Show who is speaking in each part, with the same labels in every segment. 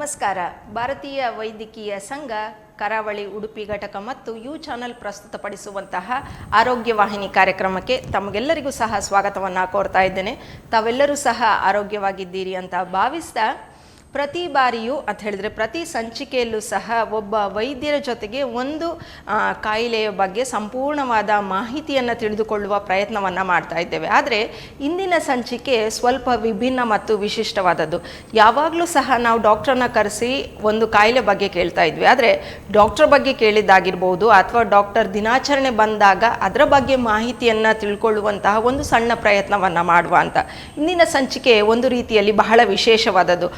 Speaker 1: ನಮಸ್ಕಾರ. ಭಾರತೀಯ ವೈದ್ಯಕೀಯ ಸಂಘ ಕರಾವಳಿ ಉಡುಪಿ ಘಟಕ ಮತ್ತು ಯು ಚಾನೆಲ್ ಪ್ರಸ್ತುತಪಡಿಸುವಂತಹ ಆರೋಗ್ಯ ವಾಹಿನಿ ಕಾರ್ಯಕ್ರಮಕ್ಕೆ ತಮಗೆಲ್ಲರಿಗೂ ಸಹ ಸ್ವಾಗತವನ್ನು ಕೋರ್ತಾ ಇದ್ದೇನೆ. ತಾವೆಲ್ಲರೂ ಸಹ ಆರೋಗ್ಯವಾಗಿದ್ದೀರಿ ಅಂತ ಭಾವಿಸ್ತಾ ಪ್ರತಿ ಬಾರಿಯೂ ಅಂತ ಹೇಳಿದರೆ ಪ್ರತಿ ಸಂಚಿಕೆಯಲ್ಲೂ ಸಹ ಒಬ್ಬ ವೈದ್ಯರ ಜೊತೆಗೆ ಒಂದು ಕಾಯಿಲೆಯ ಬಗ್ಗೆ ಸಂಪೂರ್ಣವಾದ ಮಾಹಿತಿಯನ್ನು ತಿಳಿದುಕೊಳ್ಳುವ ಪ್ರಯತ್ನವನ್ನು ಮಾಡ್ತಾ ಇದ್ದೇವೆ. ಆದರೆ ಇಂದಿನ ಸಂಚಿಕೆ ಸ್ವಲ್ಪ ವಿಭಿನ್ನ ಮತ್ತು ವಿಶಿಷ್ಟವಾದದ್ದು. ಯಾವಾಗಲೂ ಸಹ ನಾವು ಡಾಕ್ಟ್ರನ್ನ ಕರೆಸಿ ಒಂದು ಕಾಯಿಲೆ ಬಗ್ಗೆ ಕೇಳ್ತಾ ಇದ್ವಿ. ಆದರೆ ಡಾಕ್ಟರ್ ಬಗ್ಗೆ ಕೇಳಿದ್ದಾಗಿರ್ಬೋದು ಅಥವಾ ಡಾಕ್ಟರ್ ದಿನಾಚರಣೆ ಬಂದಾಗ ಅದರ ಬಗ್ಗೆ ಮಾಹಿತಿಯನ್ನು ತಿಳ್ಕೊಳ್ಳುವಂತಹ ಒಂದು ಸಣ್ಣ ಪ್ರಯತ್ನವನ್ನು ಮಾಡುವ ಅಂತ. ಇಂದಿನ ಸಂಚಿಕೆ ಒಂದು ರೀತಿಯಲ್ಲಿ ಬಹಳ ವಿಶೇಷವಾದದ್ದು.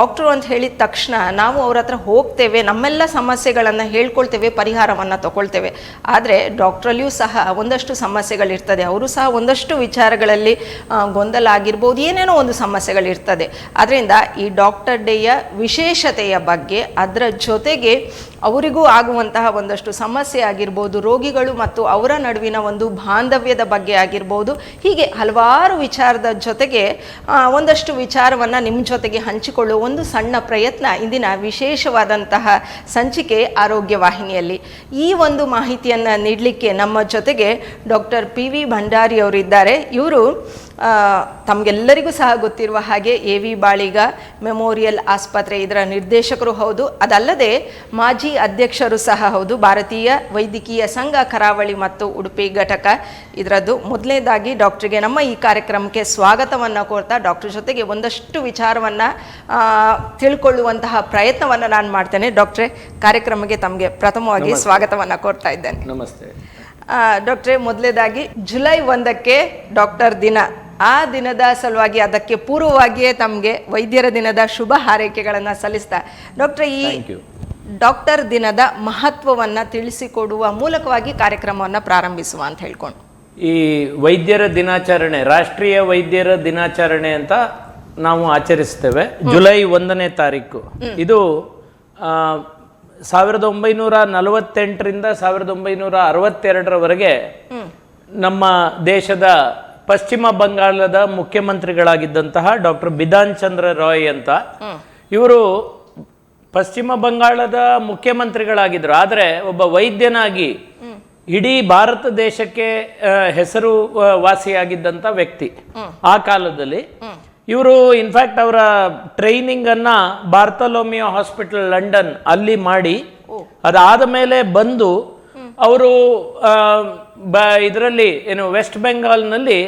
Speaker 1: ಡಾಕ್ಟ್ರು ಅಂತ ಹೇಳಿದ ತಕ್ಷಣ ನಾವು ಅವ್ರ ಹತ್ರ ಹೋಗ್ತೇವೆ, ನಮ್ಮೆಲ್ಲ ಸಮಸ್ಯೆಗಳನ್ನು ಹೇಳ್ಕೊಳ್ತೇವೆ, ಪರಿಹಾರವನ್ನು ತಗೊಳ್ತೇವೆ. ಆದರೆ ಡಾಕ್ಟ್ರಲ್ಲಿಯೂ ಸಹ ಒಂದಷ್ಟು ಸಮಸ್ಯೆಗಳಿರ್ತದೆ. ಅವರು ಸಹ ಒಂದಷ್ಟು ವಿಚಾರಗಳಲ್ಲಿ ಗೊಂದಲ ಆಗಿರ್ಬೋದು, ಏನೇನೋ ಒಂದು ಸಮಸ್ಯೆಗಳಿರ್ತದೆ. ಅದರಿಂದ ಈ ಡಾಕ್ಟರ್ ಡೇಯ ವಿಶೇಷತೆಯ ಬಗ್ಗೆ, ಅದರ ಜೊತೆಗೆ ಅವರಿಗೂ ಆಗುವಂತಹ ಒಂದಷ್ಟು ಸಮಸ್ಯೆ ಆಗಿರ್ಬೋದು, ರೋಗಿಗಳು ಮತ್ತು ಅವರ ನಡುವಿನ ಒಂದು ಬಾಂಧವ್ಯದ ಬಗ್ಗೆ ಆಗಿರ್ಬೋದು, ಹೀಗೆ ಹಲವಾರು ವಿಚಾರದ ಜೊತೆಗೆ ಒಂದಷ್ಟು ವಿಚಾರವನ್ನು ನಿಮ್ಮ ಜೊತೆಗೆ ಹಂಚಿಕೊಳ್ಳುವ ಒಂದು ಸಣ್ಣ ಪ್ರಯತ್ನ ಇಂದಿನ ವಿಶೇಷವಾದಂತಹ ಸಂಚಿಕೆ ಆರೋಗ್ಯ ವಾಹಿನಿಯಲ್ಲಿ. ಈ ಒಂದು ಮಾಹಿತಿಯನ್ನು ನೀಡಲಿಕ್ಕೆ ನಮ್ಮ ಜೊತೆಗೆ ಡಾಕ್ಟರ್ PV ಭಂಡಾರಿ ಅವರಿದ್ದಾರೆ. ಇವರು ತಮಗೆಲ್ಲರಿಗೂ ಸಹ ಗೊತ್ತಿರುವ ಹಾಗೆ AV ಬಾಳಿಗ ಮೆಮೋರಿಯಲ್ ಆಸ್ಪತ್ರೆ ಇದರ ನಿರ್ದೇಶಕರು ಹೌದು. ಅದಲ್ಲದೆ ಮಾಜಿ ಅಧ್ಯಕ್ಷರು ಸಹ ಹೌದು. ಭಾರತೀಯ ವೈದ್ಯಕೀಯ ಸಂಘ ಕರಾವಳಿ ಮತ್ತು ಉಡುಪಿ ಘಟಕ ಇದರದ್ದು. ಮೊದಲನೇದಾಗಿ ಡಾಕ್ಟ್ರಿಗೆ ನಮ್ಮ ಈ ಕಾರ್ಯಕ್ರಮಕ್ಕೆ ಸ್ವಾಗತವನ್ನು ಕೋರ್ತಾ ಡಾಕ್ಟರ್ ಜೊತೆಗೆ ಒಂದಷ್ಟು ವಿಚಾರವನ್ನು ತಿಳ್ಕೊಳ್ಳುವಂತಹ ಪ್ರಯತ್ನವನ್ನು ನಾನು ಮಾಡ್ತೇನೆ. ಡಾಕ್ಟ್ರೇ, ಕಾರ್ಯಕ್ರಮಕ್ಕೆ ತಮಗೆ ಪ್ರಥಮವಾಗಿ ಸ್ವಾಗತವನ್ನು ಕೋರ್ತಾ ಇದ್ದೇನೆ.
Speaker 2: ನಮಸ್ತೆ
Speaker 1: ಡಾಕ್ಟ್ರೇ, ಮೊದಲನೇದಾಗಿ ಜುಲೈ 1ಕ್ಕೆ ಡಾಕ್ಟರ್ ದಿನ. ಆ ದಿನದ ಸಲುವಾಗಿ ಅದಕ್ಕೆ ಪೂರ್ವವಾಗಿಯೇ ತಮಗೆ ವೈದ್ಯರ ದಿನದ ಶುಭ ಹಾರೈಕೆಗಳನ್ನು ಸಲ್ಲಿಸ್ತಾ ಡಾಕ್ಟ್ರೇ, ಈ ಡಾಕ್ಟರ್ ದಿನದ ಮಹತ್ವವನ್ನು ತಿಳಿಸಿಕೊಡುವ ಮೂಲಕವಾಗಿ ಕಾರ್ಯಕ್ರಮವನ್ನು ಪ್ರಾರಂಭಿಸುವ ಅಂತ ಹೇಳ್ಕೊಂಡು.
Speaker 2: ಈ ವೈದ್ಯರ ದಿನಾಚರಣೆ, ರಾಷ್ಟ್ರೀಯ ವೈದ್ಯರ ದಿನಾಚರಣೆ ಅಂತ ನಾವು ಆಚರಿಸ್ತೇವೆ ಜುಲೈ 1ನೇ ತಾರೀಕು. ಇದು 1948ರಿಂದ 1962ರವರೆಗೆ ನಮ್ಮ ದೇಶದ ಪಶ್ಚಿಮ ಬಂಗಾಳದ ಮುಖ್ಯಮಂತ್ರಿಗಳಾಗಿದ್ದಂತಹ ಡಾಕ್ಟರ್ ಬಿಧಾನ್ ಚಂದ್ರ ರಾಯ್ ಅಂತ ಇವರು ಪಶ್ಚಿಮ ಬಂಗಾಳದ ಮುಖ್ಯಮಂತ್ರಿಗಳಾಗಿದ್ದರು. ಆದರೆ ಒಬ್ಬ ವೈದ್ಯನಾಗಿ ಇಡೀ ಭಾರತ ದೇಶಕ್ಕೆ ಹೆಸರು ವಾಸಿಯಾಗಿದ್ದಂಥ ವ್ಯಕ್ತಿ. ಆ ಕಾಲದಲ್ಲಿ ಇವರು ಇನ್ಫ್ಯಾಕ್ಟ್ ಅವರ ಟ್ರೈನಿಂಗ್ ಅನ್ನ ಬಾರ್ತಲೋಮಿಯೋ ಹಾಸ್ಪಿಟಲ್ ಲಂಡನ್ ಅಲ್ಲಿ ಮಾಡಿ ಅದಾದ ಮೇಲೆ ಬಂದು ಅವರು ಇದರಲ್ಲಿ ಏನು ವೆಸ್ಟ್ ಬೆಂಗಾಲ್ನಲ್ಲಿ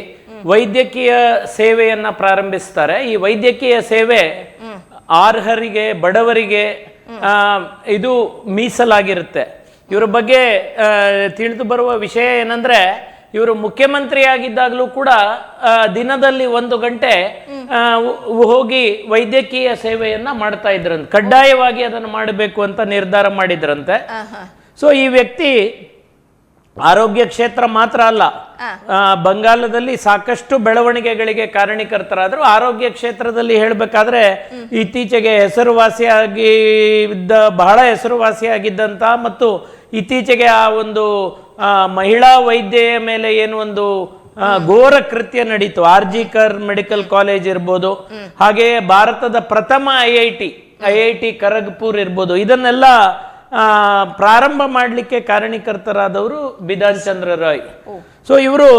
Speaker 2: ವೈದ್ಯಕೀಯ ಸೇವೆಯನ್ನ ಪ್ರಾರಂಭಿಸ್ತಾರೆ. ಈ ವೈದ್ಯಕೀಯ ಸೇವೆ ಅರ್ಹರಿಗೆ, ಬಡವರಿಗೆ ಇದು ಮೀಸಲಾಗಿರುತ್ತೆ. ಇವರ ಬಗ್ಗೆ ತಿಳಿದು ಬರುವ ವಿಷಯ ಏನಂದ್ರೆ, ಇವರು ಮುಖ್ಯಮಂತ್ರಿಯಾಗಿದ್ದಾಗಲೂ ಕೂಡ ದಿನದಲ್ಲಿ 1 ಗಂಟೆ ಹೋಗಿ ವೈದ್ಯಕೀಯ ಸೇವೆಯನ್ನ ಮಾಡ್ತಾ ಇದ್ರಂತೆ. ಕಡ್ಡಾಯವಾಗಿ ಅದನ್ನು ಮಾಡಬೇಕು ಅಂತ ನಿರ್ಧಾರ ಮಾಡಿದ್ರಂತೆ. ಸೊ ಈ ವ್ಯಕ್ತಿ ಆರೋಗ್ಯ ಕ್ಷೇತ್ರ ಮಾತ್ರ ಅಲ್ಲ, ಬಂಗಾಲದಲ್ಲಿ ಸಾಕಷ್ಟು ಬೆಳವಣಿಗೆಗಳಿಗೆ ಕಾರಣೀಕರ್ತರಾದ್ರು. ಆರೋಗ್ಯ ಕ್ಷೇತ್ರದಲ್ಲಿ ಹೇಳಬೇಕಾದ್ರೆ ಇತ್ತೀಚೆಗೆ ಬಹಳ ಹೆಸರುವಾಸಿಯಾಗಿದ್ದಂತ ಮತ್ತು ಇತ್ತೀಚೆಗೆ ಆ ಒಂದು ಮಹಿಳಾ ವೈದ್ಯೆಯ ಮೇಲೆ ಏನು ಒಂದು ಘೋರ ಕೃತ್ಯ ನಡೀತು, RG-ಕರ್ ಮೆಡಿಕಲ್ ಕಾಲೇಜ್ ಇರ್ಬೋದು, ಹಾಗೆಯೇ ಭಾರತದ ಪ್ರಥಮ IIT ಖರಗ್ಪುರ್ ಇರ್ಬೋದು, ಇದನ್ನೆಲ್ಲ ಪ್ರಾರಂಭ ಮಾಡಲಿಕ್ಕೆ ಕಾರಣೀಕರ್ತರಾದವರು ಬಿಧಾನ್ ಚಂದ್ರ ರಾಯ್. ಸೊ ಇವರು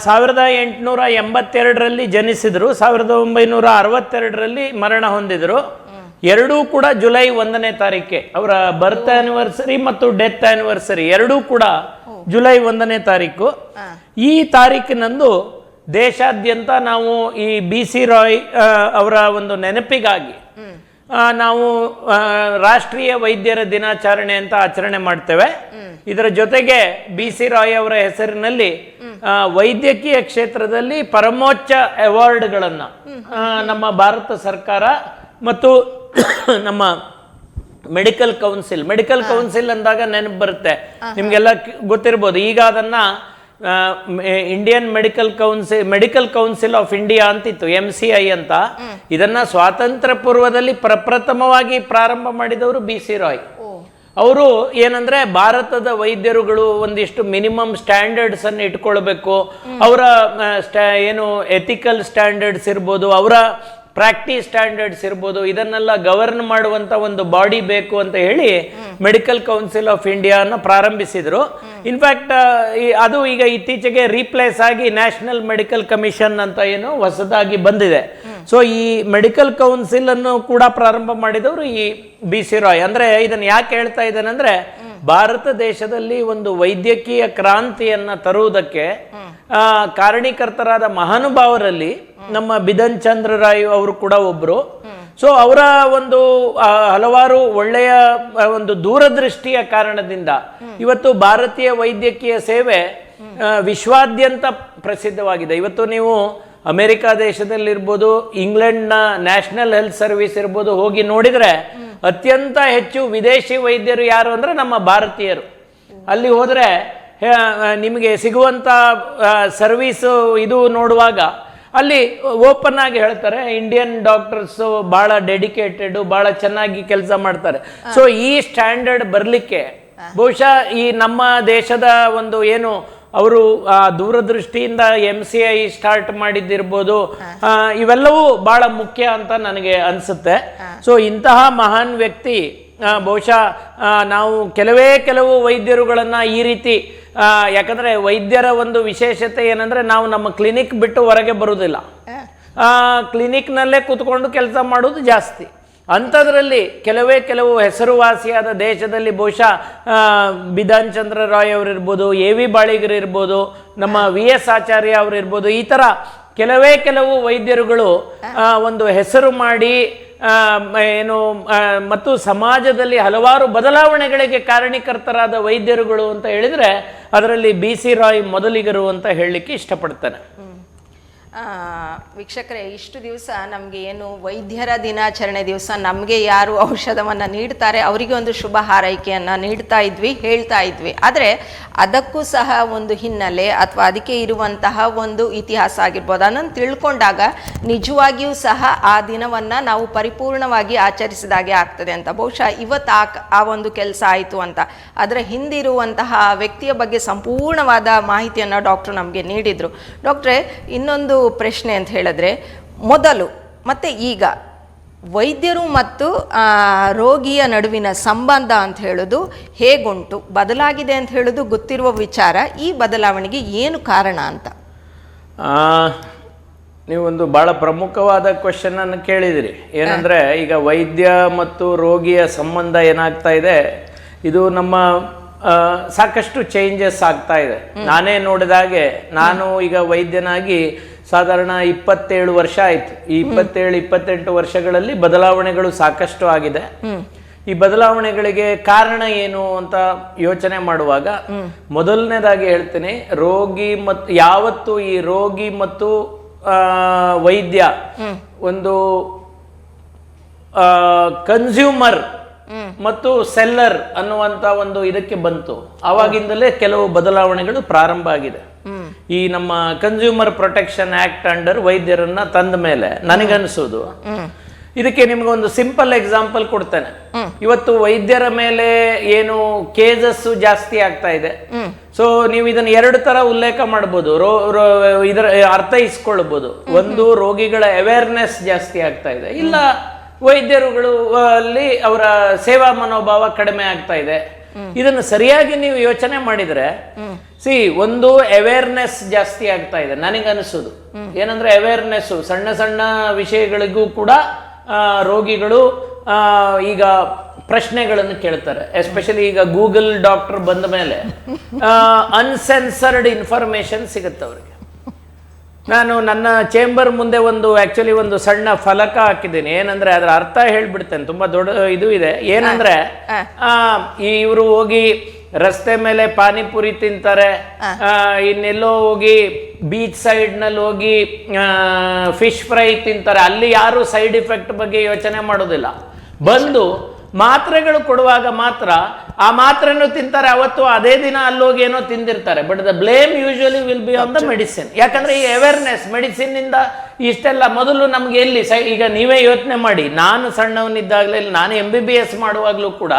Speaker 2: 1882ರಲ್ಲಿ ಜನಿಸಿದ್ರು, 1962ರಲ್ಲಿ ಮರಣ ಹೊಂದಿದ್ರು. ಎರಡೂ ಕೂಡ ಜುಲೈ 1ನೇ ತಾರೀಕೆ. ಅವರ ಬರ್ತ್ ಆನಿವರ್ಸರಿ ಮತ್ತು ಡೆತ್ ಆನಿವರ್ಸರಿ ಎರಡೂ ಕೂಡ ಜುಲೈ 1ನೇ ತಾರೀಕು. ಈ ತಾರೀಕಿನಂದು ದೇಶಾದ್ಯಂತ ನಾವು ಈ BC ರಾಯ್ ಅವರ ಒಂದು ನೆನಪಿಗಾಗಿ ನಾವು ರಾಷ್ಟ್ರೀಯ ವೈದ್ಯರ ದಿನಾಚರಣೆ ಅಂತ ಆಚರಣೆ ಮಾಡ್ತೇವೆ. ಇದರ ಜೊತೆಗೆ BC ರಾಯ್ ಅವರ ಹೆಸರಿನಲ್ಲಿ ವೈದ್ಯಕೀಯ ಕ್ಷೇತ್ರದಲ್ಲಿ ಪರಮೋಚ್ಚ ಅವಾರ್ಡ್ಗಳನ್ನ ನಮ್ಮ ಭಾರತ ಸರ್ಕಾರ ಮತ್ತು ನಮ್ಮ ಮೆಡಿಕಲ್ ಕೌನ್ಸಿಲ್ ಅಂದಾಗ ನೆನಪು ಬರುತ್ತೆ, ನಿಮ್ಗೆಲ್ಲ ಗೊತ್ತಿರ್ಬೋದು. ಈಗ ಅದನ್ನ Indian medical council of India ಅಂತಿತ್ತು, MCI ಅಂತ. ಇದನ್ನ ಸ್ವಾತಂತ್ರ್ಯ ಪೂರ್ವದಲ್ಲಿ ಪ್ರಪ್ರಥಮವಾಗಿ ಪ್ರಾರಂಭ ಮಾಡಿದವರು BC ರಾಯ್. ಅವರು ಏನಂದ್ರೆ ಭಾರತದ ವೈದ್ಯರುಗಳು ಒಂದಿಷ್ಟು ಮಿನಿಮಮ್ ಸ್ಟ್ಯಾಂಡರ್ಡ್ಸ್ ಅನ್ನು ಇಟ್ಕೊಳ್ಬೇಕು. ಅವರ ಏನು ಎಥಿಕಲ್ ಸ್ಟ್ಯಾಂಡರ್ಡ್ಸ್ ಇರ್ಬೋದು, ಅವರ ಪ್ರಾಕ್ಟೀಸ್ ಸ್ಟ್ಯಾಂಡರ್ಡ್ಸ್ ಇರ್ಬೋದು, ಇದನ್ನೆಲ್ಲ ಗವರ್ನ್ ಮಾಡುವಂತ ಒಂದು ಬಾಡಿ ಬೇಕು ಅಂತ ಹೇಳಿ ಮೆಡಿಕಲ್ ಕೌನ್ಸಿಲ್ ಆಫ್ ಇಂಡಿಯಾನ ಪ್ರಾರಂಭಿಸಿದ್ರು. ಇನ್ಫ್ಯಾಕ್ಟ್ ಅದು ಈಗ ಇತ್ತೀಚೆಗೆ ರೀಪ್ಲೇಸ್ ಆಗಿ ನ್ಯಾಷನಲ್ ಮೆಡಿಕಲ್ ಕಮಿಷನ್ ಅಂತ ಏನು ಹೊಸದಾಗಿ ಬಂದಿದೆ. ಸೊ ಈ ಮೆಡಿಕಲ್ ಕೌನ್ಸಿಲ್ ಅನ್ನು ಕೂಡ ಪ್ರಾರಂಭ ಮಾಡಿದವರು ಈ BC ರಾಯ್. ಅಂದ್ರೆ ಇದನ್ನ ಯಾಕೆ ಹೇಳ್ತಾ ಇದ್ದೇನೆಂದ್ರೆ, ಭಾರತ ದೇಶದಲ್ಲಿ ಒಂದು ವೈದ್ಯಕೀಯ ಕ್ರಾಂತಿಯನ್ನ ತರುವುದಕ್ಕೆ ಕಾರಣೀಕರ್ತರಾದ ಮಹಾನುಭಾವರಲ್ಲಿ ನಮ್ಮ ಬಿಧನ್ ಚಂದ್ರ ರಾಯ್ ಅವರು ಕೂಡ ಒಬ್ರು. ಸೊ ಅವರ ಒಂದು ಹಲವಾರು ಒಳ್ಳೆಯ ಒಂದು ದೂರದೃಷ್ಟಿಯ ಕಾರಣದಿಂದ ಇವತ್ತು ಭಾರತೀಯ ವೈದ್ಯಕೀಯ ಸೇವೆ ವಿಶ್ವಾದ್ಯಂತ ಪ್ರಸಿದ್ಧವಾಗಿದೆ. ಇವತ್ತು ನೀವು ಅಮೆರಿಕ ದೇಶದಲ್ಲಿರ್ಬೋದು, ಇಂಗ್ಲೆಂಡ್ನ ನ್ಯಾಷನಲ್ ಹೆಲ್ತ್ ಸರ್ವಿಸ್ ಇರ್ಬೋದು, ಹೋಗಿ ನೋಡಿದ್ರೆ ಅತ್ಯಂತ ಹೆಚ್ಚು ವಿದೇಶಿ ವೈದ್ಯರು ಯಾರು ಅಂದ್ರೆ ನಮ್ಮ ಭಾರತೀಯರು. ಅಲ್ಲಿ ಹೋದ್ರೆ ನಿಮಗೆ ಸಿಗುವಂತ ಸರ್ವಿಸ್ ಇದು ನೋಡುವಾಗ ಅಲ್ಲಿ ಓಪನ್ ಆಗಿ ಹೇಳ್ತಾರೆ, ಇಂಡಿಯನ್ ಡಾಕ್ಟರ್ಸ್ ಬಹಳ ಡೆಡಿಕೇಟೆಡ್, ಬಹಳ ಚೆನ್ನಾಗಿ ಕೆಲಸ ಮಾಡ್ತಾರೆ. ಸೊ ಈ ಸ್ಟ್ಯಾಂಡರ್ಡ್ ಬರಲಿಕ್ಕೆ ಬಹುಶಃ ಈ ನಮ್ಮ ದೇಶದ ಒಂದು ಏನು ಅವರು ದೂರದೃಷ್ಟಿಯಿಂದ MCI ಸ್ಟಾರ್ಟ್ ಮಾಡಿದ್ದಿರ್ಬೋದು, ಇವೆಲ್ಲವೂ ಬಹಳ ಮುಖ್ಯ ಅಂತ ನನಗೆ ಅನ್ಸುತ್ತೆ. ಸೊ ಇಂತಹ ಮಹಾನ್ ವ್ಯಕ್ತಿ ಬಹುಶಃ ನಾವು ಕೆಲವು ವೈದ್ಯರುಗಳನ್ನ ಈ ರೀತಿ, ಯಾಕಂದ್ರೆ ವೈದ್ಯರ ಒಂದು ವಿಶೇಷತೆ ಏನಂದ್ರೆ ನಾವು ನಮ್ಮ ಕ್ಲಿನಿಕ್ ಬಿಟ್ಟು ಹೊರಗೆ ಬರುವುದಿಲ್ಲ, ಕ್ಲಿನಿಕ್ನಲ್ಲೇ ಕೂತ್ಕೊಂಡು ಕೆಲಸ ಮಾಡೋದು ಜಾಸ್ತಿ. ಅಂಥದ್ರಲ್ಲಿ ಕೆಲವು ಹೆಸರುವಾಸಿಯಾದ ದೇಶದಲ್ಲಿ ಬಹುಶಃ ಬಿಧಾನ್ ಚಂದ್ರ ರಾಯ್ ಅವರಿರ್ಬೋದು, AV ಬಾಳಿಗರ್ ಇರ್ಬೋದು, ನಮ್ಮ VS ಆಚಾರ್ಯ ಅವರಿರ್ಬೋದು, ಈ ಥರ ಕೆಲವು ವೈದ್ಯರುಗಳು ಒಂದು ಹೆಸರು ಮಾಡಿ ಏನು ಮತ್ತು ಸಮಾಜದಲ್ಲಿ ಹಲವಾರು ಬದಲಾವಣೆಗಳಿಗೆ ಕಾರಣೀಕರ್ತರಾದ ವೈದ್ಯರುಗಳು ಅಂತ ಹೇಳಿದ್ರೆ ಅದರಲ್ಲಿ BC ರಾಯ್ ಮೊದಲಿಗರು ಅಂತ ಹೇಳಲಿಕ್ಕೆ ಇಷ್ಟಪಡ್ತಾನೆ.
Speaker 1: ವೀಕ್ಷಕರೇ, ಇಷ್ಟು ದಿವಸ ನಮಗೆ ಏನು ವೈದ್ಯರ ದಿನಾಚರಣೆ ದಿವಸ ನಮಗೆ ಯಾರು ಔಷಧವನ್ನು ನೀಡ್ತಾರೆ ಅವರಿಗೆ ಒಂದು ಶುಭ ಹಾರೈಕೆಯನ್ನು ನೀಡ್ತಾ ಇದ್ವಿ, ಹೇಳ್ತಾ ಇದ್ವಿ. ಆದರೆ ಅದಕ್ಕೂ ಸಹ ಒಂದು ಹಿನ್ನೆಲೆ ಅಥವಾ ಅದಕ್ಕೆ ಇರುವಂತಹ ಒಂದು ಇತಿಹಾಸ ಆಗಿರ್ಬೋದು. ಅದನ್ನು ತಿಳ್ಕೊಂಡಾಗ ನಿಜವಾಗಿಯೂ ಸಹ ಆ ದಿನವನ್ನು ನಾವು ಪರಿಪೂರ್ಣವಾಗಿ ಆಚರಿಸಿದಾಗೆ ಆಗ್ತದೆ ಅಂತ. ಬಹುಶಃ ಇವತ್ತು ಆ ಒಂದು ಕೆಲಸ ಆಯಿತು ಅಂತ. ಅದರ ಹಿಂದಿರುವಂತಹ ವ್ಯಕ್ತಿಯ ಬಗ್ಗೆ ಸಂಪೂರ್ಣವಾದ ಮಾಹಿತಿಯನ್ನು ಡಾಕ್ಟ್ರು ನಮಗೆ ನೀಡಿದರು. ಡಾಕ್ಟ್ರೇ, ಇನ್ನೊಂದು ಪ್ರಶ್ನೆ ಅಂತ ಹೇಳಿದ್ರೆ, ಮೊದಲು ಮತ್ತೆ ಈಗ ವೈದ್ಯರು ಮತ್ತು ರೋಗಿಯ ನಡುವಿನ ಸಂಬಂಧ ಅಂತ ಹೇಳೋದು ಹೇಗುಂಟು, ಬದಲಾಗಿದೆ ಅಂತ ಹೇಳೋದು ಗೊತ್ತಿರುವ ವಿಚಾರ. ಈ ಬದಲಾವಣೆಗೆ ಏನು ಕಾರಣ ಅಂತ?
Speaker 2: ನೀವೊಂದು ಬಹಳ ಪ್ರಮುಖವಾದ ಕ್ವೆಶ್ಚನ್ ಅನ್ನು ಕೇಳಿದಿರಿ. ಏನಂದ್ರೆ, ಈಗ ವೈದ್ಯ ಮತ್ತು ರೋಗಿಯ ಸಂಬಂಧ ಏನಾಗ್ತಾ ಇದೆ, ಇದು ನಮ್ಮ ಸಾಕಷ್ಟು ಚೇಂಜಸ್ ಆಗ್ತಾ ಇದೆ. ನಾನೇ ನೋಡಿದಾಗೆ, ನಾನು ಈಗ ವೈದ್ಯನಾಗಿ ಸಾಧಾರಣ 27 ವರ್ಷ ಆಯ್ತು. ಈ 27-28 ವರ್ಷಗಳಲ್ಲಿ ಬದಲಾವಣೆಗಳು ಸಾಕಷ್ಟು ಆಗಿದೆ. ಈ ಬದಲಾವಣೆಗಳಿಗೆ ಕಾರಣ ಏನು ಅಂತ ಯೋಚನೆ ಮಾಡುವಾಗ ಮೊದಲನೇದಾಗಿ ಹೇಳ್ತೀನಿ, ಯಾವತ್ತು ಈ ರೋಗಿ ಮತ್ತು ವೈದ್ಯ ಒಂದು ಕನ್ಸ್ಯೂಮರ್ ಮತ್ತು ಸೆಲ್ಲರ್ ಅನ್ನುವಂತ ಒಂದು ಇದಕ್ಕೆ ಬಂತು, ಆವಾಗಿಂದಲೇ ಕೆಲವು ಬದಲಾವಣೆಗಳು ಪ್ರಾರಂಭ ಆಗಿದೆ. ಈ ನಮ್ಮ ಕನ್ಸ್ಯೂಮರ್ ಪ್ರೊಟೆಕ್ಷನ್ ಆಕ್ಟ್ ಅಂಡರ್ ವೈದ್ಯರನ್ನ ತಂದ ಮೇಲೆ ನನಗನ್ಸೋದು, ಇದಕ್ಕೆ ನಿಮ್ಗೊಂದು ಸಿಂಪಲ್ ಎಕ್ಸಾಂಪಲ್ ಕೊಡ್ತೇನೆ. ಇವತ್ತು ವೈದ್ಯರ ಮೇಲೆ ಏನು ಕೇಸಸ್ ಜಾಸ್ತಿ ಆಗ್ತಾ ಇದೆ. ಸೊ ನೀವು ಇದನ್ನ 2 ತರ ಉಲ್ಲೇಖ ಮಾಡಬಹುದು, ಇದರ ಅರ್ಥೈಸ್ಕೊಳ್ಬಹುದು. ಒಂದು, ರೋಗಿಗಳ ಅವೇರ್ನೆಸ್ ಜಾಸ್ತಿ ಆಗ್ತಾ ಇದೆ, ಇಲ್ಲ ವೈದ್ಯರುಗಳು ಅಲ್ಲಿ ಅವರ ಸೇವಾ ಮನೋಭಾವ ಕಡಿಮೆ ಆಗ್ತಾ ಇದೆ. ಇದನ್ನು ಸರಿಯಾಗಿ ನೀವು ಯೋಚನೆ ಮಾಡಿದ್ರೆ, ಒಂದು ಅವೇರ್ನೆಸ್ ಜಾಸ್ತಿ ಆಗ್ತಾ ಇದೆ ನನಗನ್ನಿಸೋದು. ಏನಂದ್ರೆ ಅವೇರ್ನೆಸ್, ಸಣ್ಣ ಸಣ್ಣ ವಿಷಯಗಳಿಗೂ ಕೂಡ ರೋಗಿಗಳು ಈಗ ಪ್ರಶ್ನೆಗಳನ್ನು ಕೇಳ್ತಾರೆ. ಎಸ್ಪೆಷಲಿ ಈಗ ಗೂಗಲ್ ಡಾಕ್ಟರ್ ಬಂದ ಮೇಲೆ ಅನ್ಸೆನ್ಸರ್ಡ್ ಇನ್ಫಾರ್ಮೇಶನ್ ಸಿಗುತ್ತೆ ಅವರಿಗೆ. ನಾನು ನನ್ನ ಚೇಂಬರ್ ಮುಂದೆ ಆಕ್ಚುಲಿ ಒಂದು ಸಣ್ಣ ಫಲಕ ಹಾಕಿದ್ದೀನಿ. ಏನಂದ್ರೆ ಅದರ ಅರ್ಥ ಹೇಳ್ಬಿಡ್ತೇನೆ, ತುಂಬಾ ದೊಡ್ಡ ಇದು ಇದೆ. ಏನಂದ್ರೆ, ಇವರು ಹೋಗಿ ರಸ್ತೆ ಮೇಲೆ ಪಾನಿಪುರಿ ತಿಂತಾರೆ, ಇನ್ನೆಲ್ಲೋ ಹೋಗಿ ಬೀಚ್ ಸೈಡ್ ನಲ್ಲಿ ಹೋಗಿ ಫಿಶ್ ಫ್ರೈ ತಿಂತಾರೆ. ಅಲ್ಲಿ ಯಾರು ಸೈಡ್ ಇಫೆಕ್ಟ್ ಬಗ್ಗೆ ಯೋಚನೆ ಮಾಡೋದಿಲ್ಲ. ಬಂದು ಮಾತ್ರೆಗಳು ಕೊಡುವಾಗ ಮಾತ್ರ ಆ ಮಾತ್ರೆನೂ ತಿಂತಾರೆ, ಅವತ್ತು ಅದೇ ದಿನ ಅಲ್ಲೋಗಿ ಏನೋ ತಿಂದಿರ್ತಾರೆ. But the blame usually will be on the medicine. ಯಾಕಂದ್ರೆ ಈ ಅವೇರ್ನೆಸ್ ಮೆಡಿಸಿನ್ ಇಂದ ಇಷ್ಟೆಲ್ಲ ಮೊದಲು ನಮ್ಗೆ ಎಲ್ಲಿ ಈಗ ನೀವೇ ಯೋಚನೆ ಮಾಡಿ, ನಾನು ಸಣ್ಣವನಿದ್ದಾಗಲೇ, ನಾನು MBBS ಮಾಡುವಾಗ್ಲೂ ಕೂಡ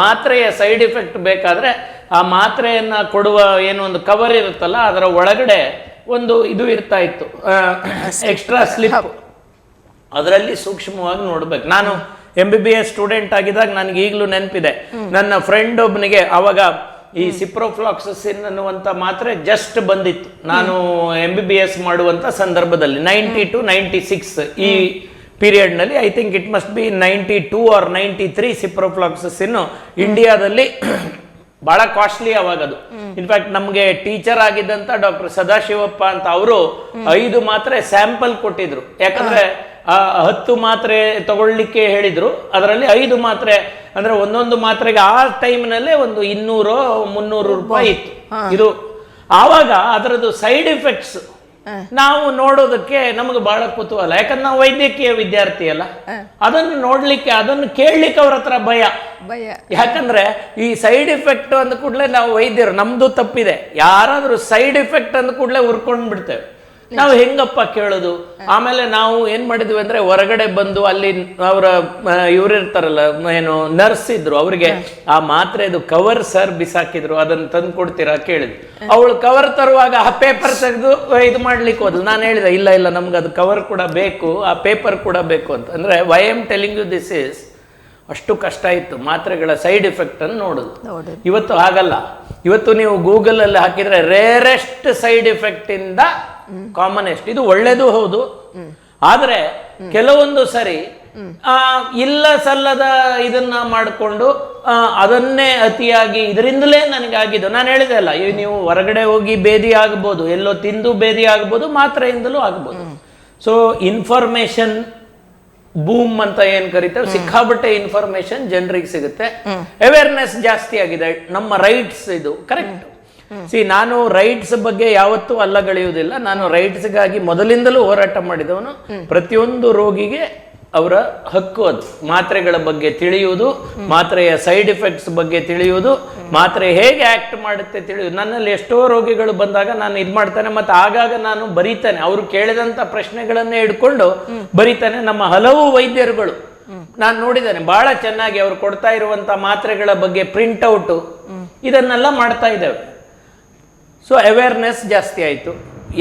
Speaker 2: ಮಾತ್ರೆಯ ಸೈಡ್ ಇಫೆಕ್ಟ್ ಬೇಕಾದ್ರೆ ಆ ಮಾತ್ರೆಯನ್ನ ಕೊಡುವ ಏನೋ ಒಂದು ಕವರ್ ಇರುತ್ತಲ್ಲ, ಅದರ ಒಳಗಡೆ ಒಂದು ಇದು ಇರ್ತಾ ಇತ್ತು, ಎಕ್ಸ್ಟ್ರಾ ಸ್ಲಿಪ್. ಅದರಲ್ಲಿ ಸೂಕ್ಷ್ಮವಾಗಿ ನೋಡ್ಬೇಕು. ನಾನು MBBS ಸ್ಟೂಡೆಂಟ್ ಆಗಿದ್ದಾಗ ನನಗೆ ಈಗಲೂ ನೆನಪಿದೆ, ನನ್ನ ಫ್ರೆಂಡ್ ಒಬ್ಬನಿಗೆ ಅವಾಗ ಈ ಸಿಪ್ರೋಫ್ಲಾಕ್ಸಿಸಿನ್ ಅನ್ನುವಂಥ ಮಾತ್ರೆ ಜಸ್ಟ್ ಬಂದಿತ್ತು ನಾನು MBBS ಮಾಡುವಂಥ ಸಂದರ್ಭದಲ್ಲಿ 90 to 96 ಈ ಪೀರಿಯಡ್ನಲ್ಲಿ. I think it must be 92 or 93 ciprofloxacin ಇಂಡಿಯಾದಲ್ಲಿ ಬಹಳ ಕಾಸ್ಟ್ಲಿ ಅವಾಗ ಅದು. ಇನ್ಫ್ಯಾಕ್ಟ್ ನಮಗೆ ಟೀಚರ್ ಆಗಿದ್ದಂತ ಡಾಕ್ಟರ್ ಸದಾಶಿವಪ್ಪ ಅಂತ ಅವರು 5 ಮಾತ್ರೆ ಸ್ಯಾಂಪಲ್ ಕೊಟ್ಟಿದ್ರು. ಯಾಕಂದ್ರೆ 10 ಮಾತ್ರೆ ತಗೊಳ್ಳಿಕ್ಕೆ ಹೇಳಿದ್ರು, ಅದರಲ್ಲಿ 5 ಮಾತ್ರೆ ಅಂದ್ರೆ ಒಂದೊಂದು ಮಾತ್ರೆಗೆ ಆ ಟೈಮ್ನಲ್ಲೇ ಒಂದು 200-300 ರೂಪಾಯಿ ಇತ್ತು. ಇದು ಆವಾಗ ಅದರದ್ದು ಸೈಡ್ ಎಫೆಕ್ಟ್ಸ್ ನಾವು ನೋಡೋದಕ್ಕೆ ನಮಗೆ ಬಹಳ ಕುತೂಹಲ. ಯಾಕಂದ್ರೆ ನಾವು ವೈದ್ಯಕೀಯ ವಿದ್ಯಾರ್ಥಿ ಅಲ್ಲ, ಅದನ್ನು ನೋಡ್ಲಿಕ್ಕೆ ಅದನ್ನು ಕೇಳಲಿಕ್ಕೆ ಅವ್ರ ಹತ್ರ ಭಯ. ಯಾಕಂದ್ರೆ ಈ ಸೈಡ್ ಎಫೆಕ್ಟ್ ಅಂದ ಕೂಡಲೇ ನಾವು ವೈದ್ಯರು ನಮ್ದು ತಪ್ಪಿದೆ, ಯಾರಾದ್ರೂ ಸೈಡ್ ಎಫೆಕ್ಟ್ ಅಂದ ಕೂಡಲೇ ಉರ್ಕೊಂಡ್ ಬಿಡ್ತೇವೆ. ನಾವು ಹೆಂಗಪ್ಪ ಕೇಳೋದು? ಆಮೇಲೆ ನಾವು ಏನ್ ಮಾಡಿದ್ವಿ ಅಂದ್ರೆ ಹೊರಗಡೆ ಬಂದು ಅಲ್ಲಿ ಅವರ ಇವ್ರಿರ್ತಾರಲ್ಲ, ಏನು ನರ್ಸ್ ಇದ್ರು, ಅವ್ರಿಗೆ ಆ ಮಾತ್ರೆದು ಕವರ್ ಸರ್ ಬಿಸಾಕಿದ್ರು, ಅದನ್ನ ತಂದು ಕೊಡ್ತೀರಾ ಕೇಳಿದ್ವಿ. ಅವಳು ಕವರ್ ತರುವಾಗ ಆ ಪೇಪರ್ ತೆಗೆದು ಇದು ಮಾಡ್ಲಿಕ್ಕೆ ಹೋದ್ಲು. ನಾನು ಹೇಳಿದೆ ಇಲ್ಲ ನಮ್ಗೆ ಅದು ಕವರ್ ಕೂಡ ಬೇಕು, ಆ ಪೇಪರ್ ಕೂಡ ಬೇಕು ಅಂತ. ಅಂದ್ರೆ why am telling you this is, ಅಷ್ಟು ಕಷ್ಟ ಇತ್ತು ಮಾತ್ರೆಗಳ ಸೈಡ್ ಎಫೆಕ್ಟ್ ಅನ್ನು ನೋಡುದು. ಇವತ್ತು ಹಾಗಲ್ಲ. ಇವತ್ತು ನೀವು ಗೂಗಲ್ ಅಲ್ಲಿ ಹಾಕಿದ್ರೆ ರೇರೆಸ್ಟ್ ಸೈಡ್ ಎಫೆಕ್ಟ್ ಇಂದ ಕಾಮನೆಸ್ಟ್. ಇದು ಒಳ್ಳೇದು ಹೌದು, ಆದ್ರೆ ಕೆಲವೊಂದು ಸರಿ ಇಲ್ಲ ಸಲ್ಲದ ಇದನ್ನ ಮಾಡಿಕೊಂಡು ಅದನ್ನೇ ಅತಿಯಾಗಿ ಇದರಿಂದಲೇ ನನಗಾಗಿದ್ದು. ನಾನು ಹೇಳಿದೆ ಅಲ್ಲ, ನೀವು ಹೊರಗಡೆ ಹೋಗಿ ಬೇದಿ ಆಗ್ಬೋದು, ಎಲ್ಲೋ ತಿಂದು ಬೇದಿ ಆಗ್ಬೋದು, ಮಾತ್ರೆಯಿಂದಲೂ ಆಗ್ಬೋದು. ಸೊ ಇನ್ಫಾರ್ಮೇಶನ್ ಬೂಮ್ ಅಂತ ಏನ್ ಕರೀತಾರೆ, ಸಿಕ್ಕಾಬಟ್ಟೆ ಇನ್ಫಾರ್ಮೇಶನ್ ಜನರಿಗೆ ಸಿಗುತ್ತೆ. ಅವೇರ್ನೆಸ್ ಜಾಸ್ತಿ ಆಗಿದೆ. ನಮ್ಮ ರೈಟ್ಸ್ ಇದು ಕರೆಕ್ಟ್. ನಾನು ರೈಟ್ಸ್ ಬಗ್ಗೆ ಯಾವತ್ತೂ ಅಲ್ಲಗಳೆಯುವುದಿಲ್ಲ. ನಾನು ರೈಟ್ಸ್ಗಾಗಿ ಮೊದಲಿಂದಲೂ ಹೋರಾಟ ಮಾಡಿದವನು. ಪ್ರತಿಯೊಂದು ರೋಗಿಗೆ ಅವರ ಹಕ್ಕು ಅದು. ಮಾತ್ರೆಗಳ ಬಗ್ಗೆ ತಿಳಿಯುವುದು, ಮಾತ್ರೆಯ ಸೈಡ್ ಎಫೆಕ್ಟ್ಸ್ ಬಗ್ಗೆ ತಿಳಿಯುವುದು, ಮಾತ್ರೆ ಹೇಗೆ ಆಕ್ಟ್ ಮಾಡುತ್ತೆ ತಿಳಿಯುವುದು. ನನ್ನಲ್ಲಿ ಎಷ್ಟೋ ರೋಗಿಗಳು ಬಂದಾಗ ನಾನು ಇದು ಮಾಡ್ತಾನೆ, ಮತ್ತೆ ಆಗಾಗ ನಾನು ಬರೀತಾನೆ, ಅವರು ಕೇಳಿದಂತ ಪ್ರಶ್ನೆಗಳನ್ನೇ ಇಟ್ಕೊಂಡು ಬರೀತಾನೆ. ನಮ್ಮ ಹಲವು ವೈದ್ಯರುಗಳು ನಾನು ನೋಡಿದ್ದೇನೆ, ಬಹಳ ಚೆನ್ನಾಗಿ ಅವರು ಕೊಡ್ತಾ ಇರುವಂತ ಮಾತ್ರೆಗಳ ಬಗ್ಗೆ ಪ್ರಿಂಟ್ಔಟ್ ಇದನ್ನೆಲ್ಲ ಮಾಡ್ತಾ ಇದ್ದೇವೆ. ಸೊ ಅವೇರ್ನೆಸ್ ಜಾಸ್ತಿ ಆಯಿತು.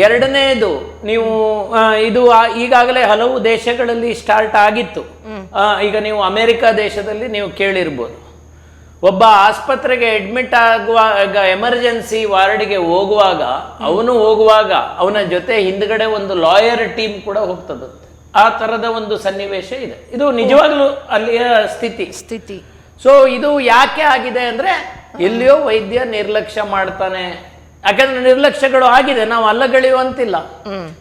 Speaker 2: ಎರಡನೇದು, ನೀವು ಇದು ಈಗಾಗಲೇ ಹಲವು ದೇಶಗಳಲ್ಲಿ ಸ್ಟಾರ್ಟ್ ಆಗಿತ್ತು. ಈಗ ನೀವು ಅಮೆರಿಕ ದೇಶದಲ್ಲಿ ನೀವು ಕೇಳಿರ್ಬೋದು, ಒಬ್ಬ ಆಸ್ಪತ್ರೆಗೆ ಅಡ್ಮಿಟ್ ಆಗುವಾಗ ಎಮರ್ಜೆನ್ಸಿ ವಾರ್ಡ್ಗೆ ಹೋಗುವಾಗ ಅವನ ಜೊತೆ ಹಿಂದ್ಗಡೆ ಒಂದು ಲಾಯರ್ ಟೀಮ್ ಕೂಡ ಹೋಗ್ತದಂತೆ. ಆ ತರದ ಒಂದು ಸನ್ನಿವೇಶ ಇದೆ. ಇದು ನಿಜವಾಗ್ಲೂ ಅಲ್ಲಿಯ ಸ್ಥಿತಿ. ಸೊ ಇದು ಯಾಕೆ ಆಗಿದೆ ಅಂದ್ರೆ, ಎಲ್ಲಿಯೋ ವೈದ್ಯ ನಿರ್ಲಕ್ಷ್ಯ ಮಾಡ್ತಾನೆ. ಯಾಕಂದ್ರೆ ನಿರ್ಲಕ್ಷ್ಯಗಳು ಆಗಿದೆ, ನಾವು ಅಲ್ಲಗಳೆಯುವಂತಿಲ್ಲ.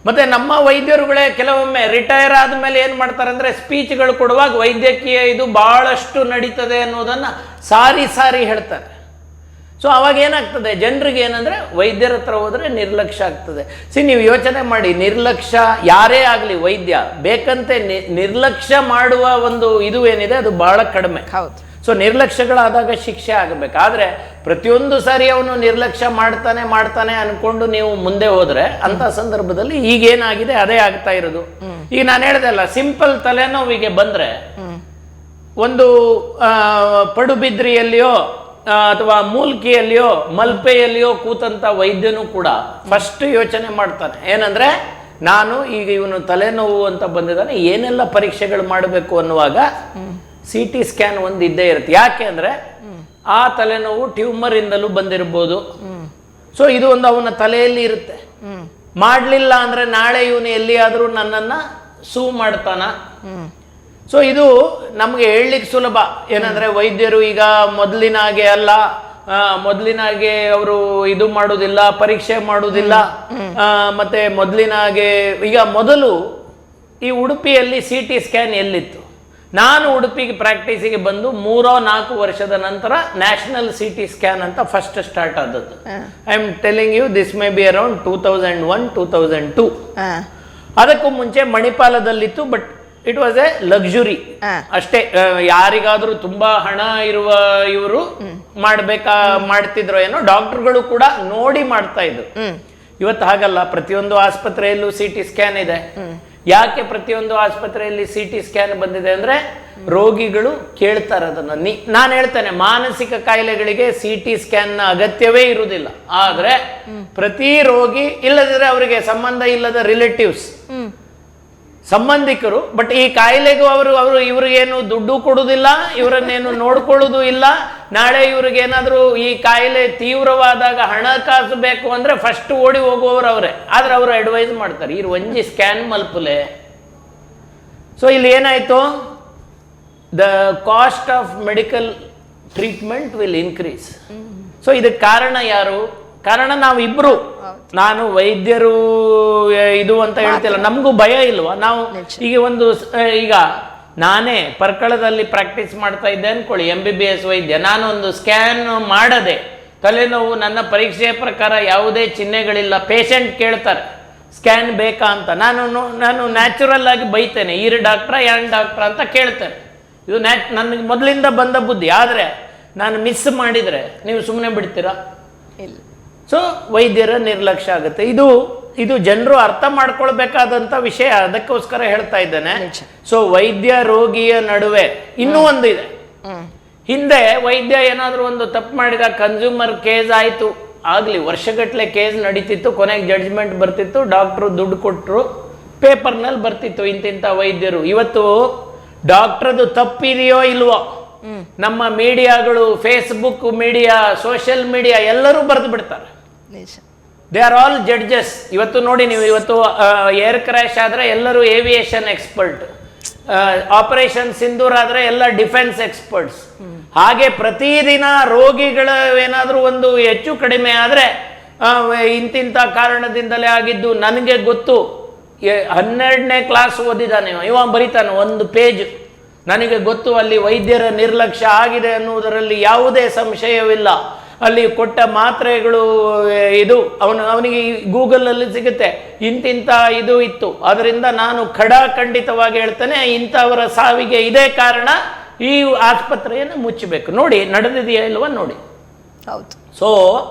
Speaker 2: ಮತ್ತೆ ನಮ್ಮ ವೈದ್ಯರುಗಳೇ ಕೆಲವೊಮ್ಮೆ ರಿಟೈರ್ ಆದ್ಮೇಲೆ ಏನ್ ಮಾಡ್ತಾರೆ ಅಂದ್ರೆ, ಸ್ಪೀಚ್ಗಳು ಕೊಡುವಾಗ ವೈದ್ಯಕೀಯ ಇದು ಬಹಳಷ್ಟು ನಡೀತದೆ ಅನ್ನೋದನ್ನ ಸಾರಿ ಹೇಳ್ತಾರೆ. ಸೊ ಅವಾಗ ಏನಾಗ್ತದೆ, ಜನರಿಗೆ ಏನಂದ್ರೆ ವೈದ್ಯರ ಹತ್ರ ಹೋದ್ರೆ ನಿರ್ಲಕ್ಷ್ಯ ಆಗ್ತದೆ. ನೀವು ಯೋಚನೆ ಮಾಡಿ, ನಿರ್ಲಕ್ಷ್ಯ ಯಾರೇ ಆಗ್ಲಿ ವೈದ್ಯ ಬೇಕಂತೆ ನಿರ್ಲಕ್ಷ್ಯ ಮಾಡುವ ಒಂದು ಇದು ಏನಿದೆ ಅದು ಬಹಳ ಕಡಿಮೆ.
Speaker 1: ಹೌದು.
Speaker 2: ಸೊ ನಿರ್ಲಕ್ಷ್ಯಗಳಾದಾಗ ಶಿಕ್ಷೆ ಆಗಬೇಕು. ಆದ್ರೆ ಪ್ರತಿಯೊಂದು ಸಾರಿ ಅವನು ನಿರ್ಲಕ್ಷ್ಯ ಮಾಡ್ತಾನೆ ಅನ್ಕೊಂಡು ನೀವು ಮುಂದೆ ಹೋದ್ರೆ ಅಂತ ಸಂದರ್ಭದಲ್ಲಿ ಈಗೇನಾಗಿದೆ ಅದೇ ಆಗ್ತಾ ಇರೋದು. ಈಗ ನಾನು ಹೇಳ್ದೆ ಅಲ್ಲ, ಸಿಂಪಲ್ ತಲೆನೋವಿಗೆ ಬಂದ್ರೆ ಒಂದು ಪಡುಬಿದ್ರಿಯಲ್ಲಿಯೋ ಅಥವಾ ಮೂಲ್ಕಿಯಲ್ಲಿಯೋ ಮಲ್ಪೆಯಲ್ಲಿಯೋ ಕೂತಂತ ವೈದ್ಯನು ಕೂಡ ಫಸ್ಟ್ ಯೋಚನೆ ಮಾಡ್ತಾನೆ ಏನಂದ್ರೆ, ನಾನು ಈಗ ಇವನು ತಲೆನೋವು ಅಂತ ಬಂದಿದ್ದಾನೆ, ಏನೆಲ್ಲ ಪರೀಕ್ಷೆಗಳು ಮಾಡಬೇಕು ಅನ್ನುವಾಗ CT ಸ್ಕ್ಯಾನ್ ಒಂದು ಇದ್ದೇ ಇರುತ್ತೆ. ಯಾಕೆ ಅಂದ್ರೆ ಆ ತಲೆನೋವು ಟ್ಯೂಮರ್ ಇಂದಲೂ ಬಂದಿರಬಹುದು. ಸೊ ಇದು ಒಂದು ಅವನ ತಲೆಯಲ್ಲಿ ಇರುತ್ತೆ. ಮಾಡ್ಲಿಲ್ಲ ಅಂದ್ರೆ ನಾಳೆ ಇವನು ಎಲ್ಲಿಯಾದ್ರೂ ನನ್ನನ್ನ ಸೂ ಮಾಡ್ತಾನ. ಸೊ ಇದು ನಮ್ಗೆ ಹೇಳಲಿಕ್ಕೆ ಸುಲಭ. ಏನಂದ್ರೆ ವೈದ್ಯರು ಈಗ ಮೊದಲಿನಾಗೆ ಅಲ್ಲ, ಮೊದಲಿನಾಗೆ ಅವರು ಇದು ಮಾಡುವುದಿಲ್ಲ, ಪರೀಕ್ಷೆ ಮಾಡುವುದಿಲ್ಲ. ಮತ್ತೆ ಮೊದಲಿನಾಗೆ ಈಗ ಮೊದಲು ಈ ಉಡುಪಿಯಲ್ಲಿ CT ಸ್ಕ್ಯಾನ್ ಎಲ್ಲಿತ್ತು? ನಾನು ಉಡುಪಿಗೆ ಪ್ರಾಕ್ಟೀಸಿಗೆ ಬಂದು 3-4 ವರ್ಷದ ನಂತರ ನ್ಯಾಷನಲ್ CT ಸ್ಕ್ಯಾನ್ ಅಂತ ಫಸ್ಟ್ ಸ್ಟಾರ್ಟ್ ಆದದ್ದು. I am telling you, this may be around 2001-2002. ಅದಕ್ಕೂ ಮುಂಚೆ ಮಣಿಪಾಲದಲ್ಲಿತ್ತು, but it was a luxury ಅಷ್ಟೇ. ಯಾರಿಗಾದ್ರೂ ತುಂಬಾ ಹಣ ಇರುವ ಇವರು ಮಾಡ್ತಿದ್ರು ಏನೋ, ಡಾಕ್ಟರ್ಗಳು ಕೂಡ ನೋಡಿ ಮಾಡ್ತಾ ಇದ್ರು. ಇವತ್ತು ಹಾಗಲ್ಲ, ಪ್ರತಿಯೊಂದು ಆಸ್ಪತ್ರೆಯಲ್ಲೂ CT ಸ್ಕ್ಯಾನ್ ಇದೆ. ಯಾಕೆ ಪ್ರತಿಯೊಂದು ಆಸ್ಪತ್ರೆಯಲ್ಲಿ CT ಸ್ಕ್ಯಾನ್ ಬಂದಿದೆ ಅಂದ್ರೆ, ರೋಗಿಗಳು ಕೇಳ್ತಾರೆ ಅದನ್ನ. ನಾನು ಹೇಳ್ತೇನೆ, ಮಾನಸಿಕ ಕಾಯಿಲೆಗಳಿಗೆ CT ಸ್ಕ್ಯಾನ್ ನ ಅಗತ್ಯವೇ ಇರುವುದಿಲ್ಲ. ಆದ್ರೆ ಪ್ರತಿ ರೋಗಿ, ಇಲ್ಲದಿದ್ರೆ ಅವರಿಗೆ ಸಂಬಂಧ ಇಲ್ಲದ ರಿಲೇಟಿವ್ಸ್ ಸಂಬಂಧಿಕರು. ಬಟ್ ಈ ಕಾಯಿಲೆಗೂ ಅವರು ಇವ್ರಿಗೇನು ದುಡ್ಡು ಕೊಡುವುದಿಲ್ಲ, ಇವರನ್ನೇನು ನೋಡ್ಕೊಳ್ಳೋದು ಇಲ್ಲ. ನಾಳೆ ಇವ್ರಿಗೇನಾದರೂ ಈ ಕಾಯಿಲೆ ತೀವ್ರವಾದಾಗ ಹಣಕಾಸು ಬೇಕು ಅಂದ್ರೆ ಫಸ್ಟ್ ಓಡಿ ಹೋಗುವವರು ಅವರೇ. ಆದ್ರೆ ಅವರು ಅಡ್ವೈಸ್ ಮಾಡ್ತಾರೆ, ಇರು ಒಂಜಿ ಸ್ಕ್ಯಾನ್ ಮಲ್ಪಲೆ. ಸೊ ಇಲ್ಲಿ ಏನಾಯ್ತು, the cost of medical treatment will increase. So ಇದಕ್ಕೆ ಕಾರಣ ಯಾರು? ಕಾರಣ ನಾವಿಬ್ರು, ನಾನು ವೈದ್ಯರು ಇದು ಅಂತ ಹೇಳ್ತಿಲ್ಲ, ನಮಗೂ ಭಯ ಇಲ್ವಾ? ನಾವು ಈಗ ನಾನೇ ಪರ್ಕಳದಲ್ಲಿ ಪ್ರಾಕ್ಟೀಸ್ ಮಾಡ್ತಾ ಇದ್ದೆ ಅನ್ಕೊಳ್ಳಿ, MBBS ವೈದ್ಯ. ನಾನೊಂದು ಸ್ಕ್ಯಾನ್ ಮಾಡದೆ ತಲೆನೋವು, ನನ್ನ ಪರೀಕ್ಷೆಯ ಪ್ರಕಾರ ಯಾವುದೇ ಚಿಹ್ನೆಗಳಿಲ್ಲ, ಪೇಷಂಟ್ ಕೇಳ್ತಾರೆ ಸ್ಕ್ಯಾನ್ ಬೇಕಾ ಅಂತ, ನಾನು ನ್ಯಾಚುರಲ್ ಆಗಿ ಬೈತೇನೆ, ಈರು ಡಾಕ್ಟ್ರಾ ಯಾನ್ ಡಾಕ್ಟ್ರಾ ಅಂತ ಕೇಳ್ತೇನೆ. ಇದು ನನಗೆ ಮೊದಲಿಂದ ಬಂದ ಬುದ್ಧಿ. ಆದರೆ ನಾನು ಮಿಸ್ ಮಾಡಿದರೆ ನೀವು ಸುಮ್ಮನೆ ಬಿಡ್ತೀರಾ?
Speaker 1: ಇಲ್ಲ.
Speaker 2: ಸೊ ವೈದ್ಯರ ನಿರ್ಲಕ್ಷ್ಯ ಆಗುತ್ತೆ. ಇದು ಜನರು ಅರ್ಥ ಮಾಡ್ಕೊಳ್ಬೇಕಾದಂಥ ವಿಷಯ, ಅದಕ್ಕೋಸ್ಕರ ಹೇಳ್ತಾ ಇದ್ದೇನೆ. ಸೊ ವೈದ್ಯ ರೋಗಿಯ ನಡುವೆ ಇನ್ನೂ ಒಂದು ಇದೆ. ಹಿಂದೆ ವೈದ್ಯ ಏನಾದರೂ ಒಂದು ತಪ್ಪು ಮಾಡಿದ, ಕನ್ಸ್ಯೂಮರ್ ಕೇಸ್ ಆಯಿತು, ಆಗಲಿ ವರ್ಷಗಟ್ಟಲೆ ಕೇಸ್ ನಡೀತಿತ್ತು, ಕೊನೆಗೆ ಜಡ್ಜ್ಮೆಂಟ್ ಬರ್ತಿತ್ತು, ಡಾಕ್ಟ್ರು ದುಡ್ಡು ಕೊಟ್ಟರು, ಪೇಪರ್ನಲ್ಲಿ ಬರ್ತಿತ್ತು ಇಂತಿಂಥ ವೈದ್ಯರು. ಇವತ್ತು ಡಾಕ್ಟ್ರದು ತಪ್ಪಿದೆಯೋ ಇಲ್ವೋ, ನಮ್ಮ ಮೀಡಿಯಾಗಳು, ಫೇಸ್ಬುಕ್ ಮೀಡಿಯಾ, ಸೋಷಿಯಲ್ ಮೀಡಿಯಾ ಎಲ್ಲರೂ ಬರೆದು ಬಿಡ್ತಾರೆ. They are all judges. ಇವತ್ತು ನೋಡಿ ನೀವು, ಇವತ್ತು ಏರ್ ಕ್ರ್ಯಾಶ್ ಆದರೆ ಎಲ್ಲರೂ ಏವಿಯೇಷನ್ ಎಕ್ಸ್ಪರ್ಟ್, ಆಪರೇಷನ್ ಸಿಂಧೂರ್ ಆದರೆ ಎಲ್ಲ ಡಿಫೆನ್ಸ್ ಎಕ್ಸ್ಪರ್ಟ್ಸ್. ಹಾಗೆ ಪ್ರತಿದಿನ ರೋಗಿಗಳ ಏನಾದರೂ ಒಂದು ಹೆಚ್ಚು ಕಡಿಮೆ ಆದರೆ ಇಂತಿಂಥ ಕಾರಣದಿಂದಲೇ ಆಗಿದ್ದು ನನಗೆ ಗೊತ್ತು. 12ನೇ ಕ್ಲಾಸ್ ಓದಿದ್ದಾನೆ ಇವ, ಬರೀತಾನೆ ಒಂದು ಪೇಜ್, ನನಗೆ ಗೊತ್ತು ಅಲ್ಲಿ ವೈದ್ಯರ ನಿರ್ಲಕ್ಷ್ಯ ಆಗಿದೆ ಅನ್ನುವುದರಲ್ಲಿ ಯಾವುದೇ ಸಂಶಯವಿಲ್ಲ. ಅಲ್ಲಿ ಕೊಟ್ಟ ಮಾತ್ರೆಗಳು ಇದು ಅವನಿಗೆ ಗೂಗಲಲ್ಲಿ ಸಿಗುತ್ತೆ, ಇಂತಿಂಥ ಇದು ಇತ್ತು, ಅದರಿಂದ ನಾನು ಖಡಾಖಂಡಿತವಾಗಿ ಹೇಳ್ತೇನೆ ಇಂಥವರ ಸಾವಿಗೆ ಇದೇ ಕಾರಣ, ಈ ಆಸ್ಪತ್ರೆಯನ್ನು ಮುಚ್ಚಬೇಕು. ನೋಡಿ ನಡೆದಿದೆಯಾ ಇಲ್ವಾ ನೋಡಿ.
Speaker 1: ಹೌದು.
Speaker 2: ಸೊ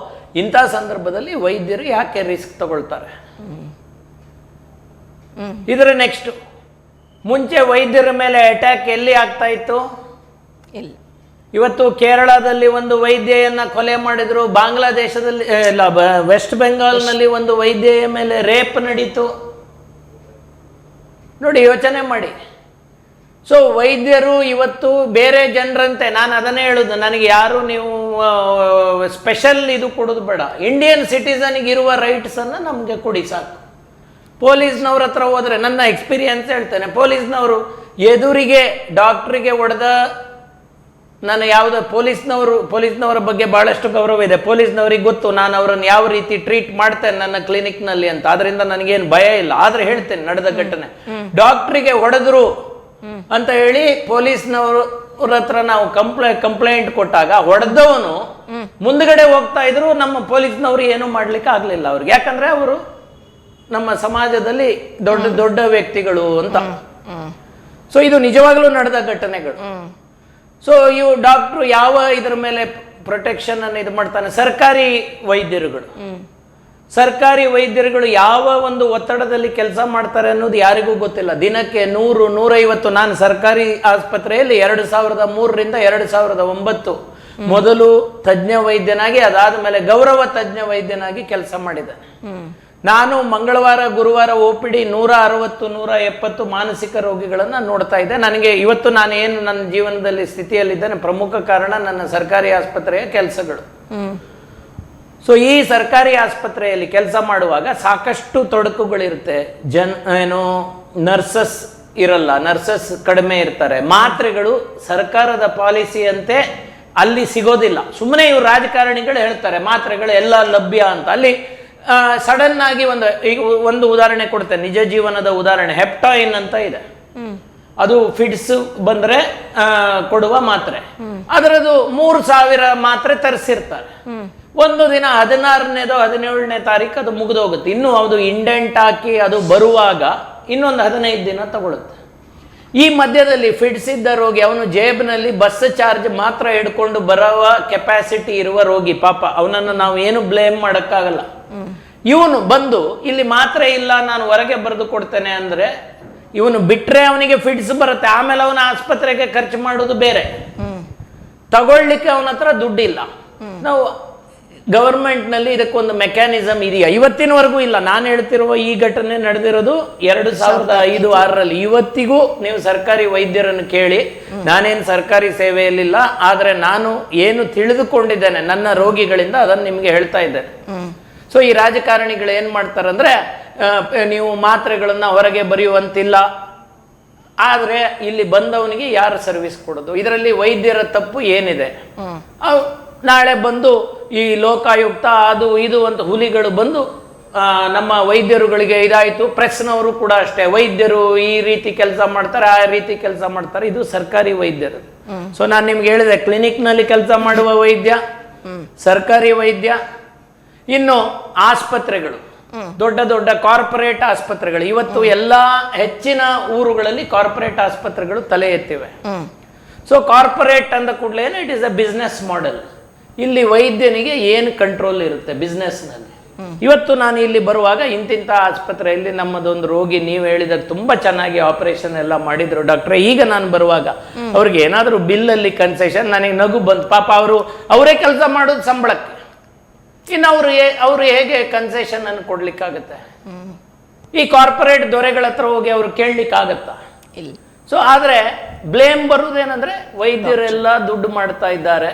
Speaker 2: ಇಂಥ ಸಂದರ್ಭದಲ್ಲಿ ವೈದ್ಯರು ಯಾಕೆ ರಿಸ್ಕ್ ತಗೊಳ್ತಾರೆ? ಇದರ ನೆಕ್ಸ್ಟ್, ಮುಂಚೆ ವೈದ್ಯರ ಮೇಲೆ ಅಟ್ಯಾಕ್ ಎಲ್ಲಿ ಆಗ್ತಾ ಇತ್ತು?
Speaker 1: ಇಲ್ಲ.
Speaker 2: ಇವತ್ತು ಕೇರಳದಲ್ಲಿ ಒಂದು ವೈದ್ಯೆಯನ್ನ ಕೊಲೆ ಮಾಡಿದ್ರು, ಬಾಂಗ್ಲಾದೇಶದಲ್ಲಿ ವೆಸ್ಟ್ ಬೆಂಗಾಲ್ನಲ್ಲಿ ಒಂದು ವೈದ್ಯೆಯ ಮೇಲೆ ರೇಪ್ ನಡೀತು. ನೋಡಿ, ಯೋಚನೆ ಮಾಡಿ. ಸೊ ವೈದ್ಯರು ಇವತ್ತು ಬೇರೆ ಜನರಂತೆ, ನಾನು ಅದನ್ನೇ ಹೇಳುದು, ನನಗೆ ಯಾರು ನೀವು ಸ್ಪೆಷಲ್ ಇದು ಕೊಡೋದು ಬೇಡ, ಇಂಡಿಯನ್ ಸಿಟಿಸನ್ಗೆ ಇರುವ ರೈಟ್ಸ್ ಅನ್ನು ನಮಗೆ ಕೊಡಿ ಸಾಕು. ಪೊಲೀಸ್ನವ್ರ ಹತ್ರ ಹೋದ್ರೆ, ನನ್ನ ಎಕ್ಸ್ಪೀರಿಯನ್ಸ್ ಹೇಳ್ತೇನೆ, ಪೊಲೀಸ್ನವರು ಎದುರಿಗೆ ಡಾಕ್ಟ್ರಿಗೆ ಹೊಡೆದ, ನಾನು ಯಾವುದೋ ಪೊಲೀಸ್ನವರ ಬಗ್ಗೆ ಬಹಳಷ್ಟು ಗೌರವ ಇದೆ, ಪೊಲೀಸ್ನವ್ರಿಗೆ ಗೊತ್ತು ನಾನು ಅವರನ್ನು ಯಾವ ರೀತಿ ಟ್ರೀಟ್ ಮಾಡ್ತೇನೆ ನನ್ನ ಕ್ಲಿನಿಕ್ನಲ್ಲಿ ಅಂತ, ಅದರಿಂದ ನನಗೇನು ಭಯ ಇಲ್ಲ. ಆದ್ರೆ ಹೇಳ್ತೇನೆ ನಡೆದ ಘಟನೆ, ಡಾಕ್ಟ್ರಿಗೆ ಹೊಡೆದ್ರು ಅಂತ ಹೇಳಿ ಪೊಲೀಸ್ನವ್ರ ಹತ್ರ ನಾವು ಕಂಪ್ಲೇಂಟ್ ಕೊಟ್ಟಾಗ ಹೊಡೆದವನು ಮುಂದ್ಗಡೆ ಹೋಗ್ತಾ ಇದ್ರು, ನಮ್ಮ ಪೊಲೀಸ್ನವ್ರು ಏನು ಮಾಡ್ಲಿಕ್ಕೆ ಆಗ್ಲಿಲ್ಲ ಅವ್ರಿಗೆ, ಯಾಕಂದ್ರೆ ಅವರು ನಮ್ಮ ಸಮಾಜದಲ್ಲಿ ದೊಡ್ಡ ದೊಡ್ಡ ವ್ಯಕ್ತಿಗಳು ಅಂತ. ಸೊ ಇದು ನಿಜವಾಗ್ಲೂ ನಡೆದ ಘಟನೆಗಳು. ಸೊ ಇವು ಡಾಕ್ಟ್ರು ಯಾವ ಇದರ ಮೇಲೆ ಪ್ರೊಟೆಕ್ಷನ್ ಅನ್ನು ಇದು ಮಾಡ್ತಾನೆ? ಸರ್ಕಾರಿ ವೈದ್ಯರುಗಳು ಯಾವ ಒಂದು ಒತ್ತಡದಲ್ಲಿ ಕೆಲಸ ಮಾಡ್ತಾರೆ ಅನ್ನೋದು ಯಾರಿಗೂ ಗೊತ್ತಿಲ್ಲ. ದಿನಕ್ಕೆ 100-150. ನಾನು ಸರ್ಕಾರಿ ಆಸ್ಪತ್ರೆಯಲ್ಲಿ 2003ರಿಂದ 2009 ಮೊದಲು ತಜ್ಞ ವೈದ್ಯನಾಗಿ, ಅದಾದ ಮೇಲೆ ಗೌರವ ತಜ್ಞ ವೈದ್ಯನಾಗಿ ಕೆಲಸ ಮಾಡಿದೆ. ನಾನು ಮಂಗಳವಾರ ಗುರುವಾರ OPD 160-170 ಮಾನಸಿಕ ರೋಗಿಗಳನ್ನ ನೋಡ್ತಾ ಇದ್ದೆ. ನನಗೆ ಇವತ್ತು ನಾನೇನು ನನ್ನ ಜೀವನದಲ್ಲಿ ಸ್ಥಿತಿಯಲ್ಲಿದ್ದೇನೆ, ಪ್ರಮುಖ ಕಾರಣ ನನ್ನ ಸರ್ಕಾರಿ ಆಸ್ಪತ್ರೆಯ ಕೆಲಸಗಳು. ಸೊ ಈ ಸರ್ಕಾರಿ ಆಸ್ಪತ್ರೆಯಲ್ಲಿ ಕೆಲಸ ಮಾಡುವಾಗ ಸಾಕಷ್ಟು ತೊಡಕುಗಳಿರುತ್ತೆ. ನರ್ಸಸ್ ಇರಲ್ಲ, ನರ್ಸಸ್ ಕಡಿಮೆ ಇರ್ತಾರೆ, ಮಾತ್ರೆಗಳು ಸರ್ಕಾರದ ಪಾಲಿಸಿಯಂತೆ ಅಲ್ಲಿ ಸಿಗೋದಿಲ್ಲ. ಸುಮ್ಮನೆ ಇವರು ರಾಜಕಾರಣಿಗಳು ಹೇಳ್ತಾರೆ ಮಾತ್ರೆಗಳು ಎಲ್ಲ ಲಭ್ಯ ಅಂತ. ಅಲ್ಲಿ ಸಡನ್ ಆಗಿ ಒಂದು ಉದಾಹರಣೆ ಕೊಡ್ತೇನೆ, ನಿಜ ಜೀವನದ ಉದಾಹರಣೆ. ಹೆಪ್ಟಾಯಿನ್ ಅಂತ ಇದೆ, ಅದು ಫಿಟ್ಸ್ ಬಂದ್ರೆ ಕೊಡುವ ಮಾತ್ರೆ. ಅದರದ್ದು 3000 ಮಾತ್ರೆ ತರಿಸಿರ್ತಾರೆ. ಒಂದು ದಿನ 16ನೇದೋ 17ನೇ ತಾರೀಕು ಅದು ಮುಗಿದೋಗುತ್ತೆ. ಇನ್ನು ಅದು ಇಂಡೆಂಟ್ ಹಾಕಿ ಅದು ಬರುವಾಗ ಇನ್ನೊಂದು 15 ದಿನ ತಗೊಳುತ್ತೆ. ಈ ಮಧ್ಯದಲ್ಲಿ ಫಿಟ್ಸ್ ಇದ್ದ ರೋಗಿ, ಅವನು ಜೇಬ್ನಲ್ಲಿ ಬಸ್ ಚಾರ್ಜ್ ಮಾತ್ರ ಹಿಡ್ಕೊಂಡು ಬರುವ ಕೆಪಾಸಿಟಿ ಇರುವ ರೋಗಿ, ಪಾಪ ಅವನನ್ನು ನಾವು ಏನು ಬ್ಲೇಮ್ ಮಾಡೋಕ್ಕಾಗಲ್ಲ. ಇವನು ಬಂದು ಇಲ್ಲಿ ಮಾತ್ರೆ ಇಲ್ಲ ನಾನು ಹೊರಗೆ ಬರೆದು ಕೊಡ್ತೇನೆ ಅಂದ್ರೆ, ಇವನು ಬಿಟ್ರೆ ಅವನಿಗೆ ಫಿಟ್ಸ್ ಬರುತ್ತೆ, ಆಮೇಲೆ ಅವನ ಆಸ್ಪತ್ರೆಗೆ ಖರ್ಚು ಮಾಡೋದು ಬೇರೆ, ತಗೊಳ್ಳಿಕ್ಕೆ ಅವನ ಹತ್ರ ದುಡ್ಡಿಲ್ಲ. ನಾವು ಗವರ್ಮೆಂಟ್ನಲ್ಲಿ ಇದಕ್ಕೊಂದು ಮೆಕ್ಯಾನಿಸಮ್ ಇದೆಯಾ? ಇವತ್ತಿನವರೆಗೂ ಇಲ್ಲ. ನಾನು ಹೇಳ್ತಿರುವ ಈ ಘಟನೆ ನಡೆದಿರೋದು 2005-6ರಲ್ಲಿ. ಇವತ್ತಿಗೂ ನೀವು ಸರ್ಕಾರಿ ವೈದ್ಯರನ್ನು ಕೇಳಿ, ನಾನೇನು ಸರ್ಕಾರಿ ಸೇವೆಯಲ್ಲಿಲ್ಲ, ಆದರೆ ನಾನು ಏನು ತಿಳಿದುಕೊಂಡಿದ್ದೇನೆ ನನ್ನ ರೋಗಿಗಳಿಂದ ಅದನ್ನು ನಿಮಗೆ ಹೇಳ್ತಾ ಇದ್ದೇನೆ. ಸೊ ಈ ರಾಜಕಾರಣಿಗಳು ಏನು ಮಾಡ್ತಾರಂದ್ರೆ, ನೀವು ಮಾತ್ರೆಗಳನ್ನ ಹೊರಗೆ ಬರೆಯುವಂತಿಲ್ಲ, ಆದರೆ ಇಲ್ಲಿ ಬಂದವನಿಗೆ ಯಾರು ಸರ್ವಿಸ್ ಕೊಡೋದು? ಇದರಲ್ಲಿ ವೈದ್ಯರ ತಪ್ಪು ಏನಿದೆ? ನಾಳೆ ಬಂದು ಈ ಲೋಕಾಯುಕ್ತ ಅದು ಇದು ಅಂತ ಹುಲಿಗಳು ಬಂದು ನಮ್ಮ ವೈದ್ಯರುಗಳಿಗೆ ಇದಾಯಿತು. ಪ್ರೆಸ್ನವರು ಕೂಡ ಅಷ್ಟೇ, ವೈದ್ಯರು ಈ ರೀತಿ ಕೆಲಸ ಮಾಡ್ತಾರೆ, ಆ ರೀತಿ ಕೆಲಸ ಮಾಡ್ತಾರೆ. ಇದು ಸರ್ಕಾರಿ ವೈದ್ಯರು. ಸೊ ನಾನು ನಿಮ್ಗೆ ಹೇಳಿದೆ, ಕ್ಲಿನಿಕ್ನಲ್ಲಿ ಕೆಲಸ ಮಾಡುವ ವೈದ್ಯ ಸರ್ಕಾರಿ ವೈದ್ಯ. ಇನ್ನು ಆಸ್ಪತ್ರೆಗಳು, ದೊಡ್ಡ ದೊಡ್ಡ ಕಾರ್ಪೊರೇಟ್ ಆಸ್ಪತ್ರೆಗಳು, ಇವತ್ತು ಎಲ್ಲ ಹೆಚ್ಚಿನ ಊರುಗಳಲ್ಲಿ ಕಾರ್ಪೊರೇಟ್ ಆಸ್ಪತ್ರೆಗಳು ತಲೆ ಎತ್ತಿವೆ. ಸೊ ಕಾರ್ಪೊರೇಟ್ ಅಂದ ಕೂಡಲೇ it is a business model. ಇಲ್ಲಿ ವೈದ್ಯನಿಗೆ ಏನು ಕಂಟ್ರೋಲ್ ಇರುತ್ತೆ ಬಿಸ್ನೆಸ್ನಲ್ಲಿ? ಇವತ್ತು ನಾನು ಇಲ್ಲಿ ಬರುವಾಗ ಇಂತಿಂಥ ಆಸ್ಪತ್ರೆಯಲ್ಲಿ ನಮ್ಮದೊಂದು ರೋಗಿ, ನೀವು ಹೇಳಿದಾಗ ತುಂಬಾ ಚೆನ್ನಾಗಿ ಆಪರೇಷನ್ ಎಲ್ಲ ಮಾಡಿದ್ರು ಡಾಕ್ಟ್ರೆ. ಈಗ ನಾನು ಬರುವಾಗ ಅವ್ರಿಗೆ ಏನಾದರೂ ಬಿಲ್ಲಲ್ಲಿ ಕನ್ಸೆಷನ್, ನನಗೆ ನಗು ಬಂತು. ಪಾಪ ಅವರೇ ಕೆಲಸ ಮಾಡೋದು ಸಂಬಳಕ್ಕೆ, ಇನ್ನು ಅವರು ಹೇಗೆ ಕನ್ಸೆಷನ್ ಅನ್ನು ಕೊಡ್ಲಿಕ್ಕಾಗತ್ತೆ? ಈ ಕಾರ್ಪೊರೇಟ್ ದೊರೆಗಳ ಹತ್ರ ಹೋಗಿ ಅವ್ರು ಕೇಳಲಿಕ್ಕಾಗತ್ತಾ?
Speaker 1: ಇಲ್ಲ.
Speaker 2: ಸೊ ಆದ್ರೆ ಬ್ಲೇಮ್ ಬರುವುದೇನಂದ್ರೆ ವೈದ್ಯರೆಲ್ಲ ದುಡ್ಡು ಮಾಡ್ತಾ ಇದ್ದಾರೆ,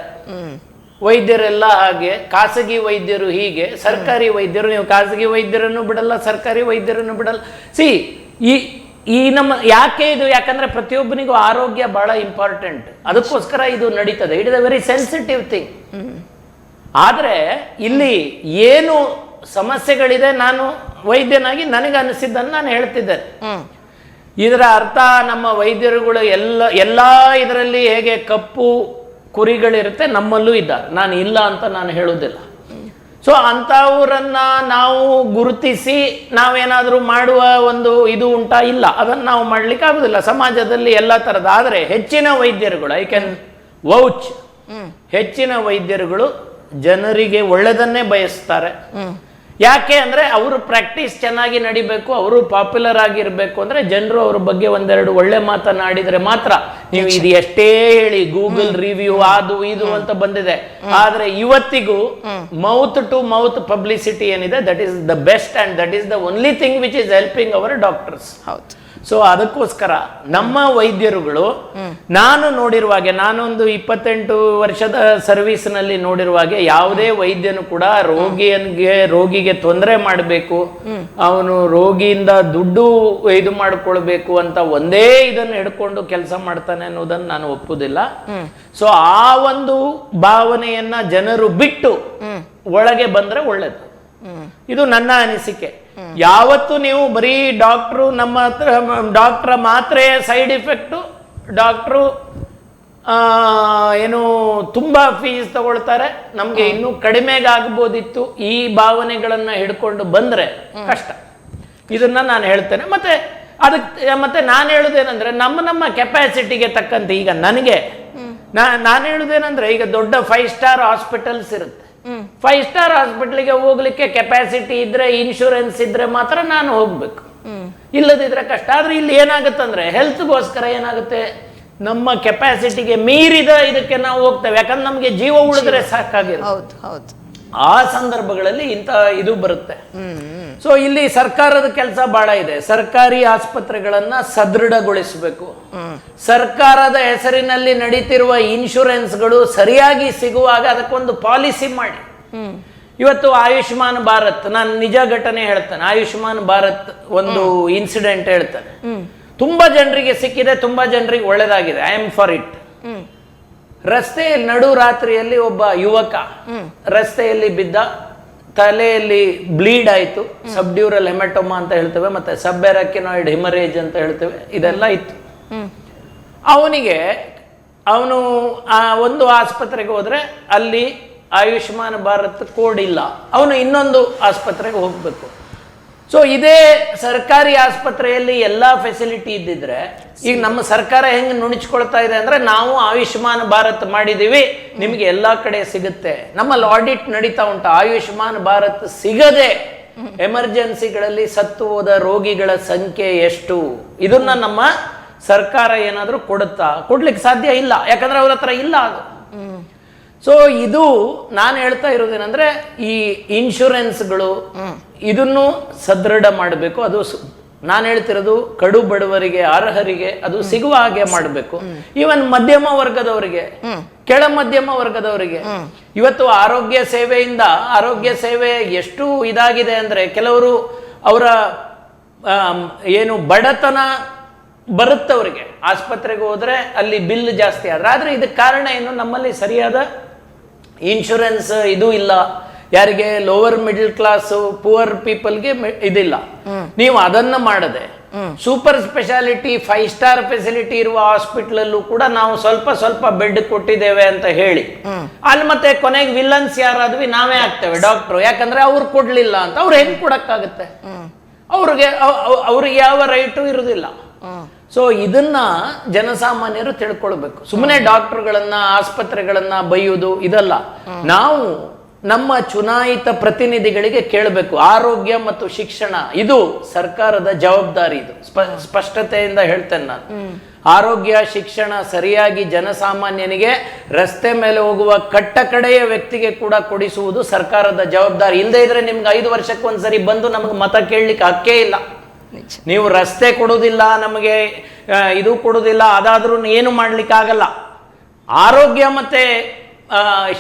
Speaker 2: ವೈದ್ಯರೆಲ್ಲ ಹಾಗೆ, ಖಾಸಗಿ ವೈದ್ಯರು ಹೀಗೆ, ಸರ್ಕಾರಿ ವೈದ್ಯರು, ನೀವು ಖಾಸಗಿ ವೈದ್ಯರನ್ನು ಬಿಡಲ್ಲ, ಸರ್ಕಾರಿ ವೈದ್ಯರನ್ನು ಬಿಡಲ್ಲ. ಈ ನಮ್ಮ ಯಾಕೆ ಇದು? ಯಾಕಂದ್ರೆ ಪ್ರತಿಯೊಬ್ಬನಿಗೂ ಆರೋಗ್ಯ ಬಹಳ ಇಂಪಾರ್ಟೆಂಟ್, ಅದಕ್ಕೋಸ್ಕರ ಇದು ನಡೀತದೆ. It is a very sensitive thing. ಆದರೆ ಇಲ್ಲಿ ಏನು ಸಮಸ್ಯೆಗಳಿದೆ, ನಾನು ವೈದ್ಯನಾಗಿ ನನಗನ್ನಿಸಿದ್ದನ್ನು ನಾನು ಹೇಳ್ತಿದ್ದೇನೆ. ಇದರ ಅರ್ಥ ನಮ್ಮ ವೈದ್ಯರುಗಳು ಎಲ್ಲ ಇದರಲ್ಲಿ ಹೇಗೆ ಕಪ್ಪು ಕುರಿಗಳಿರುತ್ತೆ, ನಮ್ಮಲ್ಲೂ ಇದ್ದಾರೆ, ನಾನು ಇಲ್ಲ ಅಂತ ನಾನು ಹೇಳುವುದಿಲ್ಲ. ಸೊ ಅಂಥವರನ್ನ ನಾವು ಗುರುತಿಸಿ ನಾವೇನಾದರೂ ಮಾಡುವ ಒಂದು ಇದು ಉಂಟಾ? ಇಲ್ಲ, ಅದನ್ನು ನಾವು ಮಾಡ್ಲಿಕ್ಕೆ ಆಗುದಿಲ್ಲ. ಸಮಾಜದಲ್ಲಿ ಎಲ್ಲ ಥರದ. ಆದರೆ ಹೆಚ್ಚಿನ ವೈದ್ಯರುಗಳು, ಐ ಕ್ಯಾನ್ ವೌಚ್, ಹೆಚ್ಚಿನ ವೈದ್ಯರುಗಳು ಜನರಿಗೆ ಒಳ್ಳೆದನ್ನೇ ಬಯಸ್ತಾರೆ. ಯಾಕೆ ಅಂದ್ರೆ ಅವರು ಪ್ರಾಕ್ಟೀಸ್ ಚೆನ್ನಾಗಿ ನಡಿಬೇಕು, ಅವರು ಪಾಪ್ಯುಲರ್ ಆಗಿರ್ಬೇಕು. ಅಂದ್ರೆ ಜನರು ಅವ್ರ ಬಗ್ಗೆ ಒಂದೆರಡು ಒಳ್ಳೆ ಮಾತನಾಡಿದ್ರೆ ಮಾತ್ರ. ನೀವು ಇದು ಎಷ್ಟೇ ಹೇಳಿ, ಗೂಗಲ್ ರಿವ್ಯೂ ಅದು ಇದು ಅಂತ ಬಂದಿದೆ, ಆದ್ರೆ ಇವತ್ತಿಗೂ ಮೌತ್ ಟು ಮೌತ್ ಪಬ್ಲಿಸಿಟಿ ಏನಿದೆ, that is the best and that is the only thing which is helping our doctors.
Speaker 1: ಹೌದು.
Speaker 2: ಸೊ ಅದಕ್ಕೋಸ್ಕರ ನಮ್ಮ ವೈದ್ಯರುಗಳು, ನಾನು ನೋಡಿರುವಾಗೆ, ನಾನೊಂದು 28 ವರ್ಷದ ಸರ್ವಿಸ್ನಲ್ಲಿ ನೋಡಿರುವಾಗೆ, ಯಾವುದೇ ವೈದ್ಯನು ಕೂಡ ರೋಗಿಗೆ ತೊಂದರೆ ಮಾಡಬೇಕು, ಅವನು ರೋಗಿಯಿಂದ ದುಡ್ಡು ಇದು ಮಾಡಿಕೊಳ್ಬೇಕು ಅಂತ ಒಂದೇ ಇದನ್ನು ಹಿಡ್ಕೊಂಡು ಕೆಲಸ ಮಾಡ್ತಾನೆ ಅನ್ನೋದನ್ನು ನಾನು ಒಪ್ಪುದಿಲ್ಲ. ಸೊ ಆ ಒಂದು ಭಾವನೆಯನ್ನ ಜನರು ಬಿಟ್ಟು ಒಳಗೆ ಬಂದ್ರೆ ಒಳ್ಳೇದು. ಇದು ನನ್ನ ಅನಿಸಿಕೆ. ಯಾವತ್ತು ನೀವು ಬರೀ ಡಾಕ್ಟ್ರು ನಮ್ಮ ಹತ್ರ ಡಾಕ್ಟ್ರ ಮಾತ್ರೆ ಸೈಡ್ ಇಫೆಕ್ಟು, ಡಾಕ್ಟ್ರು ಏನು ತುಂಬಾ ಫೀಸ್ ತಗೊಳ್ತಾರೆ, ನಮ್ಗೆ ಇನ್ನೂ ಕಡಿಮೆಗೆ ಆಗ್ಬೋದಿತ್ತು, ಈ ಭಾವನೆಗಳನ್ನ ಹಿಡ್ಕೊಂಡು ಬಂದ್ರೆ ಕಷ್ಟ. ಇದನ್ನ ನಾನು ಹೇಳ್ತೇನೆ. ಮತ್ತೆ ನಾನು ಹೇಳುದೇನಂದ್ರೆ, ನಮ್ಮ ಕೆಪಾಸಿಟಿಗೆ ತಕ್ಕಂತೆ, ಈಗ ನನಗೆ ನಾನು ಹೇಳುದೇನಂದ್ರೆ, ಈಗ ದೊಡ್ಡ 5 ಸ್ಟಾರ್ ಹಾಸ್ಪಿಟಲ್ಸ್ ಇರುತ್ತೆ. 5 ಸ್ಟಾರ್ ಹಾಸ್ಪಿಟಲ್ಗೆ ಹೋಗ್ಲಿಕ್ಕೆ ಕೆಪಾಸಿಟಿ ಇದ್ರೆ, ಇನ್ಶೂರೆನ್ಸ್ ಇದ್ರೆ ಮಾತ್ರ ನಾನು ಹೋಗ್ಬೇಕು, ಇಲ್ಲದಿದ್ರೆ ಕಷ್ಟ. ಆದ್ರೆ ಇಲ್ಲಿ ಏನಾಗುತ್ತಂದ್ರೆ, ಹೆಲ್ತ್ಗೋಸ್ಕರ ಏನಾಗುತ್ತೆ, ನಮ್ಮ ಕೆಪಾಸಿಟಿಗೆ ಮೀರಿದ ಇದಕ್ಕೆ ನಾವು ಹೋಗ್ತೇವೆ. ಯಾಕಂದ್ರೆ ನಮ್ಗೆ ಜೀವ ಉಳಿದ್ರೆ ಸಾಕಾಗಿರುತ್ತೆ. ಆ ಸಂದರ್ಭಗಳಲ್ಲಿ ಇಂಥ ಇದು ಬರುತ್ತೆ. ಸೊ ಇಲ್ಲಿ ಸರ್ಕಾರದ ಕೆಲಸ ಬಹಳ ಇದೆ. ಸರ್ಕಾರಿ ಆಸ್ಪತ್ರೆಗಳನ್ನ ಸದೃಢಗೊಳಿಸಬೇಕು. ಸರ್ಕಾರದ ಹೆಸರಿನಲ್ಲಿ ನಡೀತಿರುವ ಇನ್ಶೂರೆನ್ಸ್ಗಳು ಸರಿಯಾಗಿ ಸಿಗುವಾಗ ಅದಕ್ಕೊಂದು ಪಾಲಿಸಿ ಮಾಡಿ. ಇವತ್ತು ಆಯುಷ್ಮಾನ್ ಭಾರತ್, ನಾನು ನಿಜ ಘಟನೆ ಹೇಳ್ತೇನೆ. ಆಯುಷ್ಮಾನ್ ಭಾರತ್ ಒಂದು ಇನ್ಸಿಡೆಂಟ್ ಹೇಳ್ತೇನೆ. ತುಂಬಾ ಜನರಿಗೆ ಸಿಕ್ಕಿದೆ, ತುಂಬಾ ಜನರಿಗೆ ಒಳ್ಳೇದಾಗಿದೆ. I am for it. ರಸ್ತೆಯಲ್ಲಿ ನಡು ರಾತ್ರಿಯಲ್ಲಿ ಒಬ್ಬ ಯುವಕ ರಸ್ತೆಯಲ್ಲಿ ಬಿದ್ದ, ತಲೆಯಲ್ಲಿ ಬ್ಲೀಡ್ ಆಯಿತು, ಸಬ್ಡ್ಯೂರಲ್ ಹೆಮಟೋಮಾ ಅಂತ ಹೇಳ್ತೇವೆ, ಮತ್ತೆ ಸಬ್ಎರಾಕಿನಾಯ್ಡ್ ಹಿಮರೇಜ್ ಅಂತ ಹೇಳ್ತೇವೆ, ಇದೆಲ್ಲ ಇತ್ತು. ಅವನು ಒಂದು ಆಸ್ಪತ್ರೆಗೆ ಹೋದ್ರೆ ಅಲ್ಲಿ ಆಯುಷ್ಮಾನ್ ಭಾರತ್ ಕೋಡ್ ಇಲ್ಲ, ಅವನು ಇನ್ನೊಂದು ಆಸ್ಪತ್ರೆಗೆ ಹೋಗ್ಬೇಕು. ಸೊ ಇದೇ ಸರ್ಕಾರಿ ಆಸ್ಪತ್ರೆಯಲ್ಲಿ ಎಲ್ಲ ಫೆಸಿಲಿಟಿ ಇದ್ದಿದ್ರೆ, ಈಗ ನಮ್ಮ ಸರ್ಕಾರ ಹೆಂಗೆ ನುಣಿಸ್ಕೊಳ್ತಾ ಇದೆ ಅಂದ್ರೆ, ನಾವು ಆಯುಷ್ಮಾನ್ ಭಾರತ್ ಮಾಡಿದೀವಿ, ನಿಮಗೆ ಎಲ್ಲಾ ಕಡೆ ಸಿಗುತ್ತೆ. ನಮ್ಮಲ್ಲಿ ಆಡಿಟ್ ನಡೀತಾ ಉಂಟು. ಆಯುಷ್ಮಾನ್ ಭಾರತ್ ಸಿಗದೆ ಎಮರ್ಜೆನ್ಸಿಗಳಲ್ಲಿ ಸತ್ತು ಹೋದ ರೋಗಿಗಳ ಸಂಖ್ಯೆ ಎಷ್ಟು, ಇದನ್ನ ನಮ್ಮ ಸರ್ಕಾರ ಏನಾದ್ರೂ ಕೊಡುತ್ತಾ? ಕೊಡ್ಲಿಕ್ಕೆ ಸಾಧ್ಯ ಇಲ್ಲ, ಯಾಕಂದ್ರೆ ಅವ್ರ ಹತ್ರ ಇಲ್ಲ ಅದು. ಸೊ ಇದು ನಾನು ಹೇಳ್ತಾ ಇರೋದೇನೆಂದ್ರೆ ಈ ಇನ್ಶೂರೆನ್ಸ್ಗಳು ಇದನ್ನು ಸದೃಢ ಮಾಡಬೇಕು. ಅದು ನಾನು ಹೇಳ್ತಿರೋದು ಕಡು ಬಡವರಿಗೆ, ಅರ್ಹರಿಗೆ ಅದು ಸಿಗುವ ಹಾಗೆ ಮಾಡಬೇಕು. ಈವನ್ ಮಧ್ಯಮ ವರ್ಗದವರಿಗೆ, ಕೆಳ ಮಧ್ಯಮ ವರ್ಗದವರಿಗೆ ಇವತ್ತು ಆರೋಗ್ಯ ಸೇವೆ ಎಷ್ಟು ಇದಾಗಿದೆ ಅಂದ್ರೆ, ಕೆಲವರು ಅವರ ಏನು ಬಡತನ ಬರುತ್ತವರಿಗೆ ಆಸ್ಪತ್ರೆಗೆ ಹೋದ್ರೆ ಅಲ್ಲಿ ಬಿಲ್ ಜಾಸ್ತಿ ಆದ್ರೆ ಇದಕ್ಕೆ ಕಾರಣ ಏನು, ನಮ್ಮಲ್ಲಿ ಸರಿಯಾದ ಇನ್ಶೂರೆನ್ಸ್ ಇದು ಇಲ್ಲ. ಯಾರಿಗೆ ಲೋವರ್ ಮಿಡಲ್ ಕ್ಲಾಸ್ ಪುವರ್ ಪೀಪಲ್ಗೆ ಇದಿಲ್ಲ. ನೀವು ಅದನ್ನ ಮಾಡದೆ ಸೂಪರ್ ಸ್ಪೆಷಾಲಿಟಿ 5 ಸ್ಟಾರ್ ಫೆಸಿಲಿಟಿ ಇರುವ ಹಾಸ್ಪಿಟಲ್ ಅಲ್ಲೂ ಕೂಡ ನಾವು ಸ್ವಲ್ಪ ಬೆಡ್ ಕೊಟ್ಟಿದ್ದೇವೆ ಅಂತ ಹೇಳಿ ಅಲ್ಲಿ ಮತ್ತೆ ಕೊನೆಗೆ ವಿಲನ್ಸ್ ಯಾರಾದ್ವಿ ನಾವೇ ಆಗ್ತೇವೆ ಡಾಕ್ಟ್ರು. ಯಾಕಂದ್ರೆ ಅವ್ರು ಕೊಡ್ಲಿಲ್ಲ ಅಂತ. ಅವ್ರು ಹೆಂಗ್ ಕೊಡಕ್ಕಾಗತ್ತೆ? ಅವ್ರಿಗೆ ಯಾವ ರೈಟು ಇರುವುದಿಲ್ಲ. ಸೊ ಇದನ್ನ ಜನಸಾಮಾನ್ಯರು ತಿಳ್ಕೊಳ್ಬೇಕು. ಸುಮ್ಮನೆ ಡಾಕ್ಟರ್ಗಳನ್ನ ಆಸ್ಪತ್ರೆಗಳನ್ನ ಬೈಯುವುದು ಇದಲ್ಲ. ನಾವು ನಮ್ಮ ಚುನಾಯಿತ ಪ್ರತಿನಿಧಿಗಳಿಗೆ ಕೇಳಬೇಕು. ಆರೋಗ್ಯ ಮತ್ತು ಶಿಕ್ಷಣ ಇದು ಸರ್ಕಾರದ ಜವಾಬ್ದಾರಿ. ಇದು ಸ್ಪಷ್ಟತೆಯಿಂದ ಹೇಳ್ತೇನೆ ನಾನು. ಆರೋಗ್ಯ ಶಿಕ್ಷಣ ಸರಿಯಾಗಿ ಜನಸಾಮಾನ್ಯನಿಗೆ ರಸ್ತೆ ಮೇಲೆ ಹೋಗುವ ಕಟ್ಟ ಕಡೆಯ ವ್ಯಕ್ತಿಗೆ ಕೂಡ ಕೊಡಿಸುವುದು ಸರ್ಕಾರದ ಜವಾಬ್ದಾರಿ. ಇಲ್ಲದೆ ಇದ್ರೆ ನಿಮ್ಗೆ 5 ವರ್ಷಕ್ಕೊಂದ್ಸರಿ ಬಂದು ನಮಗೆ ಮತ ಕೇಳಲಿಕ್ಕೆ ಹಕ್ಕೇ ಇಲ್ಲ. ನೀವು ರಸ್ತೆ ಕೊಡುವುದಿಲ್ಲ, ನಮಗೆ ಇದು ಕೊಡುವುದಿಲ್ಲ, ಅದಾದ್ರೂ ಏನು ಮಾಡ್ಲಿಕ್ಕಾಗಲ್ಲ. ಆರೋಗ್ಯ ಮತ್ತೆ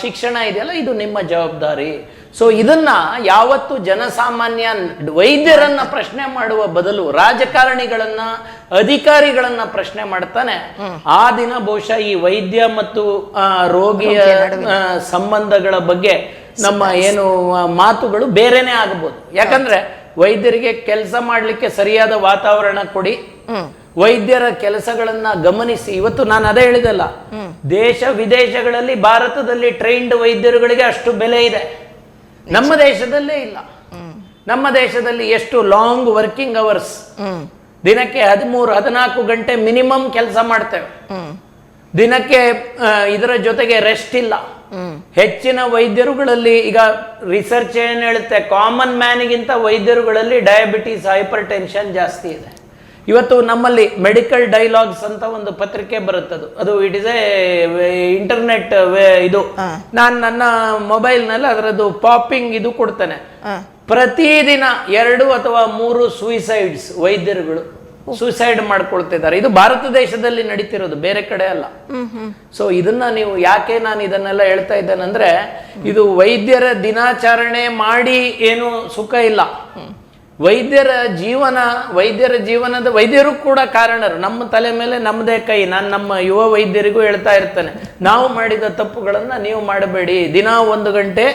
Speaker 2: ಶಿಕ್ಷಣ ಇದೆಯಲ್ಲ, ಇದು ನಿಮ್ಮ ಜವಾಬ್ದಾರಿ. ಸೊ ಇದನ್ನ ಯಾವತ್ತು ಜನಸಾಮಾನ್ಯ ವೈದ್ಯರನ್ನ ಪ್ರಶ್ನೆ ಮಾಡುವ ಬದಲು ರಾಜಕಾರಣಿಗಳನ್ನ, ಅಧಿಕಾರಿಗಳನ್ನ ಪ್ರಶ್ನೆ ಮಾಡ್ತಾನೆ, ಆ ದಿನ ಬಹುಶಃ ಈ ವೈದ್ಯ ಮತ್ತು ರೋಗಿಯ ಸಂಬಂಧಗಳ ಬಗ್ಗೆ ನಮ್ಮ ಏನು ಮಾತುಗಳು ಬೇರೆನೆ ಆಗಬಹುದು. ಯಾಕಂದ್ರೆ ವೈದ್ಯರಿಗೆ ಕೆಲಸ ಮಾಡ್ಲಿಕ್ಕೆ ಸರಿಯಾದ ವಾತಾವರಣ ಕೊಡಿ, ವೈದ್ಯರ ಕೆಲಸಗಳನ್ನ ಗಮನಿಸಿ. ಇವತ್ತು ನಾನು ಅದೇ ಹೇಳಿದಲ್ಲ, ದೇಶ ವಿದೇಶಗಳಲ್ಲಿ ಭಾರತದಲ್ಲಿ ಟ್ರೈನ್ಡ್ ವೈದ್ಯರುಗಳಿಗೆ ಅಷ್ಟು ಬೆಲೆ ಇದೆ, ನಮ್ಮ ದೇಶದಲ್ಲೇ ಇಲ್ಲ. ನಮ್ಮ ದೇಶದಲ್ಲಿ ಎಷ್ಟು ಲಾಂಗ್ ವರ್ಕಿಂಗ್ ಅವರ್ಸ್, ದಿನಕ್ಕೆ 13-14 ಗಂಟೆ ಮಿನಿಮಮ್ ಕೆಲಸ ಮಾಡ್ತೇವೆ. ದಿನಕ್ಕೆ ಇದರ ಜೊತೆಗೆ ರೆಸ್ಟ್ ಇಲ್ಲ. ಹೆಚ್ಚಿನ ವೈದ್ಯರುಗಳಲ್ಲಿ ಈಗ ರಿಸರ್ಚ್ ಏನ್ ಹೇಳುತ್ತೆ, ಕಾಮನ್ ಮ್ಯಾನಿಗಿಂತ ವೈದ್ಯರುಗಳಲ್ಲಿ ಡಯಾಬಿಟೀಸ್, ಹೈಪರ್ ಟೆನ್ಷನ್ ಜಾಸ್ತಿ ಇದೆ. ಇವತ್ತು ನಮ್ಮಲ್ಲಿ ಮೆಡಿಕಲ್ ಡೈಲಾಗ್ಸ್ ಅಂತ ಒಂದು ಪತ್ರಿಕೆ ಬರುತ್ತದು. ಅದು ಇಟ್ ಇಸ್ ಎ ಇಂಟರ್ನೆಟ್ ಇದು. ನಾನು ನನ್ನ ಮೊಬೈಲ್ ನಲ್ಲಿ ಅದರದ್ದು ಪಾಪಿಂಗ್ ಇದು ಕೊಡ್ತೇನೆ. ಪ್ರತಿದಿನ 2 ಅಥವಾ 3 ಸೂಯಿಸೈಡ್ಸ್, ವೈದ್ಯರುಗಳು ಸೂಸೈಡ್ ಮಾಡ್ಕೊಳ್ತಿದ್ದಾರೆ. ಇದು ಭಾರತ ದೇಶದಲ್ಲಿ ನಡೀತಿರೋದು, ಬೇರೆ ಕಡೆ ಅಲ್ಲ. ಸೊ ಇದನ್ನ ನೀವು ಯಾಕೆ ನಾನು ಇದನ್ನೆಲ್ಲ ಹೇಳ್ತಾ ಇದ್ದೇನೆಂದ್ರೆ, ಇದು ವೈದ್ಯರ ದಿನಾಚರಣೆ ಮಾಡಿ ಏನು ಸುಖ ಇಲ್ಲ. ವೈದ್ಯರ ಜೀವನದ ವೈದ್ಯರು ಕೂಡ ಕಾರಣರು. ನಮ್ಮ ತಲೆ ಮೇಲೆ ನಮ್ಮದೇ ಕೈ. ನಾನು ನಮ್ಮ ಯುವ ವೈದ್ಯರಿಗೂ ಹೇಳ್ತಾ ಇರ್ತೇನೆ, ನಾವು ಮಾಡಿದ ತಪ್ಪುಗಳನ್ನ ನೀವು ಮಾಡಬೇಡಿ. ದಿನ 1 ಗಂಟೆ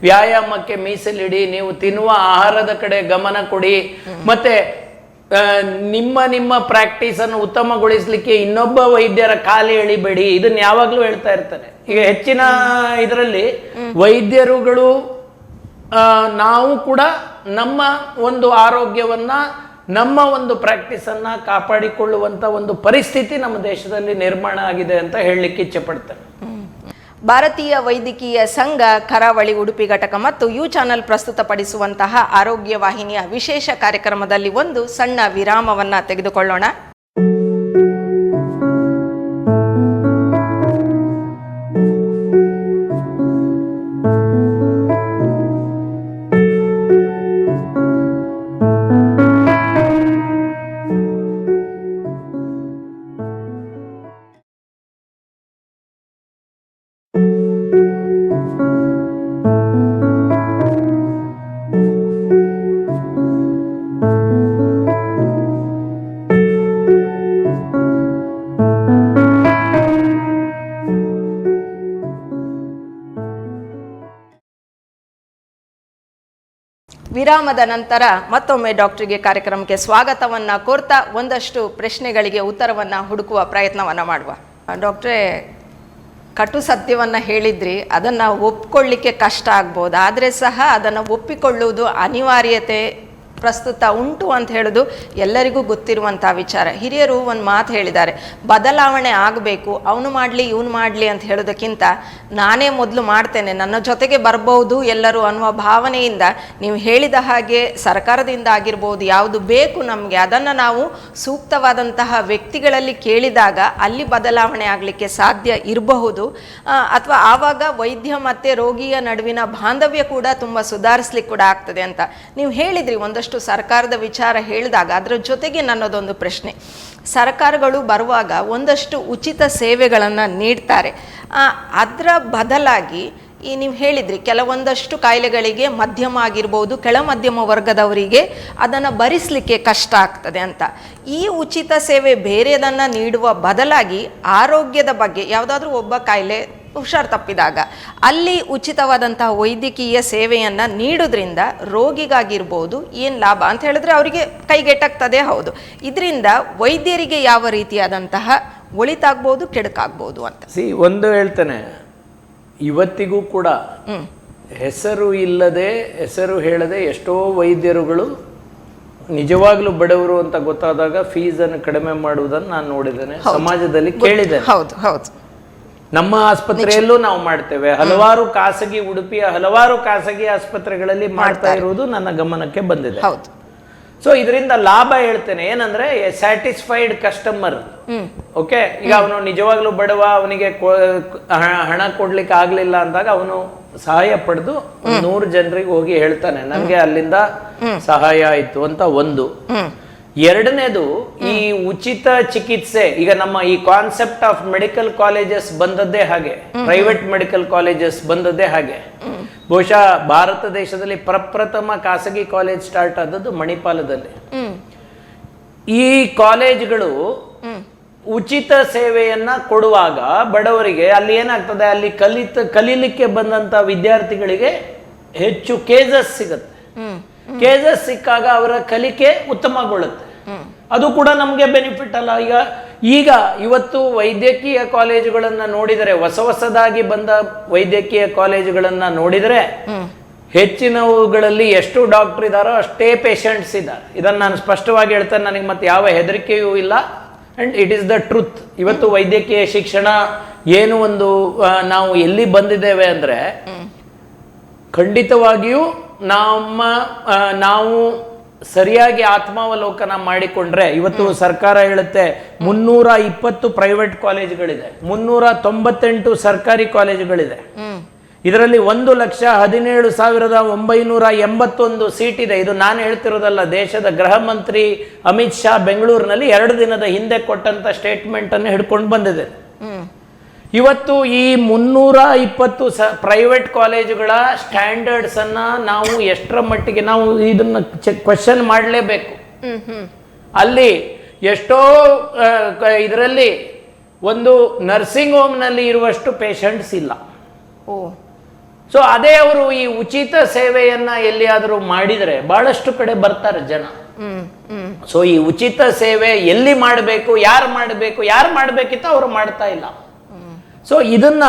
Speaker 2: ವ್ಯಾಯಾಮಕ್ಕೆ ಮೀಸಲಿಡಿ, ನೀವು ತಿನ್ನುವ ಆಹಾರದ ಕಡೆ ಗಮನ ಕೊಡಿ, ಮತ್ತೆ ನಿಮ್ಮ ಪ್ರಾಕ್ಟೀಸ್ ಅನ್ನು ಉತ್ತಮಗೊಳಿಸ್ಲಿಕ್ಕೆ ಇನ್ನೊಬ್ಬ ವೈದ್ಯರ ಕಾಲು ಎಳಿಬೇಡಿ. ಇದನ್ನ ಯಾವಾಗ್ಲೂ ಹೇಳ್ತಾ ಇರ್ತಾನೆ. ಈಗ ಹೆಚ್ಚಿನ ಇದರಲ್ಲಿ ವೈದ್ಯರುಗಳು ನಾವು ಕೂಡ ನಮ್ಮ ಒಂದು ಆರೋಗ್ಯವನ್ನ, ನಮ್ಮ ಒಂದು ಪ್ರಾಕ್ಟೀಸ್ ಅನ್ನ ಕಾಪಾಡಿಕೊಳ್ಳುವಂತ ಒಂದು ಪರಿಸ್ಥಿತಿ ನಮ್ಮ ದೇಶದಲ್ಲಿ ನಿರ್ಮಾಣ ಆಗಿದೆ ಅಂತ ಹೇಳಲಿಕ್ಕೆ ಇಚ್ಛೆ ಪಡ್ತೇನೆ.
Speaker 1: ಭಾರತೀಯ ವೈದ್ಯಕೀಯ ಸಂಘ ಕರಾವಳಿ ಉಡುಪಿ ಘಟಕ ಮತ್ತು ಯು ಚಾನೆಲ್ ಪ್ರಸ್ತುತಪಡಿಸುವಂತಹ ಆರೋಗ್ಯ ವಾಹಿನಿಯ ವಿಶೇಷ ಕಾರ್ಯಕ್ರಮದಲ್ಲಿ ಒಂದು ಸಣ್ಣ ವಿರಾಮವನ್ನ ತೆಗೆದುಕೊಳ್ಳೋಣ. ವಿರಾಮದ ನಂತರ ಮತ್ತೊಮ್ಮೆ ಡಾಕ್ಟರ್ಗೆ ಕಾರ್ಯಕ್ರಮಕ್ಕೆ ಸ್ವಾಗತವನ್ನ ಕೋರ್ತಾ ಒಂದಷ್ಟು ಪ್ರಶ್ನೆಗಳಿಗೆ ಉತ್ತರವನ್ನ ಹುಡುಕುವ ಪ್ರಯತ್ನವನ್ನ ಮಾಡುವ. ಡಾಕ್ಟ್ರೇ, ಕಟು ಸತ್ಯವನ್ನ ಹೇಳಿದ್ರಿ, ಅದನ್ನ ಒಪ್ಕೊಳ್ಳಿಕ್ಕೆ ಕಷ್ಟ ಆಗ್ಬೋದು, ಆದರೆ ಸಹ ಅದನ್ನು ಒಪ್ಪಿಕೊಳ್ಳುವುದು ಅನಿವಾರ್ಯತೆ ಪ್ರಸ್ತುತ ಉಂಟು ಅಂತ ಹೇಳೋದು ಎಲ್ಲರಿಗೂ ಗೊತ್ತಿರುವಂಥ ವಿಚಾರ. ಹಿರಿಯರು ಒಂದು ಮಾತು ಹೇಳಿದ್ದಾರೆ, ಬದಲಾವಣೆ ಆಗಬೇಕು, ಅವನು ಮಾಡಲಿ ಇವನು ಮಾಡಲಿ ಅಂತ ಹೇಳೋದಕ್ಕಿಂತ ನಾನೇ ಮೊದಲು ಮಾಡ್ತೇನೆ, ನನ್ನ ಜೊತೆಗೆ ಬರ್ಬೋದು ಎಲ್ಲರೂ ಅನ್ನುವ ಭಾವನೆಯಿಂದ ನೀವು ಹೇಳಿದ ಹಾಗೆ ಸರ್ಕಾರದಿಂದ ಆಗಿರ್ಬೋದು, ಯಾವುದು ಬೇಕು ನಮಗೆ ಅದನ್ನು ನಾವು ಸೂಕ್ತವಾದಂತಹ ವ್ಯಕ್ತಿಗಳಲ್ಲಿ ಕೇಳಿದಾಗ ಅಲ್ಲಿ ಬದಲಾವಣೆ ಆಗಲಿಕ್ಕೆ ಸಾಧ್ಯ ಇರಬಹುದು. ಅಥವಾ ಆವಾಗ ವೈದ್ಯ ಮತ್ತು ರೋಗಿಯ ನಡುವಿನ ಬಾಂಧವ್ಯ ಕೂಡ ತುಂಬ ಸುಧಾರಿಸ್ಲಿಕ್ಕೆ ಕೂಡ ಆಗ್ತದೆ ಅಂತ ನೀವು ಹೇಳಿದ್ರಿ. ಒಂದಷ್ಟು ಸರ್ಕಾರದ ವಿಚಾರ ಹೇಳಿದಾಗ ಅದರ ಜೊತೆಗೆ ನನ್ನದೊಂದು ಪ್ರಶ್ನೆ, ಸರ್ಕಾರಗಳು ಬರುವಾಗ ಒಂದಷ್ಟು ಉಚಿತ ಸೇವೆಗಳನ್ನು ನೀಡ್ತಾರೆ, ಅದರ ಬದಲಾಗಿ ಈ ನೀವು ಹೇಳಿದ್ರಿ ಕೆಲವೊಂದಷ್ಟು ಕಾಯಿಲೆಗಳಿಗೆ ಮಧ್ಯಮ ಆಗಿರ್ಬೋದು, ಕೆಳ ಮಧ್ಯಮ ವರ್ಗದವರಿಗೆ ಅದನ್ನು ಭರಿಸಲಿಕ್ಕೆ ಕಷ್ಟ ಆಗ್ತದೆ ಅಂತ. ಈ ಉಚಿತ ಸೇವೆ ಬೇರೆದನ್ನು ನೀಡುವ ಬದಲಾಗಿ ಆರೋಗ್ಯದ ಬಗ್ಗೆ ಯಾವುದಾದ್ರೂ ಒಬ್ಬ ಕಾಯಿಲೆ ಹುಷಾರು ತಪ್ಪಿದಾಗ ಅಲ್ಲಿ ಉಚಿತವಾದಂತಹ ವೈದ್ಯಕೀಯ ಸೇವೆಯನ್ನು ನೀಡೋದ್ರಿಂದ ರೋಗಿಗಾಗಿರ್ಬೋದು ಏನು ಲಾಭ ಅಂತ ಹೇಳಿದ್ರೆ ಅವರಿಗೆ ಕೈಗೆಟಕ್ತದೆ. ಹೌದು, ಇದರಿಂದ ವೈದ್ಯರಿಗೆ ಯಾವ ರೀತಿಯಾದಂತಹ ಒಳಿತಾಗ್ಬೋದು ಕೆಡುಕಾಗ್ಬೋದು ಅಂತ
Speaker 2: ಒಂದು ಹೇಳ್ತೇನೆ. ಇವತ್ತಿಗೂ ಕೂಡ ಹೆಸರು ಇಲ್ಲದೆ ಹೆಸರು ಹೇಳದೆ ಎಷ್ಟೋ ವೈದ್ಯರುಗಳು ನಿಜವಾಗ್ಲೂ ಬಡವರು ಅಂತ ಗೊತ್ತಾದಾಗ ಫೀಸನ್ನು ಕಡಿಮೆ ಮಾಡುವುದನ್ನು ನಾನು ನೋಡಿದ್ದೇನೆ, ಸಮಾಜದಲ್ಲಿ ಕೇಳಿದ್ದೇನೆ.
Speaker 1: ಹೌದು ಹೌದು,
Speaker 2: ನಮ್ಮ ಆಸ್ಪತ್ರೆಯಲ್ಲೂ ನಾವು ಮಾಡ್ತೇವೆ, ಹಲವಾರು ಖಾಸಗಿ ಉಡುಪಿಯ ಹಲವಾರು ಖಾಸಗಿ ಆಸ್ಪತ್ರೆಗಳಲ್ಲಿ ಮಾಡ್ತಾ ಇರುವುದು ನನ್ನ ಗಮನಕ್ಕೆ ಬಂದಿದೆ.
Speaker 1: ಹೌದು.
Speaker 2: ಸೊ ಇದರಿಂದ ಲಾಭ ಹೇಳ್ತೇನೆ ಏನಂದ್ರೆ ಸ್ಯಾಟಿಸ್ಫೈಡ್ ಕಸ್ಟಮರ್. ಓಕೆ, ಈಗ ಅವನು ನಿಜವಾಗ್ಲೂ ಬಡವ, ಅವನಿಗೆ ಹಣ ಕೊಡ್ಲಿಕ್ಕೆ ಆಗ್ಲಿಲ್ಲ ಅಂದಾಗ ಅವನು ಸಹಾಯ ಪಡೆದು 100 ಜನರಿಗೆ ಹೋಗಿ ಹೇಳ್ತಾನೆ ನನ್ಗೆ ಅಲ್ಲಿಂದ ಸಹಾಯ ಆಯ್ತು ಅಂತ. ಒಂದು. ಎರಡನೇದು, ಈ ಉಚಿತ ಚಿಕಿತ್ಸೆ, ಈಗ ನಮ್ಮ ಈ ಕಾನ್ಸೆಪ್ಟ್ ಆಫ್ ಮೆಡಿಕಲ್ ಕಾಲೇಜಸ್ ಬಂದದ್ದೇ ಹಾಗೆ, ಪ್ರೈವೇಟ್ ಮೆಡಿಕಲ್ ಕಾಲೇಜಸ್ ಬಂದದ್ದೇ ಹಾಗೆ. ಬಹುಶಃ ಭಾರತ ದೇಶದಲ್ಲಿ ಪ್ರಪ್ರಥಮ ಖಾಸಗಿ ಕಾಲೇಜ್ ಸ್ಟಾರ್ಟ್ ಆದದ್ದು ಮಣಿಪಾಲದಲ್ಲಿ. ಈ ಕಾಲೇಜ್ಗಳು ಉಚಿತ ಸೇವೆಯನ್ನ ಕೊಡುವಾಗ ಬಡವರಿಗೆ ಅಲ್ಲಿ ಏನಾಗ್ತದೆ, ಅಲ್ಲಿ ಕಲೀಲಿಕ್ಕೆ ಬಂದಂತ ವಿದ್ಯಾರ್ಥಿಗಳಿಗೆ ಹೆಚ್ಚು ಕೇಸಸ್ ಸಿಗುತ್ತೆ. ಕೇಸಸ್ ಸಿಕ್ಕಾಗ ಅವರ ಕಲಿಕೆ ಉತ್ತಮಗೊಳ್ಳುತ್ತೆ. ಅದು ಕೂಡ ನಮಗೆ ಬೆನಿಫಿಟ್ ಅಲ್ಲ. ಈಗ ಇವತ್ತು ವೈದ್ಯಕೀಯ ಕಾಲೇಜುಗಳನ್ನ ನೋಡಿದರೆ, ಹೊಸದಾಗಿ ಬಂದ ವೈದ್ಯಕೀಯ ಕಾಲೇಜುಗಳನ್ನ ನೋಡಿದರೆ ಹೆಚ್ಚಿನವುಗಳಲ್ಲಿ ಎಷ್ಟು ಡಾಕ್ಟರ್ ಇದ್ದಾರೋ ಅಷ್ಟೇ ಪೇಷಂಟ್ಸ್ ಇದ್ದಾರೆ. ಇದನ್ನು ನಾನು ಸ್ಪಷ್ಟವಾಗಿ ಹೇಳ್ತೇನೆ, ನನಗೆ ಮತ್ತೆ ಯಾವ ಹೆದರಿಕೆಯೂ ಇಲ್ಲ. And it is the truth. ಇವತ್ತು ವೈದ್ಯಕೀಯ ಶಿಕ್ಷಣ ಏನು ಒಂದು ನಾವು ಎಲ್ಲಿ ಬಂದಿದ್ದೇವೆ ಅಂದ್ರೆ, ಖಂಡಿತವಾಗಿಯೂ ನಾವು ಸರಿಯಾಗಿ ಆತ್ಮಾವಲೋಕನ ಮಾಡಿಕೊಂಡ್ರೆ, ಇವತ್ತು ಸರ್ಕಾರ ಹೇಳುತ್ತೆ 320 ಪ್ರೈವೇಟ್ ಕಾಲೇಜುಗಳಿದೆ, 398 ಸರ್ಕಾರಿ ಕಾಲೇಜುಗಳಿದೆ. ಇದರಲ್ಲಿ 1,17,981 ಸೀಟ್ ಇದೆ. ಇದು ನಾನು ಹೇಳ್ತಿರೋದಲ್ಲ, ದೇಶದ ಗೃಹ ಮಂತ್ರಿ ಅಮಿತ್ ಶಾ ಬೆಂಗಳೂರಿನಲ್ಲಿ 2 ದಿನದ ಹಿಂದೆ ಕೊಟ್ಟಂತ ಸ್ಟೇಟ್ಮೆಂಟ್ ಅನ್ನು ಹಿಡ್ಕೊಂಡು ಬಂದಿದೆ. ಇವತ್ತು ಈ 320 ಪ್ರೈವೇಟ್ ಕಾಲೇಜುಗಳ ಸ್ಟ್ಯಾಂಡರ್ಡ್ಸ್ ಅನ್ನ ನಾವು ಎಷ್ಟರ ಮಟ್ಟಿಗೆ ನಾವು ಇದನ್ನ ಕ್ವೆಶ್ಚನ್ ಮಾಡಲೇಬೇಕು. ಅಲ್ಲಿ ಎಷ್ಟೋ ಇದರಲ್ಲಿ ಒಂದು ನರ್ಸಿಂಗ್ ಹೋಮ್ ನಲ್ಲಿ ಇರುವಷ್ಟು ಪೇಷಂಟ್ಸ್ ಇಲ್ಲ. ಸೊ ಅದೇ ಅವರು ಈ ಉಚಿತ ಸೇವೆಯನ್ನ ಎಲ್ಲಿಯಾದರೂ ಮಾಡಿದರೆ ಬಹಳಷ್ಟು ಕಡೆ ಬರ್ತಾರೆ ಜನ. ಸೊ ಈ ಉಚಿತ ಸೇವೆ ಎಲ್ಲಿ ಮಾಡಬೇಕು, ಯಾರು ಮಾಡಬೇಕಿತ್ತು ಅವರು ಮಾಡ್ತಾ ಇಲ್ಲ. ಸೊ ಇದನ್ನ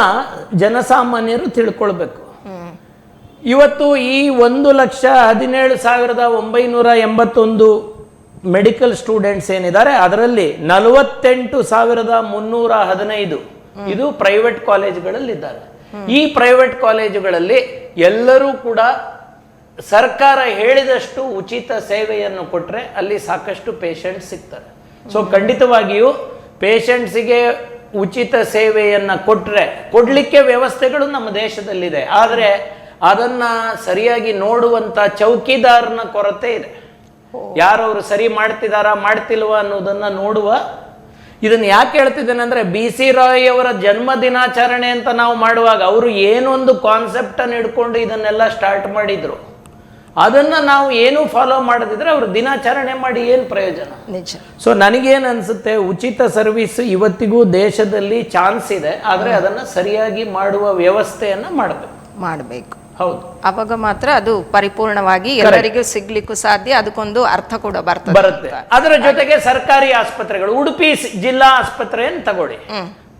Speaker 2: ಜನಸಾಮಾನ್ಯರು ತಿಳ್ಕೊಳ್ಬೇಕು. ಇವತ್ತು ಈ 1,17,981 ಮೆಡಿಕಲ್ ಸ್ಟೂಡೆಂಟ್ಸ್ ಏನಿದ್ದಾರೆ, ಅದರಲ್ಲಿ 48,315 ಇದು ಪ್ರೈವೇಟ್ ಕಾಲೇಜುಗಳಲ್ಲಿ ಇದ್ದಾರೆ. ಈ ಪ್ರೈವೇಟ್ ಕಾಲೇಜುಗಳಲ್ಲಿ ಎಲ್ಲರೂ ಕೂಡ ಸರ್ಕಾರ ಹೇಳಿದಷ್ಟು ಉಚಿತ ಸೇವೆಯನ್ನು ಕೊಟ್ಟರೆ ಅಲ್ಲಿ ಸಾಕಷ್ಟು ಪೇಷಂಟ್ ಸಿಗ್ತಾರೆ. ಸೊ ಖಂಡಿತವಾಗಿಯೂ ಪೇಷಂಟ್ಸಿಗೆ ಉಚಿತ ಸೇವೆಯನ್ನ ಕೊಡ್ಲಿಕ್ಕೆ ವ್ಯವಸ್ಥೆಗಳು ನಮ್ಮ ದೇಶದಲ್ಲಿದೆ. ಆದರೆ ಅದನ್ನ ಸರಿಯಾಗಿ ನೋಡುವಂತ ಚೌಕಿದಾರನ ಕೊರತೆ ಇದೆ. ಯಾರವರು ಸರಿ ಮಾಡ್ತಿದಾರಾ ಮಾಡ್ತಿಲ್ವಾ ಅನ್ನೋದನ್ನ ನೋಡುವ. ಇದನ್ನ ಯಾಕೆ ಹೇಳ್ತಿದ್ದೇನೆ ಅಂದ್ರೆ, BC ರಾಯ್ ಅವರ ಜನ್ಮ ದಿನಾಚರಣೆ ಅಂತ ನಾವು ಮಾಡುವಾಗ ಅವರು ಏನೊಂದು ಕಾನ್ಸೆಪ್ಟ್ ಅನ್ನು ಹಿಡ್ಕೊಂಡು ಇದನ್ನೆಲ್ಲ ಸ್ಟಾರ್ಟ್ ಮಾಡಿದ್ರು, ಅದನ್ನ ನಾವು ಏನು ಫಾಲೋ ಮಾಡದಿದ್ರೆ ಅವರು ದಿನಾಚರಣೆ ಮಾಡಿ ಏನು ಪ್ರಯೋಜನ? ಸೊ ನನಗೇನು ಅನ್ಸುತ್ತೆ, ಉಚಿತ ಸರ್ವಿಸ್ ಇವತ್ತಿಗೂ ದೇಶದಲ್ಲಿ ಚಾನ್ಸ್ ಇದೆ, ಆದ್ರೆ ಅದನ್ನ ಸರಿಯಾಗಿ ಮಾಡುವ ವ್ಯವಸ್ಥೆಯನ್ನ ಮಾಡಬೇಕು. ಹೌದು,
Speaker 1: ಅವಾಗ ಮಾತ್ರ ಅದು ಪರಿಪೂರ್ಣವಾಗಿ ಎಲ್ಲರಿಗೂ ಸಿಗ್ಲಿಕ್ಕೂ ಸಾಧ್ಯ, ಅದಕ್ಕೊಂದು ಅರ್ಥ ಕೂಡ ಬರುತ್ತೆ.
Speaker 2: ಅದರ ಜೊತೆಗೆ ಸರ್ಕಾರಿ ಆಸ್ಪತ್ರೆಗಳು, ಉಡುಪಿ ಜಿಲ್ಲಾ ಆಸ್ಪತ್ರೆಯನ್ನು ತಗೊಳ್ಳಿ,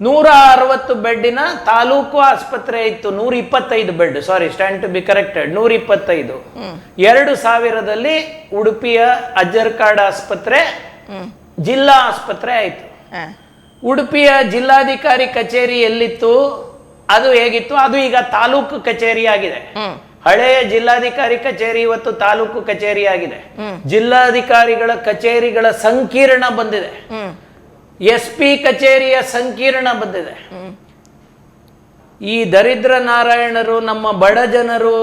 Speaker 2: 160 ಬೆಡ್ಡಿನ ತಾಲೂಕು ಆಸ್ಪತ್ರೆ ಇತ್ತು. 125 bed, sorry, stand to be corrected, 125. 2000ದಲ್ಲಿ ಉಡುಪಿಯ ಅಜ್ಜರ್ಕಾಡ್ ಆಸ್ಪತ್ರೆ ಜಿಲ್ಲಾ ಆಸ್ಪತ್ರೆ ಆಯಿತು. ಉಡುಪಿಯ ಜಿಲ್ಲಾಧಿಕಾರಿ ಕಚೇರಿ ಎಲ್ಲಿತ್ತು, ಅದು ಹೇಗಿತ್ತು, ಅದು ಈಗ ತಾಲೂಕು ಕಚೇರಿ ಆಗಿದೆ. ಹಳೆಯ ಜಿಲ್ಲಾಧಿಕಾರಿ ಕಚೇರಿ ಇವತ್ತು ತಾಲೂಕು ಕಚೇರಿ ಆಗಿದೆ. ಜಿಲ್ಲಾಧಿಕಾರಿಗಳ ಕಚೇರಿಗಳ ಸಂಕೀರ್ಣ ಬಂದಿದೆ. SP ಕಚೇರಿಯ ಸಂಕೀರ್ಣ ಬಂದಿದೆ. ಈ ದರಿದ್ರ ನಾರಾಯಣರು, ನಮ್ಮ ಬಡ ಜನರು,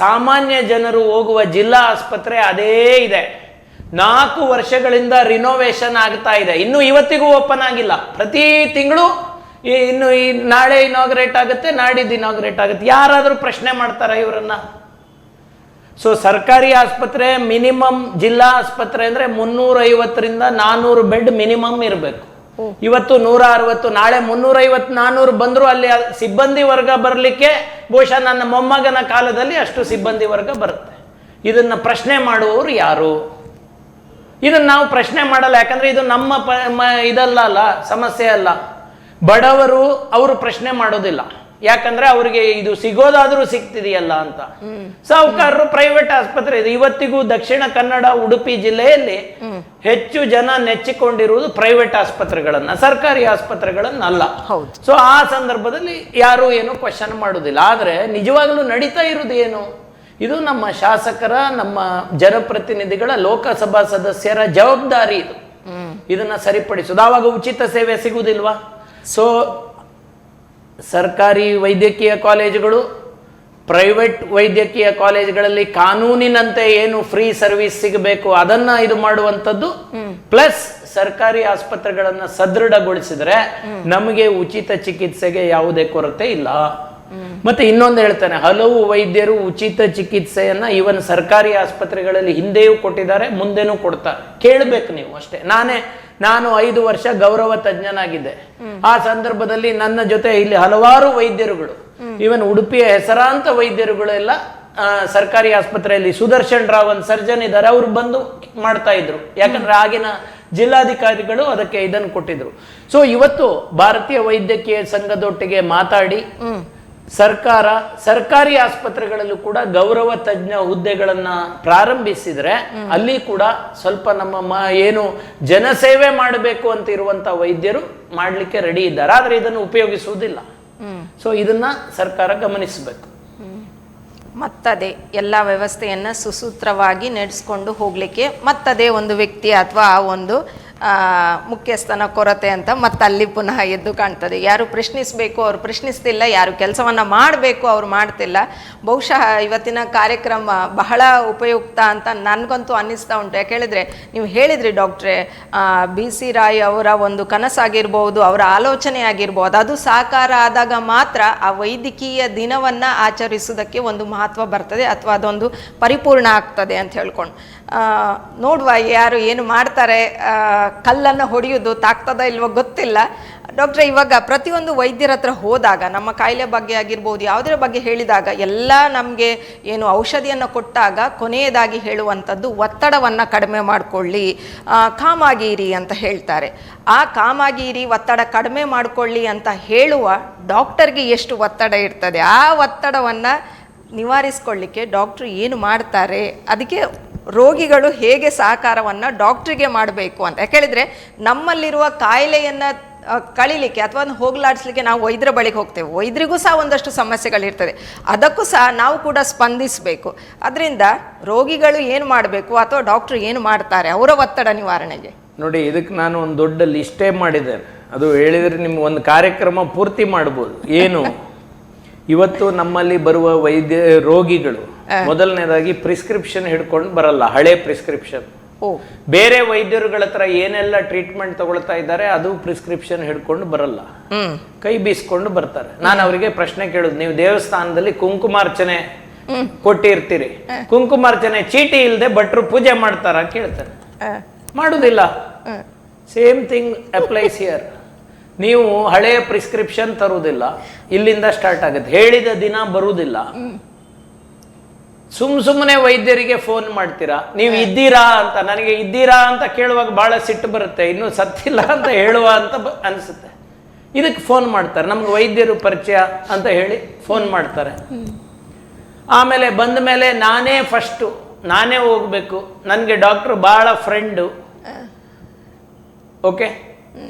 Speaker 2: ಸಾಮಾನ್ಯ ಜನರು ಹೋಗುವ ಜಿಲ್ಲಾ ಆಸ್ಪತ್ರೆ ಅದೇ ಇದೆ. 4 ವರ್ಷಗಳಿಂದ ರಿನೋವೇಷನ್ ಆಗ್ತಾ ಇದೆ. ಇನ್ನು ಇವತ್ತಿಗೂ ಓಪನ್ ಆಗಿಲ್ಲ. ಪ್ರತಿ ತಿಂಗಳು ಇನ್ನು ನಾಳೆ ಇನಾಗ್ರೇಟ್ ಆಗುತ್ತೆ, ನಾಡಿದ್ದು ಇನಾಗ್ರೇಟ್ ಆಗುತ್ತೆ. ಯಾರಾದರೂ ಪ್ರಶ್ನೆ ಮಾಡ್ತಾರ ಇವರನ್ನ? ಸೊ ಸರ್ಕಾರಿ ಆಸ್ಪತ್ರೆ ಮಿನಿಮಮ್, ಜಿಲ್ಲಾ ಆಸ್ಪತ್ರೆ ಅಂದ್ರೆ 350ರಿಂದ 400 ಬೆಡ್ ಮಿನಿಮಮ್ ಇರಬೇಕು. ಇವತ್ತು 160, ನಾಳೆ 350, 400 ಬಂದ್ರು ಅಲ್ಲಿ ಸಿಬ್ಬಂದಿ ವರ್ಗ ಬರಲಿಕ್ಕೆ ಬಹುಶಃ ನನ್ನ ಮೊಮ್ಮಗನ ಕಾಲದಲ್ಲಿ ಅಷ್ಟು ಸಿಬ್ಬಂದಿ ವರ್ಗ ಬರುತ್ತೆ. ಇದನ್ನ ಪ್ರಶ್ನೆ ಮಾಡುವವರು ಯಾರು? ಇದನ್ನ ನಾವು ಪ್ರಶ್ನೆ ಮಾಡಲ್ಲ. ಯಾಕಂದ್ರೆ ಇದು ನಮ್ಮ ಇದಲ್ಲ, ಸಮಸ್ಯೆ ಅಲ್ಲ. ಬಡವರು ಅವರು ಪ್ರಶ್ನೆ ಮಾಡೋದಿಲ್ಲ. ಯಾಕಂದ್ರೆ ಅವರಿಗೆ ಇದು ಸಿಗೋದಾದ್ರೂ ಸಿಗ್ತಿದೆಯಲ್ಲ ಅಂತ. ಸಾಹುಕಾರರು ಪ್ರೈವೇಟ್ ಆಸ್ಪತ್ರೆ ಇದೆ. ಇವತ್ತಿಗೂ ದಕ್ಷಿಣ ಕನ್ನಡ, ಉಡುಪಿ ಜಿಲ್ಲೆಯಲ್ಲಿ ಹೆಚ್ಚು ಜನ ನೆಚ್ಚಿಕೊಂಡಿರುವುದು ಪ್ರೈವೇಟ್ ಆಸ್ಪತ್ರೆಗಳನ್ನ, ಸರ್ಕಾರಿ ಆಸ್ಪತ್ರೆಗಳನ್ನಲ್ಲ. ಸೊ ಆ ಸಂದರ್ಭದಲ್ಲಿ ಯಾರು ಏನು ಕ್ವಶನ್ ಮಾಡೋದಿಲ್ಲ. ಆದ್ರೆ ನಿಜವಾಗ್ಲೂ ನಡೀತಾ ಇರುವುದು ಏನು? ಇದು ನಮ್ಮ ಶಾಸಕರ, ನಮ್ಮ ಜನಪ್ರತಿನಿಧಿಗಳ, ಲೋಕಸಭಾ ಸದಸ್ಯರ ಜವಾಬ್ದಾರಿ ಇದು. ಇದನ್ನ ಸರಿಪಡಿಸೋದು. ಆವಾಗ ಉಚಿತ ಸೇವೆ ಸಿಗುವುದಿಲ್ವಾ? ಸೊ ಸರ್ಕಾರಿ ವೈದ್ಯಕೀಯ ಕಾಲೇಜುಗಳು, ಪ್ರೈವೇಟ್ ವೈದ್ಯಕೀಯ ಕಾಲೇಜುಗಳಲ್ಲಿ ಕಾನೂನಿನಂತೆ ಏನು ಫ್ರೀ ಸರ್ವಿಸ್ ಸಿಗಬೇಕು ಅದನ್ನ ಇದು ಮಾಡುವಂಥದ್ದು, ಪ್ಲಸ್ ಸರ್ಕಾರಿ ಆಸ್ಪತ್ರೆಗಳನ್ನ ಸದೃಢಗೊಳಿಸಿದ್ರೆ ನಮಗೆ ಉಚಿತ ಚಿಕಿತ್ಸೆಗೆ ಯಾವುದೇ ಕೊರತೆ ಇಲ್ಲ. ಮತ್ತೆ ಇನ್ನೊಂದು ಹೇಳ್ತಾನೆ, ಹಲವು ವೈದ್ಯರು ಉಚಿತ ಚಿಕಿತ್ಸೆಯನ್ನ ಇವನ್ ಸರ್ಕಾರಿ ಆಸ್ಪತ್ರೆಗಳಲ್ಲಿ ಹಿಂದೆಯೂ ಕೊಟ್ಟಿದ್ದಾರೆ, ಮುಂದೆನೂ ಕೊಡ್ತಾರೆ. ಕೇಳಬೇಕು ನೀವು ಅಷ್ಟೇ. ನಾನು 5 ವರ್ಷ ಗೌರವ ತಜ್ಞನಾಗಿದ್ದೆ. ಆ ಸಂದರ್ಭದಲ್ಲಿ ನನ್ನ ಜೊತೆ ಇಲ್ಲಿ ಹಲವಾರು ವೈದ್ಯರುಗಳು, ಇವನ್ ಉಡುಪಿಯ ಹೆಸರಾಂತ ವೈದ್ಯರುಗಳೆಲ್ಲ ಸರ್ಕಾರಿ ಆಸ್ಪತ್ರೆಯಲ್ಲಿ, ಸುದರ್ಶನ್ ರಾವ್ ಒಂದು ಸರ್ಜನ್ ಇದ್ದಾರೆ, ಅವರು ಬಂದು ಮಾಡ್ತಾ ಇದ್ರು. ಯಾಕಂದ್ರೆ ಆಗಿನ ಜಿಲ್ಲಾಧಿಕಾರಿಗಳು ಅದಕ್ಕೆ ಇದನ್ನು ಕೊಟ್ಟಿದ್ರು. ಸೊ ಇವತ್ತು ಭಾರತೀಯ ವೈದ್ಯಕೀಯ ಸಂಘದೊಟ್ಟಿಗೆ ಮಾತಾಡಿ ಸರ್ಕಾರಿ ಆಸ್ಪತ್ರೆಗಳಲ್ಲೂ ಕೂಡ ಗೌರವ ತಜ್ಞ ಹುದ್ದೆಗಳನ್ನ ಪ್ರಾರಂಭಿಸಿದ್ರೆ ಅಲ್ಲಿ ಕೂಡ ಸ್ವಲ್ಪ ನಮ್ಮ ಏನು ಜನಸೇವೆ ಮಾಡಬೇಕು ಅಂತ ಇರುವಂತ ವೈದ್ಯರು ಮಾಡ್ಲಿಕ್ಕೆ ರೆಡಿ ಇದ್ದಾರೆ. ಆದ್ರೆ ಇದನ್ನು ಉಪಯೋಗಿಸುವುದಿಲ್ಲ. ಸೊ ಇದನ್ನ ಸರ್ಕಾರ ಗಮನಿಸಬೇಕು.
Speaker 1: ಮತ್ತದೇ ಎಲ್ಲ ವ್ಯವಸ್ಥೆಯನ್ನ ಸುಸೂತ್ರವಾಗಿ ನಡೆಸ್ಕೊಂಡು ಹೋಗ್ಲಿಕ್ಕೆ ಮತ್ತದೇ ಒಂದು ವ್ಯಕ್ತಿ ಅಥವಾ ಒಂದು ಮುಖ್ಯಸ್ಥನ ಕೊರತೆ ಅಂತ ಅಲ್ಲಿ ಪುನಃ ಎದ್ದು ಕಾಣ್ತದೆ. ಯಾರು ಪ್ರಶ್ನಿಸಬೇಕು ಅವರು ಪ್ರಶ್ನಿಸ್ತಿಲ್ಲ, ಯಾರು ಕೆಲಸವನ್ನು ಮಾಡಬೇಕು ಅವರು ಮಾಡ್ತಿಲ್ಲ. ಬಹುಶಃ ಇವತ್ತಿನ ಕಾರ್ಯಕ್ರಮ ಬಹಳ ಉಪಯುಕ್ತ ಅಂತ ನನಗಂತೂ ಅನ್ನಿಸ್ತಾ ಉಂಟು. ಯಾಕೆ ಹೇಳಿದ್ರೆ, ನೀವು ಹೇಳಿದ್ರಿ ಡಾಕ್ಟ್ರೇ, BC ರಾಯ್ ಅವರ ಒಂದು ಕನಸಾಗಿರ್ಬೋದು, ಅವರ ಆಲೋಚನೆ ಆಗಿರ್ಬೋದು, ಅದು ಸಾಕಾರ ಆದಾಗ ಮಾತ್ರ ಆ ವೈದ್ಯಕೀಯ ದಿನವನ್ನು ಆಚರಿಸುವುದಕ್ಕೆ ಒಂದು ಮಹತ್ವ ಬರ್ತದೆ ಅಥವಾ ಅದೊಂದು ಪರಿಪೂರ್ಣ ಆಗ್ತದೆ ಅಂತ ಹೇಳ್ಕೊಂಡು ನೋಡುವ ಯಾರು ಏನು ಮಾಡ್ತಾರೆ. ಕಲ್ಲನ್ನು ಹೊಡೆಯೋದು ತಾಗ್ತದ ಇಲ್ವೋ ಗೊತ್ತಿಲ್ಲ. ಡಾಕ್ಟ್ರೆ, ಇವಾಗ ಪ್ರತಿಯೊಂದು ವೈದ್ಯರ ಹತ್ರ ಹೋದಾಗ ನಮ್ಮ ಕಾಯಿಲೆ ಬಗ್ಗೆ ಆಗಿರ್ಬೋದು, ಯಾವುದರ ಬಗ್ಗೆ ಹೇಳಿದಾಗ ಎಲ್ಲ ನಮಗೆ ಏನು ಔಷಧಿಯನ್ನು ಕೊಟ್ಟಾಗ ಕೊನೆಯದಾಗಿ ಹೇಳುವಂಥದ್ದು ಒತ್ತಡವನ್ನು ಕಡಿಮೆ ಮಾಡಿಕೊಳ್ಳಿ, ಕಾಮಾಗಿರಿ ಅಂತ ಹೇಳ್ತಾರೆ. ಆ ಕಾಮಾಗಿರಿ, ಒತ್ತಡ ಕಡಿಮೆ ಮಾಡಿಕೊಳ್ಳಿ ಅಂತ ಹೇಳುವ ಡಾಕ್ಟರ್ಗೆ ಎಷ್ಟು ಒತ್ತಡ ಇರ್ತದೆ, ಆ ಒತ್ತಡವನ್ನು ನಿವಾರಿಸ್ಕೊಳ್ಳಿಕ್ಕೆ ಡಾಕ್ಟ್ರು ಏನು ಮಾಡ್ತಾರೆ, ಅದಕ್ಕೆ ರೋಗಿಗಳು ಹೇಗೆ ಸಹಕಾರವನ್ನು ಡಾಕ್ಟ್ರಿಗೆ ಮಾಡಬೇಕು ಅಂತ. ಯಾಕೆಳಿದ್ರೆ ನಮ್ಮಲ್ಲಿರುವ ಕಾಯಿಲೆಯನ್ನು ಕಳೀಲಿಕ್ಕೆ ಅಥವಾ ಹೋಗ್ಲಾಡಿಸ್ಲಿಕ್ಕೆ ನಾವು ವೈದ್ಯರ ಬಳಿಗೆ ಹೋಗ್ತೇವೆ. ವೈದ್ಯರಿಗೂ ಸಹ ಒಂದಷ್ಟು ಸಮಸ್ಯೆಗಳಿರ್ತದೆ, ಅದಕ್ಕೂ ಸಹ ನಾವು ಕೂಡ ಸ್ಪಂದಿಸಬೇಕು. ಅದರಿಂದ ರೋಗಿಗಳು ಏನು ಮಾಡಬೇಕು ಅಥವಾ ಡಾಕ್ಟ್ರು ಏನು ಮಾಡ್ತಾರೆ ಅವರ ಒತ್ತಡ ನಿವಾರಣೆಗೆ?
Speaker 2: ನೋಡಿ, ಇದಕ್ಕೆ ನಾನು ಒಂದು ದೊಡ್ಡ ಲಿಸ್ಟೇ ಮಾಡಿದ್ದೇನೆ. ಅದು ಹೇಳಿದರೆ ನಿಮ್ಗೆ ಒಂದು ಕಾರ್ಯಕ್ರಮ ಪೂರ್ತಿ ಮಾಡ್ಬೋದು. ಏನು, ಇವತ್ತು ನಮ್ಮಲ್ಲಿ ಬರುವ ರೋಗಿಗಳು ಮೊದಲನೇದಾಗಿ ಪ್ರಿಸ್ಕ್ರಿಪ್ಷನ್ ಹಿಡ್ಕೊಂಡು ಬರಲ್ಲ, ಹಳೆ ಪ್ರಿಸ್ಕ್ರಿಪ್ಷನ್. ಬೇರೆ ವೈದ್ಯರುಗಳ ಹತ್ರ ಏನೆಲ್ಲ ಟ್ರೀಟ್ಮೆಂಟ್ ತಗೊಳ್ತಾ ಇದ್ದಾರೆ ಅದು ಪ್ರಿಸ್ಕ್ರಿಪ್ಷನ್ ಹಿಡ್ಕೊಂಡು ಬರಲ್ಲ, ಕೈ ಬೀಸ್ಕೊಂಡು ಬರ್ತಾರೆ. ನಾನು ಅವರಿಗೆ ಪ್ರಶ್ನೆ ಕೇಳುದು, ನೀವು ದೇವಸ್ಥಾನದಲ್ಲಿ ಕುಂಕುಮಾರ್ಚನೆ ಕೊಟ್ಟಿರ್ತೀರಿ, ಕುಂಕುಮಾರ್ಚನೆ ಚೀಟಿ ಇಲ್ಲದೆ ಭಟ್ರು ಪೂಜೆ ಮಾಡ್ತಾರ ಕೇಳ್ತಾರೆ. ಮಾಡುದಿಲ್ಲ. Same thing applies here. ನೀವು ಹಳೆಯ ಪ್ರಿಸ್ಕ್ರಿಪ್ಷನ್ ತರುವುದಿಲ್ಲ, ಇಲ್ಲಿಂದ ಸ್ಟಾರ್ಟ್ ಆಗುತ್ತೆ. ಹೇಳಿದ ದಿನ ಬರುವುದಿಲ್ಲ. ಸುಮ್ಮನೆ ವೈದ್ಯರಿಗೆ ಫೋನ್ ಮಾಡ್ತೀರಾ, ನೀವು ಇದ್ದೀರಾ ಅಂತ. ನನಗೆ ಇದ್ದೀರಾ ಅಂತ ಕೇಳುವಾಗ ಬಹಳ ಸಿಟ್ಟು ಬರುತ್ತೆ, ಇನ್ನು ಸತ್ತಿಲ್ಲ ಅಂತ ಹೇಳುವ ಅಂತ ಅನಿಸುತ್ತೆ. ಇದಕ್ಕೆ ಫೋನ್ ಮಾಡ್ತಾರೆ, ನಮ್ಗೆ ವೈದ್ಯರು ಪರಿಚಯ ಅಂತ ಹೇಳಿ ಫೋನ್ ಮಾಡ್ತಾರೆ. ಆಮೇಲೆ ಬಂದ ಮೇಲೆ ನಾನೇ ಹೋಗ್ಬೇಕು, ನನಗೆ ಡಾಕ್ಟ್ರು ಭಾಳ ಫ್ರೆಂಡು. ಓಕೆ,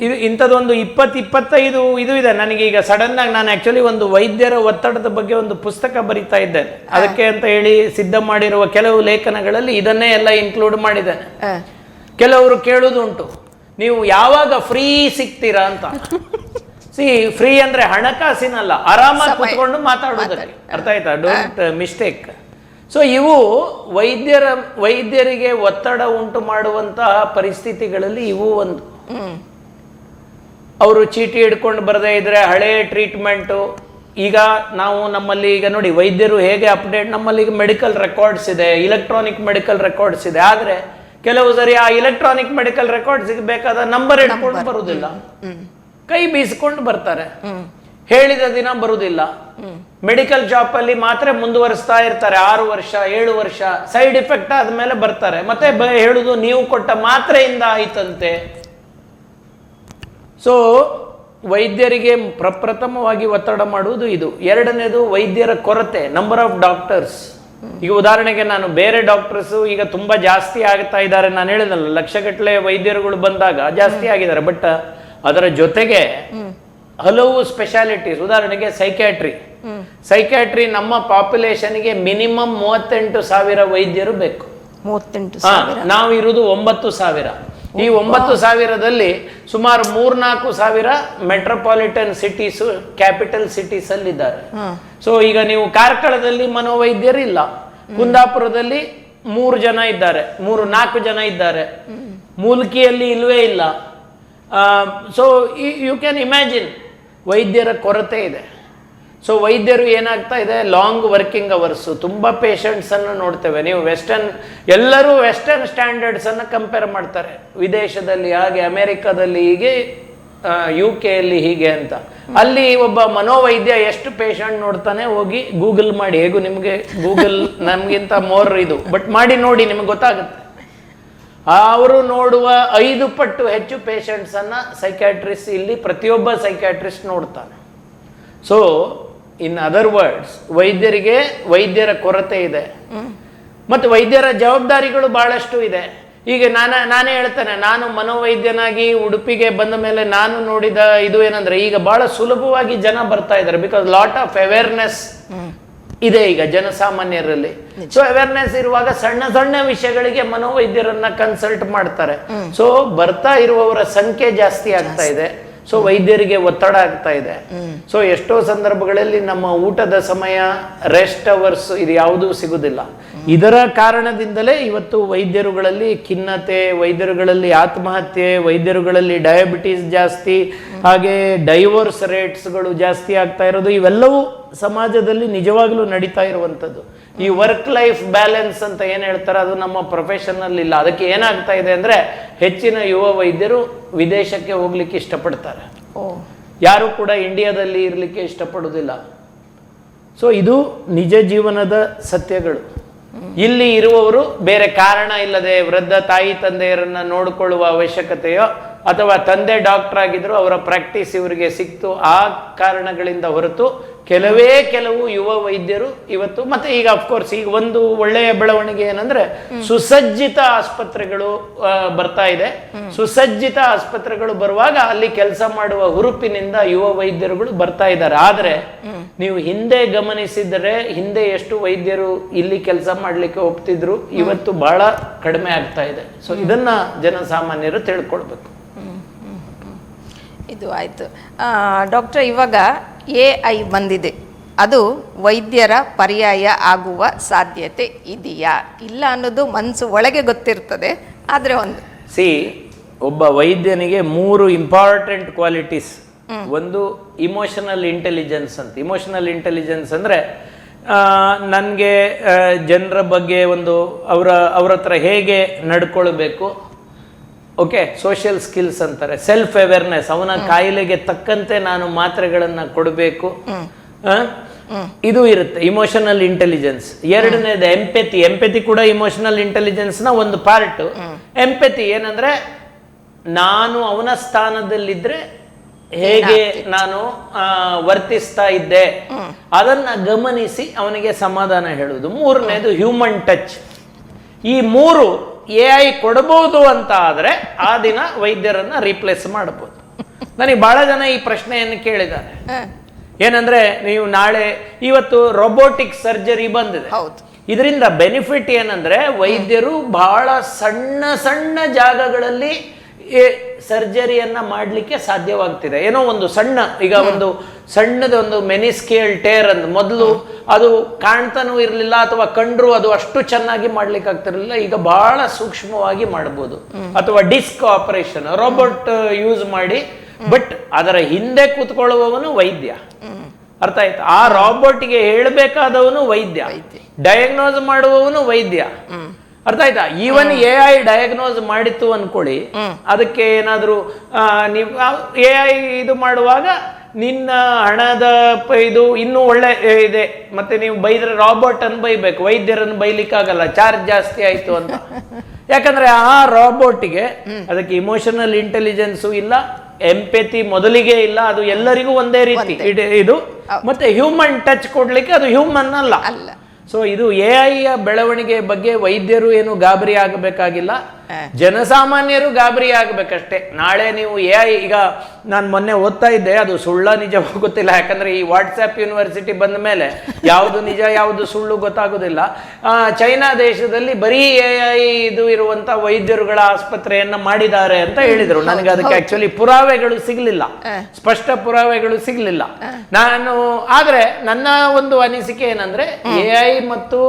Speaker 2: ಇದು ಇಂಥದ್ದೊಂದು 25 ಇದು ಇದೆ ನನಗೀಗ ಸಡನ್ನಾಗಿ. ನಾನು ಆ್ಯಕ್ಚುಲಿ ಒಂದು ವೈದ್ಯರ ಒತ್ತಡದ ಬಗ್ಗೆ ಒಂದು ಪುಸ್ತಕ ಬರಿತಾ ಇದ್ದೇನೆ. ಅದಕ್ಕೆ ಅಂತ ಹೇಳಿ ಸಿದ್ಧ ಮಾಡಿರುವ ಕೆಲವು ಲೇಖನಗಳಲ್ಲಿ ಇದನ್ನೇ ಎಲ್ಲ ಇನ್ಕ್ಲೂಡ್ ಮಾಡಿದ್ದೇನೆ. ಕೆಲವರು ಕೇಳುವುದುಂಟು, ನೀವು ಯಾವಾಗ ಫ್ರೀ ಸಿಗ್ತೀರಾ ಅಂತ. ಫ್ರೀ ಅಂದ್ರೆ ಹಣಕಾಸಿನಲ್ಲ, ಆರಾಮಾಗಿ ಕುತ್ಕೊಂಡು ಮಾತಾಡೋದಕ್ಕೆ. ಅರ್ಥ ಆಯ್ತಾ? Don't mistake. ಸೊ ಇವು ವೈದ್ಯರಿಗೆ ಒತ್ತಡ ಉಂಟು ಮಾಡುವಂತಹ ಪರಿಸ್ಥಿತಿಗಳಲ್ಲಿ ಇವು ಒಂದು. ಅವರು ಚೀಟಿ ಹಿಡ್ಕೊಂಡು ಬರದೇ ಇದ್ರೆ ಹಳೆ ಟ್ರೀಟ್ಮೆಂಟು. ಈಗ ನಾವು ನಮ್ಮಲ್ಲಿ ಈಗ ನೋಡಿ ವೈದ್ಯರು ಹೇಗೆ ಅಪ್ಡೇಟ್, ನಮ್ಮಲ್ಲಿ ಈಗ ಮೆಡಿಕಲ್ ರೆಕಾರ್ಡ್ಸ್ ಇದೆ, ಇಲೆಕ್ಟ್ರಾನಿಕ್ ಮೆಡಿಕಲ್ ರೆಕಾರ್ಡ್ಸ್ ಇದೆ. ಆದರೆ ಕೆಲವು ಸರಿ ಆ ಇಲೆಕ್ಟ್ರಾನಿಕ್ ಮೆಡಿಕಲ್ ರೆಕಾರ್ಡ್ ಸಿಗಬೇಕಾದ ನಂಬರ್ ಇಟ್ಕೊಂಡು ಬರುವುದಿಲ್ಲ, ಕೈ ಬೀಸ್ಕೊಂಡು ಬರ್ತಾರೆ, ಹೇಳಿದ ದಿನ ಬರುವುದಿಲ್ಲ. ಮೆಡಿಕಲ್ ಶಾಪ್ ಅಲ್ಲಿ ಮಾತ್ರ ಮುಂದುವರಿಸ್ತಾ ಇರ್ತಾರೆ 6 ವರ್ಷ 7 ವರ್ಷ. ಸೈಡ್ ಎಫೆಕ್ಟ್ ಆದ್ಮೇಲೆ ಬರ್ತಾರೆ ಮತ್ತೆ ಹೇಳುದು ನೀವು ಕೊಟ್ಟ ಮಾತ್ರೆಯಿಂದ ಆಯ್ತಂತೆ. ಸೊ ವೈದ್ಯರಿಗೆ ಪ್ರಪ್ರಥಮವಾಗಿ ಒತ್ತಡ ಮಾಡುವುದು ಇದು. ಎರಡನೇದು ವೈದ್ಯರ ಕೊರತೆ, ನಂಬರ್ ಆಫ್ ಡಾಕ್ಟರ್ಸ್. ಈಗ ಉದಾಹರಣೆಗೆ ನಾನು ಬೇರೆ ಡಾಕ್ಟರ್ಸ್ ಈಗ ತುಂಬಾ ಜಾಸ್ತಿ ಆಗ್ತಾ ಇದ್ದಾರೆ. ನಾನು ಹೇಳಿದಲ್ಲ, ಲಕ್ಷಗಟ್ಟಲೆ ವೈದ್ಯರುಗಳು ಬಂದಾಗ ಜಾಸ್ತಿ ಆಗಿದ್ದಾರೆ. ಬಟ್ ಅದರ ಜೊತೆಗೆ ಹಲವು ಸ್ಪೆಷಾಲಿಟೀಸ್, ಉದಾಹರಣೆಗೆ ಸೈಕ್ಯಾಟ್ರಿ ನಮ್ಮ ಪಾಪ್ಯುಲೇಷನ್ಗೆ ಮಿನಿಮಮ್ 38,000 ವೈದ್ಯರು ಬೇಕು.
Speaker 1: 38,000.
Speaker 2: ನಾವು ಇರುವುದು 9,000. ಈ 9,000ದಲ್ಲಿ ಸುಮಾರು 3-4,000 ಮೆಟ್ರೋಪಾಲಿಟನ್ ಸಿಟೀಸ್, ಕ್ಯಾಪಿಟಲ್ ಸಿಟೀಸ್ ಅಲ್ಲಿ ಇದ್ದಾರೆ. ಸೊ ಈಗ ನೀವು ಕಾರ್ಕಳದಲ್ಲಿ ಮನೋವೈದ್ಯರು ಇಲ್ಲ, ಕುಂದಾಪುರದಲ್ಲಿ 3 ಜನ ಇದ್ದಾರೆ, 3-4 ಜನ ಇದ್ದಾರೆ, ಮೂಲ್ಕಿಯಲ್ಲಿ ಇಲ್ವೇ ಇಲ್ಲ. ಸೊ ಯು ಕ್ಯಾನ್ ಇಮ್ಯಾಜಿನ್ ವೈದ್ಯರ ಕೊರತೆ ಇದೆ. ಸೊ ವೈದ್ಯರು ಏನಾಗ್ತಾ ಇದೆ, ಲಾಂಗ್ ವರ್ಕಿಂಗ್ ಅವರ್ಸ್, ತುಂಬ ಪೇಷಂಟ್ಸ್ ಅನ್ನು ನೋಡ್ತೇವೆ. ನೀವು ಎಲ್ಲರೂ ವೆಸ್ಟರ್ನ್ ಸ್ಟ್ಯಾಂಡರ್ಡ್ಸ್ ಅನ್ನು ಕಂಪೇರ್ ಮಾಡ್ತಾರೆ. ವಿದೇಶದಲ್ಲಿ ಹಾಗೆ, ಅಮೆರಿಕದಲ್ಲಿ ಹೀಗೆ, UK ಯಲ್ಲಿ ಹೀಗೆ ಅಂತ. ಅಲ್ಲಿ ಒಬ್ಬ ಮನೋವೈದ್ಯ ಎಷ್ಟು ಪೇಷಂಟ್ ನೋಡ್ತಾನೆ ಹೋಗಿ ಗೂಗಲ್ ಮಾಡಿ, ಹೇಗೂ ನಿಮಗೆ ಗೂಗಲ್ ನಮಗಿಂತ ಮೋರ್ ಇದು, ಬಟ್ ಮಾಡಿ ನೋಡಿ ನಿಮಗೆ ಗೊತ್ತಾಗುತ್ತೆ. ಅವರು ನೋಡುವ 5 ಪಟ್ಟು ಹೆಚ್ಚು ಪೇಷಂಟ್ಸ್ ಅನ್ನ ಸೈಕ್ಯಾಟ್ರಿಸ್ಟ್ ಇಲ್ಲಿ ಪ್ರತಿಯೊಬ್ಬ ಸೈಕ್ಯಾಟ್ರಿಸ್ಟ್ ನೋಡ್ತಾನೆ. ಸೊ ಇನ್ ಅದರ್ ವರ್ಡ್ಸ್, ವೈದ್ಯರ ಕೊರತೆ ಇದೆ ಮತ್ತು ವೈದ್ಯರ ಜವಾಬ್ದಾರಿಗಳು ಬಹಳಷ್ಟು ಇದೆ. ಈಗ ನಾನೇ ಹೇಳ್ತೇನೆ, ನಾನು ಮನೋವೈದ್ಯನಾಗಿ ಉಡುಪಿಗೆ ಬಂದ ಮೇಲೆ ನಾನು ನೋಡಿದ ಇದು ಏನಂದ್ರೆ, ಈಗ ಬಹಳ ಸುಲಭವಾಗಿ ಜನ ಬರ್ತಾ ಇದ್ದಾರೆ. ಬಿಕಾಸ್ ಲಾಟ್ ಆಫ್ ಅವೇರ್ನೆಸ್ ಇದೆ ಈಗ ಜನಸಾಮಾನ್ಯರಲ್ಲಿ. ಸೊ ಅವೇರ್ನೆಸ್ ಇರುವಾಗ ಸಣ್ಣ ಸಣ್ಣ ವಿಷಯಗಳಿಗೆ ಮನೋವೈದ್ಯರನ್ನ ಕನ್ಸಲ್ಟ್ ಮಾಡ್ತಾರೆ. ಸೊ ಬರ್ತಾ ಇರುವವರ ಸಂಖ್ಯೆ ಜಾಸ್ತಿ ಆಗ್ತಾ ಇದೆ. ಸೊ ವೈದ್ಯರಿಗೆ ಒತ್ತಡ ಆಗ್ತಾ ಇದೆ. ಸೊ ಎಷ್ಟೋ ಸಂದರ್ಭಗಳಲ್ಲಿ ನಮ್ಮ ಊಟದ ಸಮಯ, ರೆಸ್ಟ್ ಅವರ್ಸ್ ಇದು ಯಾವುದೂ ಸಿಗುದಿಲ್ಲ. ಇದರ ಕಾರಣದಿಂದಲೇ ಇವತ್ತು ವೈದ್ಯರುಗಳಲ್ಲಿ ಖಿನ್ನತೆ, ವೈದ್ಯರುಗಳಲ್ಲಿ ಆತ್ಮಹತ್ಯೆ, ವೈದ್ಯರುಗಳಲ್ಲಿ ಡಯಾಬಿಟೀಸ್ ಜಾಸ್ತಿ, ಹಾಗೆ ಡೈವೋರ್ಸ್ ರೇಟ್ಸ್ಗಳು ಜಾಸ್ತಿ ಆಗ್ತಾ ಇರೋದು. ಇವೆಲ್ಲವೂ ಸಮಾಜದಲ್ಲಿ ನಿಜವಾಗ್ಲೂ ನಡೀತಾ ಇರುವಂಥದ್ದು. ಈ ವರ್ಕ್ ಲೈಫ್ ಬ್ಯಾಲೆನ್ಸ್ ಅಂತ ಏನು ಹೇಳ್ತಾರೆ, ಅದು ನಮ್ಮ ಪ್ರೊಫೆಷನಲ್ ಇಲ್ಲ. ಅದಕ್ಕೆ ಏನಾಗ್ತಾ ಇದೆ ಅಂದರೆ, ಹೆಚ್ಚಿನ ಯುವ ವೈದ್ಯರು ವಿದೇಶಕ್ಕೆ ಹೋಗ್ಲಿಕ್ಕೆ ಇಷ್ಟಪಡ್ತಾರೆ, ಯಾರು ಕೂಡ ಇಂಡಿಯಾದಲ್ಲಿ ಇರಲಿಕ್ಕೆ ಇಷ್ಟಪಡುವುದಿಲ್ಲ. ಸೊ ಇದು ನಿಜ ಜೀವನದ ಸತ್ಯಗಳು. ಇಲ್ಲಿ ಇರುವವರು ಬೇರೆ ಕಾರಣ ಇಲ್ಲದೆ ವೃದ್ಧ ತಾಯಿ ತಂದೆಯರನ್ನ ನೋಡಿಕೊಳ್ಳುವ ಅವಶ್ಯಕತೆಯೋ, ಅಥವಾ ತಂದೆ ಡಾಕ್ಟರ್ ಆಗಿದ್ರು ಅವರ ಪ್ರಾಕ್ಟೀಸ್ ಇವರಿಗೆ ಸಿಕ್ತು, ಆ ಕಾರಣಗಳಿಂದ ಹೊರತು ಕೆಲವು ಯುವ ವೈದ್ಯರು ಇವತ್ತು. ಮತ್ತೆ ಈಗ ಅಫ್ಕೋರ್ಸ್ ಈಗ ಒಂದು ಒಳ್ಳೆಯ ಬೆಳವಣಿಗೆ ಏನಂದ್ರೆ, ಸುಸಜ್ಜಿತ ಆಸ್ಪತ್ರೆಗಳು ಬರ್ತಾ ಇದೆ. ಸುಸಜ್ಜಿತ ಆಸ್ಪತ್ರೆಗಳು ಬರುವಾಗ ಅಲ್ಲಿ ಕೆಲಸ ಮಾಡುವ ಹುರುಪಿನಿಂದ ಯುವ ವೈದ್ಯರುಗಳು ಬರ್ತಾ ಇದ್ದಾರೆ. ಆದ್ರೆ ನೀವು ಹಿಂದೆ ಗಮನಿಸಿದರೆ, ಹಿಂದೆ ಎಷ್ಟು ವೈದ್ಯರು ಇಲ್ಲಿ ಕೆಲಸ ಮಾಡ್ಲಿಕ್ಕೆ ಒಪ್ತಿದ್ರು, ಇವತ್ತು ಬಹಳ ಕಡಿಮೆ ಆಗ್ತಾ ಇದೆ. ಸೊ ಇದನ್ನ ಜನಸಾಮಾನ್ಯರು ತಿಳ್ಕೊಳ್ಬೇಕು.
Speaker 1: ಇದು ಆಯ್ತು ಡಾಕ್ಟರ್. ಇವಾಗ AI ಬಂದಿದೆ, ಅದು ವೈದ್ಯರ ಪರ್ಯಾಯ ಆಗುವ ಸಾಧ್ಯತೆ ಇದೆಯಾ ಇಲ್ಲ ಅನ್ನೋದು ಮನಸ್ಸು ಒಳಗೆ ಗೊತ್ತಿರ್ತದೆ. ಆದರೆ
Speaker 2: ಒಬ್ಬ ವೈದ್ಯನಿಗೆ 3 ಇಂಪಾರ್ಟೆಂಟ್ ಕ್ವಾಲಿಟೀಸ್. ಒಂದು ಇಮೋಷನಲ್ ಇಂಟೆಲಿಜೆನ್ಸ್ ಅಂತ. ಇಮೋಷನಲ್ ಇಂಟೆಲಿಜೆನ್ಸ್ ಅಂದರೆ ನನಗೆ ಜನರ ಬಗ್ಗೆ ಒಂದು ಅವ್ರ ಹತ್ರ ಹೇಗೆ ನಡ್ಕೊಳ್ಬೇಕು. ಓಕೆ, ಸೋಷಿಯಲ್ ಸ್ಕಿಲ್ಸ್ ಅಂತಾರೆ. ಸೆಲ್ಫ್ ಅವೇರ್ನೆಸ್, ಅವನ ಕಾಯಿಲೆಗೆ ತಕ್ಕಂತೆ ನಾನು ಮಾತ್ರೆಗಳನ್ನು ಕೊಡಬೇಕು, ಇದು ಇರುತ್ತೆ ಇಮೋಷನಲ್ ಇಂಟೆಲಿಜೆನ್ಸ್. ಎರಡನೇದು ಎಂಪೆತಿ ಕೂಡ ಇಮೋಷನಲ್ ಇಂಟೆಲಿಜೆನ್ಸ್ನ ಒಂದು ಪಾರ್ಟ್. ಎಂಪೆತಿ ಏನಂದ್ರೆ, ನಾನು ಅವನ ಸ್ಥಾನದಲ್ಲಿದ್ದರೆ ಹೇಗೆ ನಾನು ವರ್ತಿಸ್ತಾ ಇದ್ದೆ ಅದನ್ನ ಗಮನಿಸಿ ಅವನಿಗೆ ಸಮಾಧಾನ ಹೇಳುವುದು. ಮೂರನೇದು ಹ್ಯೂಮನ್ ಟಚ್. ಈ ಮೂರು AI ಕೊಡಬಹುದು ಅಂತ ಆದ್ರೆ ಆ ದಿನ ವೈದ್ಯರನ್ನ ರೀಪ್ಲೇಸ್ ಮಾಡಬಹುದು. ನನಗೆ ಬಹಳ ಜನ ಈ ಪ್ರಶ್ನೆಯನ್ನು ಕೇಳಿದ್ದಾರೆ. ಏನಂದ್ರೆ ನೀವು ಇವತ್ತು ರೋಬೋಟಿಕ್ ಸರ್ಜರಿ ಬಂದಿದೆ. ಇದರಿಂದ ಬೆನಿಫಿಟ್ ಏನಂದ್ರೆ ವೈದ್ಯರು ಬಹಳ ಸಣ್ಣ ಸಣ್ಣ ಜಾಗಗಳಲ್ಲಿ ಸರ್ಜರಿಯನ್ನ ಮಾಡಲಿಕ್ಕೆ ಸಾಧ್ಯವಾಗ್ತಿದೆ. ಏನೋ ಒಂದು ಸಣ್ಣ, ಈಗ ಒಂದು ಸಣ್ಣದೊಂದು ಮೆನಿಸ್ಕಿಯಲ್ ಟೇರ್ ಅಂತ ಮೊದಲು ಅದು ಕಾಣ್ತಾನೂ ಇರಲಿಲ್ಲ ಅಥವಾ ಕಂಡ್ರು ಅದು ಅಷ್ಟು ಚೆನ್ನಾಗಿ ಮಾಡ್ಲಿಕ್ಕೆ ಆಗ್ತಿರ್ಲಿಲ್ಲ. ಈಗ ಬಹಳ ಸೂಕ್ಷ್ಮವಾಗಿ ಮಾಡಬಹುದು. ಅಥವಾ ಡಿಸ್ಕ್ ಆಪರೇಷನ್ ರೋಬೋಟ್ ಯೂಸ್ ಮಾಡಿ, ಬಟ್ ಅದರ ಹಿಂದೆ ಕೂತ್ಕೊಳ್ಳುವವನು ವೈದ್ಯ. ಅರ್ಥ ಆಯ್ತು? ಆ ರಾಬೋಟ್ಗೆ ಹೇಳಬೇಕಾದವನು ವೈದ್ಯ, ಡಯಾಗ್ನೋಸ್ ಮಾಡುವವನು ವೈದ್ಯ. ಅರ್ಥ ಆಯ್ತಾ? ಈವನ್ AI ಡಯಾಗ್ನೋಸ್ ಮಾಡಿತ್ತು ಅನ್ಕೊಳ್ಳಿ, ಅದಕ್ಕೆ ಏನಾದ್ರು ನೀವು AI ಇದು ಮಾಡುವಾಗ ನಿನ್ನ ಹಣದ ಇದು ಇನ್ನೂ ಒಳ್ಳೆ ಇದೆ, ಮತ್ತೆ ನೀವು ಬೈದ್ರೆ ರಾಬೋಟ್ ಅನ್ನು ಬೈಬೇಕು, ವೈದ್ಯರನ್ನು ಬೈಲಿಕ್ಕಾಗಲ್ಲ, ಚಾರ್ಜ್ ಜಾಸ್ತಿ ಆಯ್ತು ಅಂತ. ಯಾಕಂದ್ರೆ ಆ ರಾಬೋಟ್ಗೆ ಅದಕ್ಕೆ ಇಮೋಷನಲ್ ಇಂಟೆಲಿಜೆನ್ಸು ಇಲ್ಲ, ಎಂಪೆತಿ ಮೊದಲಿಗೆ ಇಲ್ಲ, ಅದು ಎಲ್ಲರಿಗೂ ಒಂದೇ ರೀತಿ ಇದು. ಮತ್ತೆ ಹ್ಯೂಮನ್ ಟಚ್ ಕೊಡ್ಲಿಕ್ಕೆ ಅದು ಹ್ಯೂಮನ್ ಅಲ್ಲ. ಸೊ ಇದು AI ಬೆಳವಣಿಗೆ ಬಗ್ಗೆ ವೈದ್ಯರು ಏನು ಗಾಬರಿ ಆಗಬೇಕಾಗಿಲ್ಲ, ಜನಸಾಮಾನ್ಯರು ಗಾಬರಿ ಆಗ್ಬೇಕಷ್ಟೇ. ನಾಳೆ ನೀವು AI, ಈಗ ನಾನು ಮೊನ್ನೆ ಓದ್ತಾ ಇದ್ದೆ, ಅದು ಸುಳ್ಳ ನಿಜ ಗೊತ್ತಿಲ್ಲ, ಯಾಕಂದ್ರೆ ಈ ವಾಟ್ಸ್ಆಪ್ ಯೂನಿವರ್ಸಿಟಿ ಬಂದ ಮೇಲೆ ಯಾವುದು ನಿಜ ಯಾವುದು ಸುಳ್ಳು ಗೊತ್ತಾಗೋದಿಲ್ಲ. ಚೈನಾ ದೇಶದಲ್ಲಿ ಬರೀ AI ಇದು ಇರುವಂತ ವೈದ್ಯರುಗಳ ಆಸ್ಪತ್ರೆಯನ್ನ ಮಾಡಿದ್ದಾರೆ ಅಂತ ಹೇಳಿದ್ರು. ನನಗೆ ಅದಕ್ಕೆ ಆಕ್ಚುಲಿ ಪುರಾವೆಗಳು ಸಿಗ್ಲಿಲ್ಲ, ಸ್ಪಷ್ಟ ಪುರಾವೆಗಳು ಸಿಗ್ಲಿಲ್ಲ. ಆದ್ರೆ ನನ್ನ ಒಂದು ಅನಿಸಿಕೆ ಏನಂದ್ರೆ AI ಮತ್ತು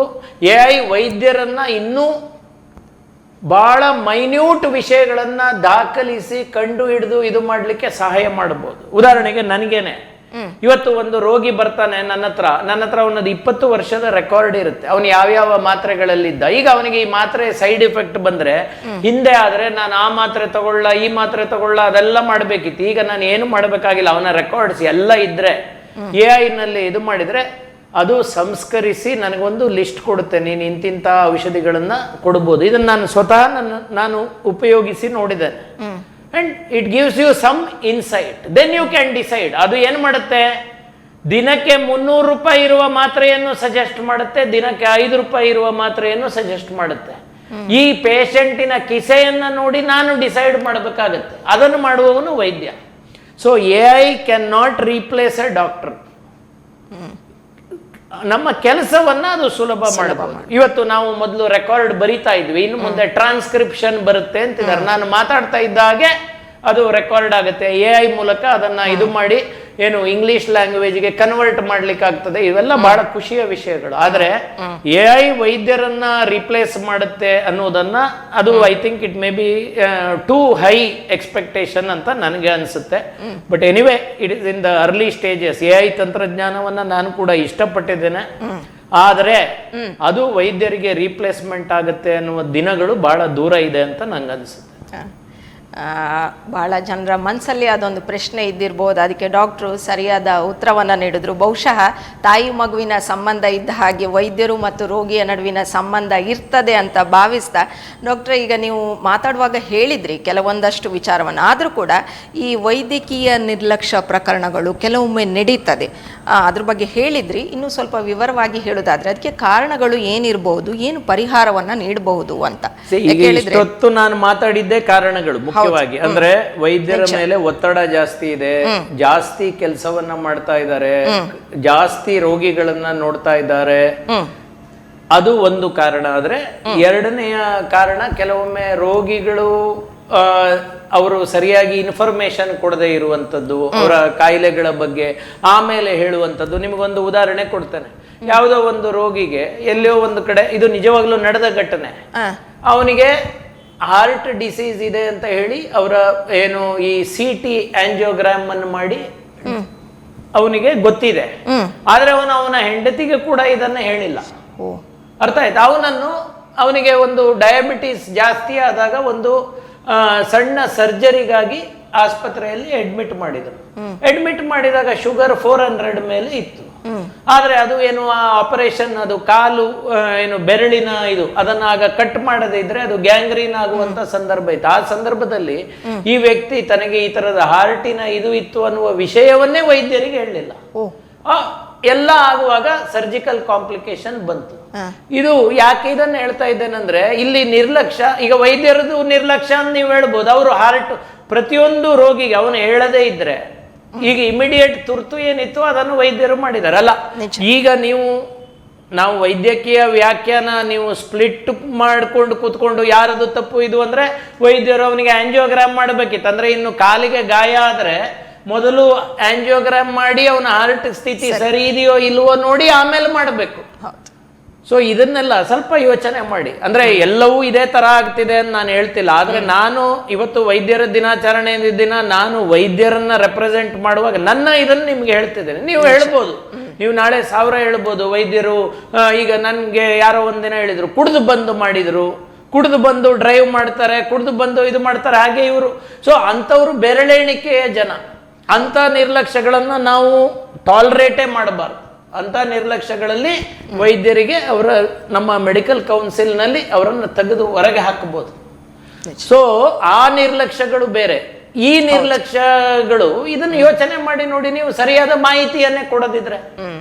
Speaker 2: AI ವೈದ್ಯರನ್ನ ಇನ್ನೂ ಬಹಳ ಮೈನ್ಯೂಟ್ ವಿಷಯಗಳನ್ನ ದಾಖಲಿಸಿ ಕಂಡು ಹಿಡಿದು ಇದು ಮಾಡ್ಲಿಕ್ಕೆ ಸಹಾಯ ಮಾಡಬಹುದು. ಉದಾಹರಣೆಗೆ ನನಗೇನೆ ಇವತ್ತು ಒಂದು ರೋಗಿ ಬರ್ತಾನೆ ನನ್ನ ಹತ್ರ ಅವನದು 20 ವರ್ಷದ ರೆಕಾರ್ಡ್ ಇರುತ್ತೆ, ಅವನು ಯಾವ್ಯಾವ ಮಾತ್ರೆಗಳಲ್ಲಿದ್ದ. ಈಗ ಅವನಿಗೆ ಈ ಮಾತ್ರೆ ಸೈಡ್ ಎಫೆಕ್ಟ್ ಬಂದ್ರೆ, ಹಿಂದೆ ಆದ್ರೆ ನಾನು ಆ ಮಾತ್ರೆ ತಗೊಳ್ಳ ಈ ಮಾತ್ರೆ ತಗೊಳ್ಳ ಅದೆಲ್ಲ ಮಾಡ್ಬೇಕಿತ್ತು. ಈಗ ನಾನು ಏನು ಮಾಡ್ಬೇಕಾಗಿಲ್ಲ, ಅವನ ರೆಕಾರ್ಡ್ಸ್ ಎಲ್ಲ ಇದ್ರೆ AI ನಲ್ಲಿ ಇದು ಮಾಡಿದ್ರೆ ಅದು ಸಂಸ್ಕರಿಸಿ ನನಗೊಂದು ಲಿಸ್ಟ್ ಕೊಡುತ್ತೆ, ನೀನು ಇಂತಿಂಥ ಔಷಧಿಗಳನ್ನ ಕೊಡ್ಬೋದು. ಇದನ್ನು ನಾನು ಸ್ವತಃ ನಾನು ಉಪಯೋಗಿಸಿ ನೋಡಿದ್ದೇನೆ. And it gives you some insight, then you can decide. ಅದು ಏನು ಮಾಡುತ್ತೆ, ದಿನಕ್ಕೆ 300 ರೂಪಾಯಿ ಇರುವ ಮಾತ್ರೆಯನ್ನು ಸಜೆಸ್ಟ್ ಮಾಡುತ್ತೆ, ದಿನಕ್ಕೆ 5 ರೂಪಾಯಿ ಇರುವ ಮಾತ್ರೆಯನ್ನು ಸಜೆಸ್ಟ್ ಮಾಡುತ್ತೆ. ಈ ಪೇಷಂಟಿನ ಕಿಸೆಯನ್ನ ನೋಡಿ ನಾನು ಡಿಸೈಡ್ ಮಾಡಬೇಕಾಗತ್ತೆ. ಅದನ್ನು ಮಾಡುವವನು ವೈದ್ಯ. So AI can not replace A doctor. ನಮ್ಮ ಕೆಲಸವನ್ನ ಅದು ಸುಲಭ ಮಾಡಬಹುದು. ಇವತ್ತು ನಾವು ಮೊದಲು ರೆಕಾರ್ಡ್ ಬರಿತಾ ಇದ್ವಿ, ಇನ್ನು ಮುಂದೆ ಟ್ರಾನ್ಸ್ಕ್ರಿಪ್ಷನ್ ಬರುತ್ತೆ ಅಂತಿದ್ದಾರೆ. ನಾನು ಮಾತಾಡ್ತಾ ಇದ್ದ ಹಾಗೆ ಅದು ರೆಕಾರ್ಡ್ ಆಗುತ್ತೆ. AI ಮೂಲಕ ಅದನ್ನ ಇದು ಮಾಡಿ ಏನು ಇಂಗ್ಲಿಷ್ ಲ್ಯಾಂಗ್ವೇಜ್ಗೆ ಕನ್ವರ್ಟ್ ಮಾಡ್ಲಿಕ್ಕೆ ಆಗ್ತದೆ. ಇವೆಲ್ಲ ಬಹಳ ಖುಷಿಯ ವಿಷಯಗಳು. ಆದ್ರೆ AI ವೈದ್ಯರನ್ನ ರಿಪ್ಲೇಸ್ ಮಾಡುತ್ತೆ ಅನ್ನೋದನ್ನ ಅದು I think it may be two high expectation ಅಂತ ನನಗೆ ಅನ್ಸುತ್ತೆ. But anyway it is in the early stages. AI ತಂತ್ರಜ್ಞಾನವನ್ನ ನಾನು ಕೂಡ ಇಷ್ಟಪಟ್ಟಿದ್ದೇನೆ. ಆದರೆ ಅದು ವೈದ್ಯರಿಗೆ ರೀಪ್ಲೇಸ್ಮೆಂಟ್ ಆಗುತ್ತೆ ಅನ್ನುವ ದಿನಗಳು ಬಹಳ ದೂರ ಇದೆ ಅಂತ ನಂಗೆ ಅನ್ಸುತ್ತೆ.
Speaker 1: ಭಾಳ ಜನರ ಮನಸ್ಸಲ್ಲಿ ಅದೊಂದು ಪ್ರಶ್ನೆ ಇದ್ದಿರ್ಬೋದು, ಅದಕ್ಕೆ ಡಾಕ್ಟ್ರು ಸರಿಯಾದ ಉತ್ತರವನ್ನು ನೀಡಿದ್ರು. ಬಹುಶಃ ತಾಯಿ ಮಗುವಿನ ಸಂಬಂಧ ಇದ್ದ ಹಾಗೆ ವೈದ್ಯರು ಮತ್ತು ರೋಗಿಯ ನಡುವಿನ ಸಂಬಂಧ ಇರ್ತದೆ ಅಂತ ಭಾವಿಸ್ತಾ, ಡಾಕ್ಟ್ರೆ ಈಗ ನೀವು ಮಾತಾಡುವಾಗ ಹೇಳಿದ್ರಿ ಕೆಲವೊಂದಷ್ಟು ವಿಚಾರವನ್ನು, ಆದರೂ ಕೂಡ ಈ ವೈದ್ಯಕೀಯ ನಿರ್ಲಕ್ಷ್ಯ ಪ್ರಕರಣಗಳು ಕೆಲವೊಮ್ಮೆ ನಡೀತದೆ, ಅದ್ರ ಬಗ್ಗೆ ಹೇಳಿದ್ರಿ. ಇನ್ನೂ ಸ್ವಲ್ಪ ವಿವರವಾಗಿ ಹೇಳೋದಾದ್ರೆ ಅದಕ್ಕೆ ಕಾರಣಗಳು ಏನಿರಬಹುದು, ಏನು ಪರಿಹಾರವನ್ನು ನೀಡಬಹುದು ಅಂತ ಹೇಳಿದ್ರೆ.
Speaker 2: ನಾನು ಮಾತಾಡಿದ್ದೆ ಕಾರಣಗಳು ಮುಖ್ಯವಾಗಿ. ಅಂದ್ರೆ ವೈದ್ಯರ ಮೇಲೆ ಒತ್ತಡ ಜಾಸ್ತಿ ಇದೆ, ಜಾಸ್ತಿ ಕೆಲಸವನ್ನ ಮಾಡ್ತಾ ಇದ್ದಾರೆ, ಜಾಸ್ತಿ ರೋಗಿಗಳನ್ನ ನೋಡ್ತಾ ಇದ್ದಾರೆ, ಅದು ಒಂದು ಕಾರಣ. ಆದ್ರೆ ಎರಡನೆಯ ಕಾರಣ ಕೆಲವೊಮ್ಮೆ ರೋಗಿಗಳು ಅವರು ಸರಿಯಾಗಿ ಇನ್ಫಾರ್ಮೇಶನ್ ಕೊಡದೇ ಇರುವಂತದ್ದು, ಅವರ ಕಾಯಿಲೆಗಳ ಬಗ್ಗೆ ಆಮೇಲೆ ಹೇಳುವಂಥದ್ದು. ನಿಮಗೊಂದು ಉದಾಹರಣೆ ಕೊಡ್ತೇನೆ. ಯಾವುದೋ ಒಂದು ರೋಗಿಗೆ ಎಲ್ಲೋ ಒಂದು ಕಡೆ, ಇದು ನಿಜವಾಗ್ಲೂ ನಡೆದ ಘಟನೆ, ಅವನಿಗೆ ಹಾರ್ಟ್ ಡಿಸೀಸ್ ಇದೆ ಅಂತ ಹೇಳಿ ಅವರ ಏನು ಈ CT ಆಂಜಿಯೋಗ್ರಾಮ್ ಅನ್ನು ಮಾಡಿ ಅವನಿಗೆ ಗೊತ್ತಿದೆ. ಆದ್ರೆ ಅವನ ಹೆಂಡತಿಗೆ ಕೂಡ ಇದನ್ನ ಹೇಳಿಲ್ಲ. ಅರ್ಥ ಆಯ್ತು? ಅವನಿಗೆ ಒಂದು ಡಯಾಬಿಟಿಸ್ ಜಾಸ್ತಿ ಆದಾಗ ಒಂದು ಸಣ್ಣ ಸರ್ಜರಿಗಾಗಿ ಆಸ್ಪತ್ರೆಯಲ್ಲಿ ಅಡ್ಮಿಟ್ ಮಾಡಿದ್ರು. ಅಡ್ಮಿಟ್ ಮಾಡಿದಾಗ ಶುಗರ್ 400 ಮೇಲೆ ಇತ್ತು. ಆದರೆ ಅದು ಏನು ಆ ಆಪರೇಷನ್, ಅದು ಕಾಲು ಏನು ಬೆರಳಿನ ಇದು ಅದನ್ನ ಆಗ ಕಟ್ ಮಾಡದೇ ಇದ್ರೆ ಅದು ಗ್ಯಾಂಗ್ರೀನ್ ಆಗುವಂತ ಸಂದರ್ಭ ಇತ್ತು. ಆ ಸಂದರ್ಭದಲ್ಲಿ ಈ ವ್ಯಕ್ತಿ ತನಗೆ ಈ ತರದ ಹಾರ್ಟಿನ ಇದು ಇತ್ತು ಅನ್ನುವ ವಿಷಯವನ್ನೇ ವೈದ್ಯರಿಗೆ ಹೇಳಲಿಲ್ಲ. ಎಲ್ಲ ಆಗುವಾಗ ಸರ್ಜಿಕಲ್ ಕಾಂಪ್ಲಿಕೇಶನ್ ಬಂತು. ಇದು ಯಾಕೆ ಇದನ್ನ ಹೇಳ್ತಾ ಇದ್ದೇನೆಂದ್ರೆ, ಇಲ್ಲಿ ನಿರ್ಲಕ್ಷ್ಯ, ಈಗ ವೈದ್ಯರದು ನಿರ್ಲಕ್ಷ್ಯ ಅಂತ ನೀವು ಹೇಳ್ಬೋದು. ಅವರು ಹಾರ್ಟ್ ಪ್ರತಿಯೊಂದು ರೋಗಿಗೆ ಅವನು ಹೇಳದೇ ಇದ್ರೆ, ಈಗ ಇಮಿಡಿಯೇಟ್ ತುರ್ತು ಏನಿತ್ತು ಅದನ್ನು ವೈದ್ಯರು ಮಾಡಿದ್ದಾರೆ ಅಲ್ಲ. ಈಗ ನಾವು ವೈದ್ಯಕೀಯ ವ್ಯಾಖ್ಯಾನ ನೀವು ಸ್ಪ್ಲಿಟ್ ಮಾಡ್ಕೊಂಡು ಕೂತ್ಕೊಂಡು ಯಾರದು ತಪ್ಪು ಇದು ಅಂದ್ರೆ, ವೈದ್ಯರು ಅವನಿಗೆ ಆಂಜಿಯೋಗ್ರಾಮ್ ಮಾಡಬೇಕಿತ್ತು. ಅಂದ್ರೆ ಇನ್ನು ಕಾಲಿಗೆ ಗಾಯ ಆದ್ರೆ ಮೊದಲು ಆಂಜಿಯೋಗ್ರಾಮ್ ಮಾಡಿ ಅವನ ಹಾರ್ಟ್ ಸ್ಥಿತಿ ಸರಿ ಇದೆಯೋ ಇಲ್ವೋ ನೋಡಿ ಆಮೇಲೆ ಮಾಡಬೇಕು. ಸೊ ಇದನ್ನೆಲ್ಲ ಸ್ವಲ್ಪ ಯೋಚನೆ ಮಾಡಿ. ಅಂದ್ರೆ ಎಲ್ಲವೂ ಇದೇ ತರ ಆಗ್ತಿದೆ ಅಂತ ನಾನು ಹೇಳ್ತಿಲ್ಲ, ಆದ್ರೆ ನಾನು ಇವತ್ತು ವೈದ್ಯರ ದಿನಾಚರಣೆ ದಿನ ನಾನು ವೈದ್ಯರನ್ನ ರೆಪ್ರೆಸೆಂಟ್ ಮಾಡುವಾಗ ನನ್ನ ಇದನ್ನು ನಿಮ್ಗೆ ಹೇಳ್ತಿದ್ದೇನೆ. ನೀವು ಹೇಳ್ಬೋದು, ನೀವು ನಾಳೆ 1000 ಹೇಳ್ಬೋದು. ವೈದ್ಯರು ಈಗ ನನ್ಗೆ ಯಾರೋ ಒಂದಿನ ಹೇಳಿದ್ರು, ಕುಡಿದು ಬಂದು ಮಾಡಿದ್ರು, ಕುಡಿದು ಬಂದು ಡ್ರೈವ್ ಮಾಡ್ತಾರೆ, ಕುಡಿದು ಬಂದು ಇದು ಮಾಡ್ತಾರೆ, ಹಾಗೆ ಇವರು. ಸೊ ಅಂಥವ್ರು ಬೆರಳೆಣಿಕೆಯ ಜನ. ಅಂಥ ನಿರ್ಲಕ್ಷ್ಯಗಳನ್ನು ನಾವು ಟಾಲರೇಟೇ ಮಾಡಬಾರ್ದು. ಅಂಥ ನಿರ್ಲಕ್ಷ್ಯಗಳಲ್ಲಿ ವೈದ್ಯರಿಗೆ ನಮ್ಮ ಮೆಡಿಕಲ್ ಕೌನ್ಸಿಲ್ನಲ್ಲಿ ಅವರನ್ನು ತೆಗೆದು ಹೊರಗೆ ಹಾಕಬಹುದು. ಸೊ ಆ ನಿರ್ಲಕ್ಷ್ಯಗಳು ಬೇರೆ, ಈ ನಿರ್ಲಕ್ಷ್ಯಗಳು ಇದನ್ನು ಯೋಚನೆ ಮಾಡಿ ನೋಡಿ. ನೀವು ಸರಿಯಾದ ಮಾಹಿತಿಯನ್ನೇ ಕೊಡದಿದ್ರೆ,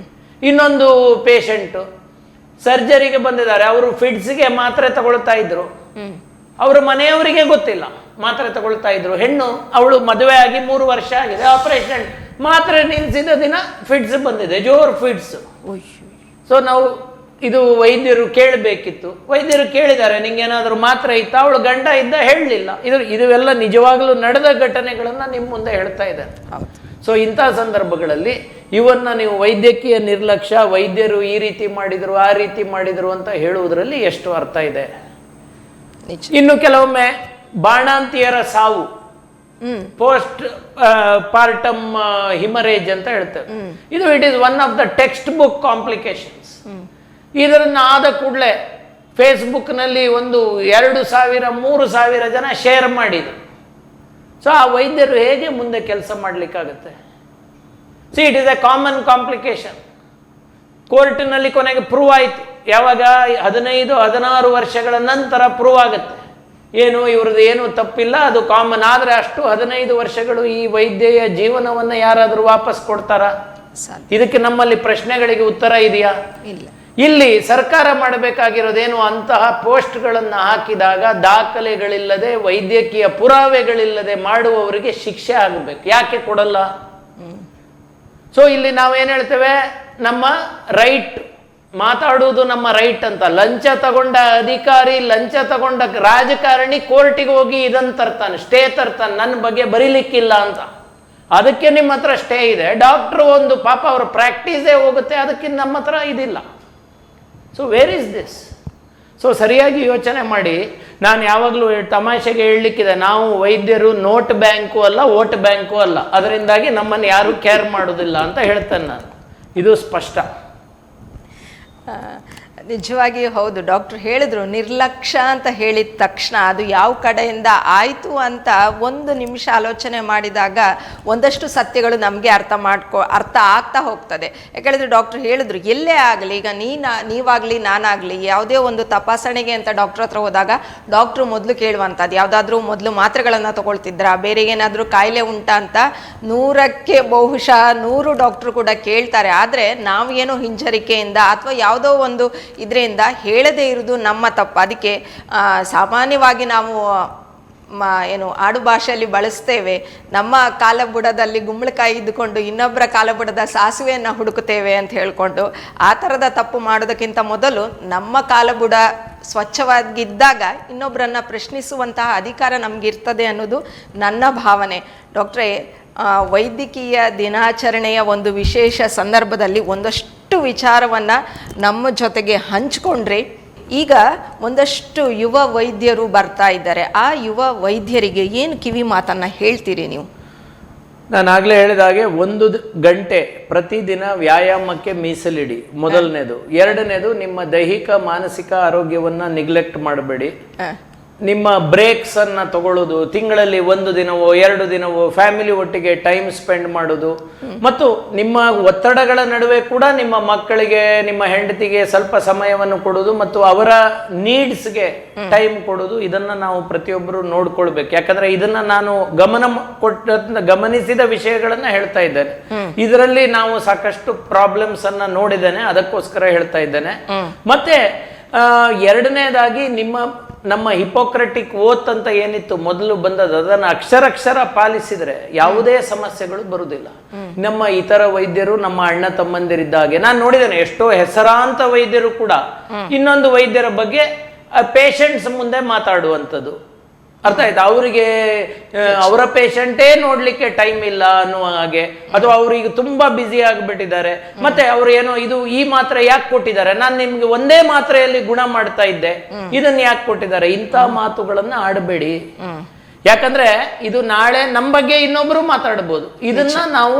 Speaker 2: ಇನ್ನೊಂದು ಪೇಷಂಟು ಸರ್ಜರಿಗೆ ಬಂದಿದ್ದಾರೆ, ಅವರು ಫಿಡ್ಸ್ಗೆ ಮಾತ್ರೆ ತಗೊಳ್ತಾ ಇದ್ರು, ಅವರ ಮನೆಯವರಿಗೆ ಗೊತ್ತಿಲ್ಲ, ಮಾತ್ರೆ ತಗೊಳ್ತಾ ಇದ್ರು. ಹೆಣ್ಣು ಅವಳು ಮದುವೆ ಆಗಿ 3 ವರ್ಷ ಆಗಿದೆ, ಆಪರೇಷನ್ ಮಾತ್ರೆ ನಿಲ್ಲಿಸಿದ ದಿನ ಫಿಡ್ಸ್ ಬಂದಿದೆ, ಜೋರ್ ಫಿಡ್ಸ್. ಸೊ ನಾವು ಇದು ವೈದ್ಯರು ಕೇಳಬೇಕಿತ್ತು. ವೈದ್ಯರು ಕೇಳಿದ್ದಾರೆ, ನಿಂಗೇನಾದ್ರೂ ಮಾತ್ರೆ ಇತ್ತ? ಅವಳು ಗಂಡ ಇದ್ದ, ಹೇಳಲಿಲ್ಲ. ಇವೆಲ್ಲ ನಿಜವಾಗ್ಲೂ ನಡೆದ ಘಟನೆಗಳನ್ನ ನಿಮ್ಮ ಮುಂದೆ ಹೇಳ್ತಾ ಇದ್ದಾರೆ. ಸೊ ಇಂಥ ಸಂದರ್ಭಗಳಲ್ಲಿ ಇವನ್ನ ನೀವು ವೈದ್ಯಕೀಯ ನಿರ್ಲಕ್ಷ್ಯ, ವೈದ್ಯರು ಈ ರೀತಿ ಮಾಡಿದ್ರು ಆ ರೀತಿ ಮಾಡಿದ್ರು ಅಂತ ಹೇಳುವುದರಲ್ಲಿ ಎಷ್ಟು ಅರ್ಥ ಇದೆ. ಇನ್ನು ಕೆಲವೊಮ್ಮೆ ಬಾಣಂತಿಯರ ಸಾವು, ಪೋಸ್ಟ್ ಪಾರ್ಟಮ್ ಹಿಮರೇಜ್ ಅಂತ ಹೇಳ್ತೇವೆ. ಇದು it is one of the text book complications. ಇದನ್ನ ಆದ ಕೂಡಲೇ ಫೇಸ್ಬುಕ್ನಲ್ಲಿ 2,000 3,000 ಜನ ಶೇರ್ ಮಾಡಿದ್ರು. ಸೊ ಆ ವೈದ್ಯರು ಹೇಗೆ ಮುಂದೆ ಕೆಲಸ ಮಾಡ್ಲಿಕ್ಕಾಗುತ್ತೆ? See, it is a common complication. ಕೋರ್ಟಿನಲ್ಲಿ ಕೊನೆಗೆ ಪ್ರೂವ್ ಆಯಿತು. ಯಾವಾಗ 15-16 ವರ್ಷಗಳ ನಂತರ ಪ್ರೂವ್ ಆಗುತ್ತೆ, ಏನು ಇವ್ರದ್ದು ಏನು ತಪ್ಪಿಲ್ಲ, ಅದು ಕಾಮನ್. ಆದರೆ ಅಷ್ಟು 15 ವರ್ಷಗಳು ಈ ವೈದ್ಯೆಯ ಜೀವನವನ್ನು ಯಾರಾದರೂ ವಾಪಸ್ ಕೊಡ್ತಾರ? ಇದಕ್ಕೆ ನಮ್ಮಲ್ಲಿ ಪ್ರಶ್ನೆಗಳಿಗೆ ಉತ್ತರ ಇದೆಯಾ? ಇಲ್ಲ. ಇಲ್ಲಿ ಸರ್ಕಾರ ಮಾಡಬೇಕಾಗಿರೋದೇನು, ಅಂತಹ ಪೋಸ್ಟ್ಗಳನ್ನು ಹಾಕಿದಾಗ ದಾಖಲೆಗಳಿಲ್ಲದೆ, ವೈದ್ಯಕೀಯ ಪುರಾವೆಗಳಿಲ್ಲದೆ ಮಾಡುವವರಿಗೆ ಶಿಕ್ಷೆ ಆಗಬೇಕು. ಯಾಕೆ ಕೊಡಲ್ಲ? ಸೊ ಇಲ್ಲಿ ನಾವೇನು ಹೇಳ್ತೇವೆ, ನಮ್ಮ ರೈಟ್ ಮಾತಾಡುವುದು ನಮ್ಮ ರೈಟ್ ಅಂತ. ಲಂಚ ತಗೊಂಡ ಅಧಿಕಾರಿ, ಲಂಚ ತಗೊಂಡ ರಾಜಕಾರಣಿ ಕೋರ್ಟಿಗೆ ಹೋಗಿ ಇದನ್ನು ತರ್ತಾನೆ, ಸ್ಟೇ ತರ್ತಾನೆ, ನನ್ನ ಬಗ್ಗೆ ಬರೀಲಿಕ್ಕಿಲ್ಲ ಅಂತ. ಅದಕ್ಕೆ ನಿಮ್ಮ ಹತ್ರ ಸ್ಟೇ ಇದೆ. ಡಾಕ್ಟ್ರು ಒಂದು ಪಾಪ ಅವ್ರ ಪ್ರಾಕ್ಟೀಸೇ ಹೋಗುತ್ತೆ, ಅದಕ್ಕೆ ನಮ್ಮ ಹತ್ರ ಇದಿಲ್ಲ. So where is this? So ಸರಿಯಾಗಿ ಯೋಚನೆ ಮಾಡಿ. ನಾನು ಯಾವಾಗಲೂ ತಮಾಷೆಗೆ ಹೇಳಲಿಕ್ಕಿದೆ, ನಾವು ವೈದ್ಯರು ನೋಟ್ ಬ್ಯಾಂಕು ಅಲ್ಲ, ವೋಟ್ ಬ್ಯಾಂಕು ಅಲ್ಲ, ಅದರಿಂದಾಗಿ ನಮ್ಮನ್ನು ಯಾರು ಕೇರ್ ಮಾಡೋದಿಲ್ಲ ಅಂತ ಹೇಳ್ತೇನೆ ನಾನು. ಇದು ಸ್ಪಷ್ಟ.
Speaker 1: ನಿಜವಾಗಿ ಹೌದು, ಡಾಕ್ಟ್ರು ಹೇಳಿದ್ರು, ನಿರ್ಲಕ್ಷ್ಯ ಅಂತ ಹೇಳಿದ ತಕ್ಷಣ ಅದು ಯಾವ ಕಡೆಯಿಂದ ಆಯಿತು ಅಂತ 1 ನಿಮಿಷ ಆಲೋಚನೆ ಮಾಡಿದಾಗ ಒಂದಷ್ಟು ಸತ್ಯಗಳು ನಮಗೆ ಅರ್ಥ ಆಗ್ತಾ ಹೋಗ್ತದೆ. ಯಾಕಂದರೆ ಡಾಕ್ಟ್ರು ಹೇಳಿದ್ರು, ಎಲ್ಲೇ ಆಗಲಿ, ಈಗ ನೀವಾಗಲಿ ನಾನಾಗಲಿ ಯಾವುದೇ ಒಂದು ತಪಾಸಣೆಗೆ ಅಂತ ಡಾಕ್ಟ್ರ್ ಹತ್ರ ಹೋದಾಗ ಡಾಕ್ಟ್ರು ಮೊದಲು ಕೇಳುವಂಥದ್ದು, ಯಾವುದಾದ್ರೂ ಮೊದಲು ಮಾತ್ರೆಗಳನ್ನು ತಗೊಳ್ತಿದ್ರಾ, ಬೇರೆ ಏನಾದರೂ ಕಾಯಿಲೆ ಉಂಟಾ ಅಂತ 100ಕ್ಕೆ ಬಹುಶಃ 100 ಡಾಕ್ಟ್ರು ಕೂಡ ಕೇಳ್ತಾರೆ. ಆದರೆ ನಾವು ಏನೋ ಹಿಂಜರಿಕೆಯಿಂದ ಅಥವಾ ಯಾವುದೋ ಒಂದು ಇದರಿಂದ ಹೇಳದೇ ಇರೋದು ನಮ್ಮ ತಪ್ಪು. ಅದಕ್ಕೆ ಸಾಮಾನ್ಯವಾಗಿ ನಾವು ಏನು ಆಡು ಭಾಷೆಯಲ್ಲಿ ಬಳಸ್ತೇವೆ, ನಮ್ಮ ಕಾಲಬುಡದಲ್ಲಿ ಗುಂಬಳಕಾಯಿ ಇದ್ದುಕೊಂಡು ಇನ್ನೊಬ್ಬರ ಕಾಲಬುಡದ ಸಾಸಿವೆಯನ್ನು ಹುಡುಕುತ್ತೇವೆ ಅಂತ ಹೇಳ್ಕೊಂಡು. ಆ ಥರದ ತಪ್ಪು ಮಾಡೋದಕ್ಕಿಂತ ಮೊದಲು ನಮ್ಮ ಕಾಲಬುಡ ಸ್ವಚ್ಛವಾಗಿದ್ದಾಗ ಇನ್ನೊಬ್ಬರನ್ನ ಪ್ರಶ್ನಿಸುವಂತಹ ಅಧಿಕಾರ ನಮಗಿರ್ತದೆ ಅನ್ನೋದು ನನ್ನ ಭಾವನೆ. ಡಾಕ್ಟ್ರೇ, ವೈದ್ಯಕೀಯ ದಿನಾಚರಣೆಯ ಒಂದು ವಿಶೇಷ ಸಂದರ್ಭದಲ್ಲಿ ಒಂದಷ್ಟು ವಿಚಾರವನ್ನು ನಮ್ಮ ಜೊತೆಗೆ ಹಂಚಿಕೊಂಡ್ರೆ, ಈಗ ಒಂದಷ್ಟು ಯುವ ವೈದ್ಯರು ಬರ್ತಾ ಇದ್ದಾರೆ. ಆ ಯುವ ವೈದ್ಯರಿಗೆ ಏನು ಕಿವಿ ಮಾತನ್ನು ಹೇಳ್ತೀರಿ ನೀವು?
Speaker 2: ನಾನು ಆಗಲೇ ಹೇಳಿದ ಹಾಗೆ 1 ಗಂಟೆ ಪ್ರತಿದಿನ ವ್ಯಾಯಾಮಕ್ಕೆ ಮೀಸಲಿಡಿ, ಮೊದಲನೇದು. 2ನೇದು, ನಿಮ್ಮ ದೈಹಿಕ ಮಾನಸಿಕ ಆರೋಗ್ಯವನ್ನು ನೆಗ್ಲೆಕ್ಟ್ ಮಾಡಬೇಡಿ. ನಿಮ್ಮ ಬ್ರೇಕ್ಸ್ ಅನ್ನ ತಗೊಳ್ಳೋದು, ತಿಂಗಳಲ್ಲಿ 1 ದಿನವೋ 2 ದಿನವೋ ಫ್ಯಾಮಿಲಿ ಒಟ್ಟಿಗೆ ಟೈಮ್ ಸ್ಪೆಂಡ್ ಮಾಡೋದು, ಮತ್ತು ನಿಮ್ಮ ಒತ್ತಡಗಳ ನಡುವೆ ಕೂಡ ನಿಮ್ಮ ಮಕ್ಕಳಿಗೆ, ನಿಮ್ಮ ಹೆಂಡತಿಗೆ ಸ್ವಲ್ಪ ಸಮಯವನ್ನು ಕೊಡೋದು ಮತ್ತು ಅವರ ನೀಡ್ಸ್ಗೆ ಟೈಮ್ ಕೊಡೋದು, ಇದನ್ನ ನಾವು ಪ್ರತಿಯೊಬ್ಬರು ನೋಡ್ಕೊಳ್ಬೇಕು. ಯಾಕಂದ್ರೆ ಇದನ್ನ ನಾನು ಗಮನಿಸಿದ ವಿಷಯಗಳನ್ನ ಹೇಳ್ತಾ ಇದ್ದೇನೆ. ಇದರಲ್ಲಿ ನಾವು ಸಾಕಷ್ಟು ಪ್ರಾಬ್ಲಮ್ಸ್ ಅನ್ನ ನೋಡಿದ್ದೇನೆ, ಅದಕ್ಕೋಸ್ಕರ ಹೇಳ್ತಾ ಇದ್ದೇನೆ. ಮತ್ತೆ ಎರಡನೇದಾಗಿ ನಮ್ಮ ಹಿಪೋಕ್ರೆಟಿಕ್ ಓತ್ ಅಂತ ಏನಿತ್ತು ಮೊದಲು ಬಂದದ್ದು, ಅದನ್ನು ಅಕ್ಷರ ಪಾಲಿಸಿದ್ರೆ ಯಾವುದೇ ಸಮಸ್ಯೆಗಳು ಬರುವುದಿಲ್ಲ. ನಮ್ಮ ಇತರ ವೈದ್ಯರು ನಮ್ಮ ಅಣ್ಣ ತಮ್ಮಂದಿರಿದ್ದಾಗೆ ನಾನು ನೋಡಿದ್ದೇನೆ. ಎಷ್ಟೋ ಹೆಸರಾಂತ ವೈದ್ಯರು ಕೂಡ ಇನ್ನೊಂದು ವೈದ್ಯರ ಬಗ್ಗೆ ಪೇಷಂಟ್ಸ್ ಮುಂದೆ ಮಾತಾಡುವಂಥದ್ದು. ಅರ್ಥ ಆಯ್ತಾ? ಅವರಿಗೆ ಅವರ ಪೇಷಂಟೇ ನೋಡ್ಲಿಕ್ಕೆ ಟೈಮ್ ಇಲ್ಲ ಅನ್ನುವ ಹಾಗೆ, ಅಥವಾ ಅವ್ರಿಗೆ ತುಂಬಾ ಬ್ಯುಸಿ ಆಗಿಬಿಟ್ಟಿದ್ದಾರೆ. ಮತ್ತೆ ಅವ್ರು ಏನೋ ಈ ಮಾತ್ರೆ ಯಾಕೆ ಕೊಟ್ಟಿದ್ದಾರೆ, ನಾನು ನಿಮ್ಗೆ ಒಂದೇ ಮಾತ್ರೆಯಲ್ಲಿ ಗುಣ ಮಾಡ್ತಾ ಇದ್ದೆ, ಇದನ್ನ ಯಾಕೆ ಕೊಟ್ಟಿದ್ದಾರೆ, ಇಂಥ ಮಾತುಗಳನ್ನ ಆಡಬೇಡಿ. ಯಾಕಂದ್ರೆ ಇದು ನಾಳೆ ನಮ್ಮ ಬಗ್ಗೆ ಇನ್ನೊಬ್ರು ಮಾತಾಡ್ಬೋದು. ಇದನ್ನ ನಾವು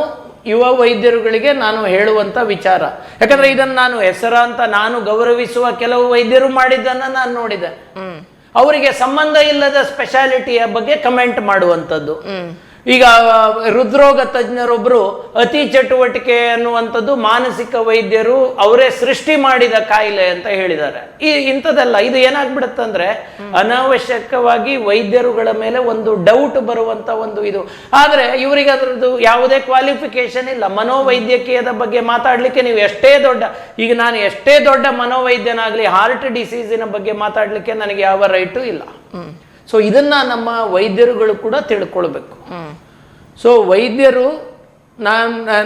Speaker 2: ಯುವ ವೈದ್ಯರುಗಳಿಗೆ ನಾನು ಹೇಳುವಂತ ವಿಚಾರ. ಯಾಕಂದ್ರೆ ಇದನ್ನ ನಾನು ಹೆಸರಾಂತ ನಾನು ಗೌರವಿಸುವ ಕೆಲವು ವೈದ್ಯರು ಮಾಡಿದ್ದನ್ನ ನಾನು ನೋಡಿದೆ. ಅವರಿಗೆ ಸಂಬಂಧ ಇಲ್ಲದ ಸ್ಪೆಷಾಲಿಟಿಯ ಬಗ್ಗೆ ಕಮೆಂಟ್ ಮಾಡುವಂಥದ್ದು. ಈಗ ಹೃದ್ರೋಗ ತಜ್ಞರೊಬ್ರು ಅತಿ ಚಟುವಟಿಕೆ ಅನ್ನುವಂಥದ್ದು ಮಾನಸಿಕ ವೈದ್ಯರು ಅವರೇ ಸೃಷ್ಟಿ ಮಾಡಿದ ಕಾಯಿಲೆ ಅಂತ ಹೇಳಿದ್ದಾರೆ. ಇಂಥದ್ದೆಲ್ಲ ಇದು ಏನಾಗ್ಬಿಡುತ್ತಂದ್ರೆ ಅನಾವಶ್ಯಕವಾಗಿ ವೈದ್ಯರುಗಳ ಮೇಲೆ ಒಂದು ಡೌಟ್ ಬರುವಂತ ಒಂದು ಇದು. ಆದ್ರೆ ಇವರಿಗೆ ಅದರದ್ದು ಯಾವುದೇ ಕ್ವಾಲಿಫಿಕೇಶನ್ ಇಲ್ಲ. ಮನೋವೈದ್ಯಕೀಯದ ಬಗ್ಗೆ ಮಾತಾಡ್ಲಿಕ್ಕೆ ನೀವು ಈಗ ನಾನು ಎಷ್ಟೇ ದೊಡ್ಡ ಮನೋವೈದ್ಯನಾಗ್ಲಿ ಹಾರ್ಟ್ ಡಿಸೀಸಿನ ಬಗ್ಗೆ ಮಾತಾಡ್ಲಿಕ್ಕೆ ನನಗೆ ಯಾವ ರೈಟು ಇಲ್ಲ. ಸೊ ಇದನ್ನ ನಮ್ಮ ವೈದ್ಯರುಗಳು ಕೂಡ ತಿಳ್ಕೊಳ್ಬೇಕು. ಸೊ ವೈದ್ಯರು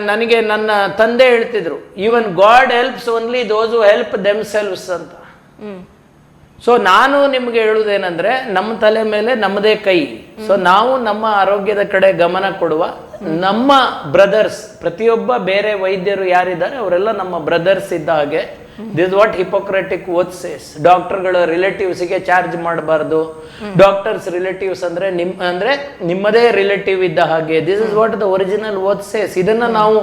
Speaker 2: ನನಗೆ ನನ್ನ ತಂದೆ ಹೇಳ್ತಿದ್ರು, even god helps only those who help themselves ಅಂತ. ಸೊ ನಾನು ನಿಮ್ಗೆ ಹೇಳುವುದೇನೆಂದ್ರೆ, ನಮ್ಮ ತಲೆ ಮೇಲೆ ನಮ್ಮದೇ ಕೈ. ಸೊ ನಾವು ನಮ್ಮ ಆರೋಗ್ಯದ ಕಡೆ ಗಮನ ಕೊಡುವ, ನಮ್ಮ ಬ್ರದರ್ಸ್, ಪ್ರತಿಯೊಬ್ಬ ಬೇರೆ ವೈದ್ಯರು ಯಾರಿದ್ದಾರೆ ಅವರೆಲ್ಲ ನಮ್ಮ ಬ್ರದರ್ಸ್ ಇದ್ದ ಹಾಗೆ. This what Hippocratic oath says. ಡಾಕ್ಟರ್ಗಳ ರಿಲೇಟಿವ್ಸ್ಗೆ ಚಾರ್ಜ್ ಮಾಡಬಾರ್ದು. ಡಾಕ್ಟರ್ಸ್ ರಿಲೇಟಿವ್ಸ್ ಅಂದ್ರೆ ನಿಮ್ಮದೇ ರಿಲೇಟಿವ್ ಇದ್ದ ಹಾಗೆ. This is what the original oath says. ಇದನ್ನ ನಾವು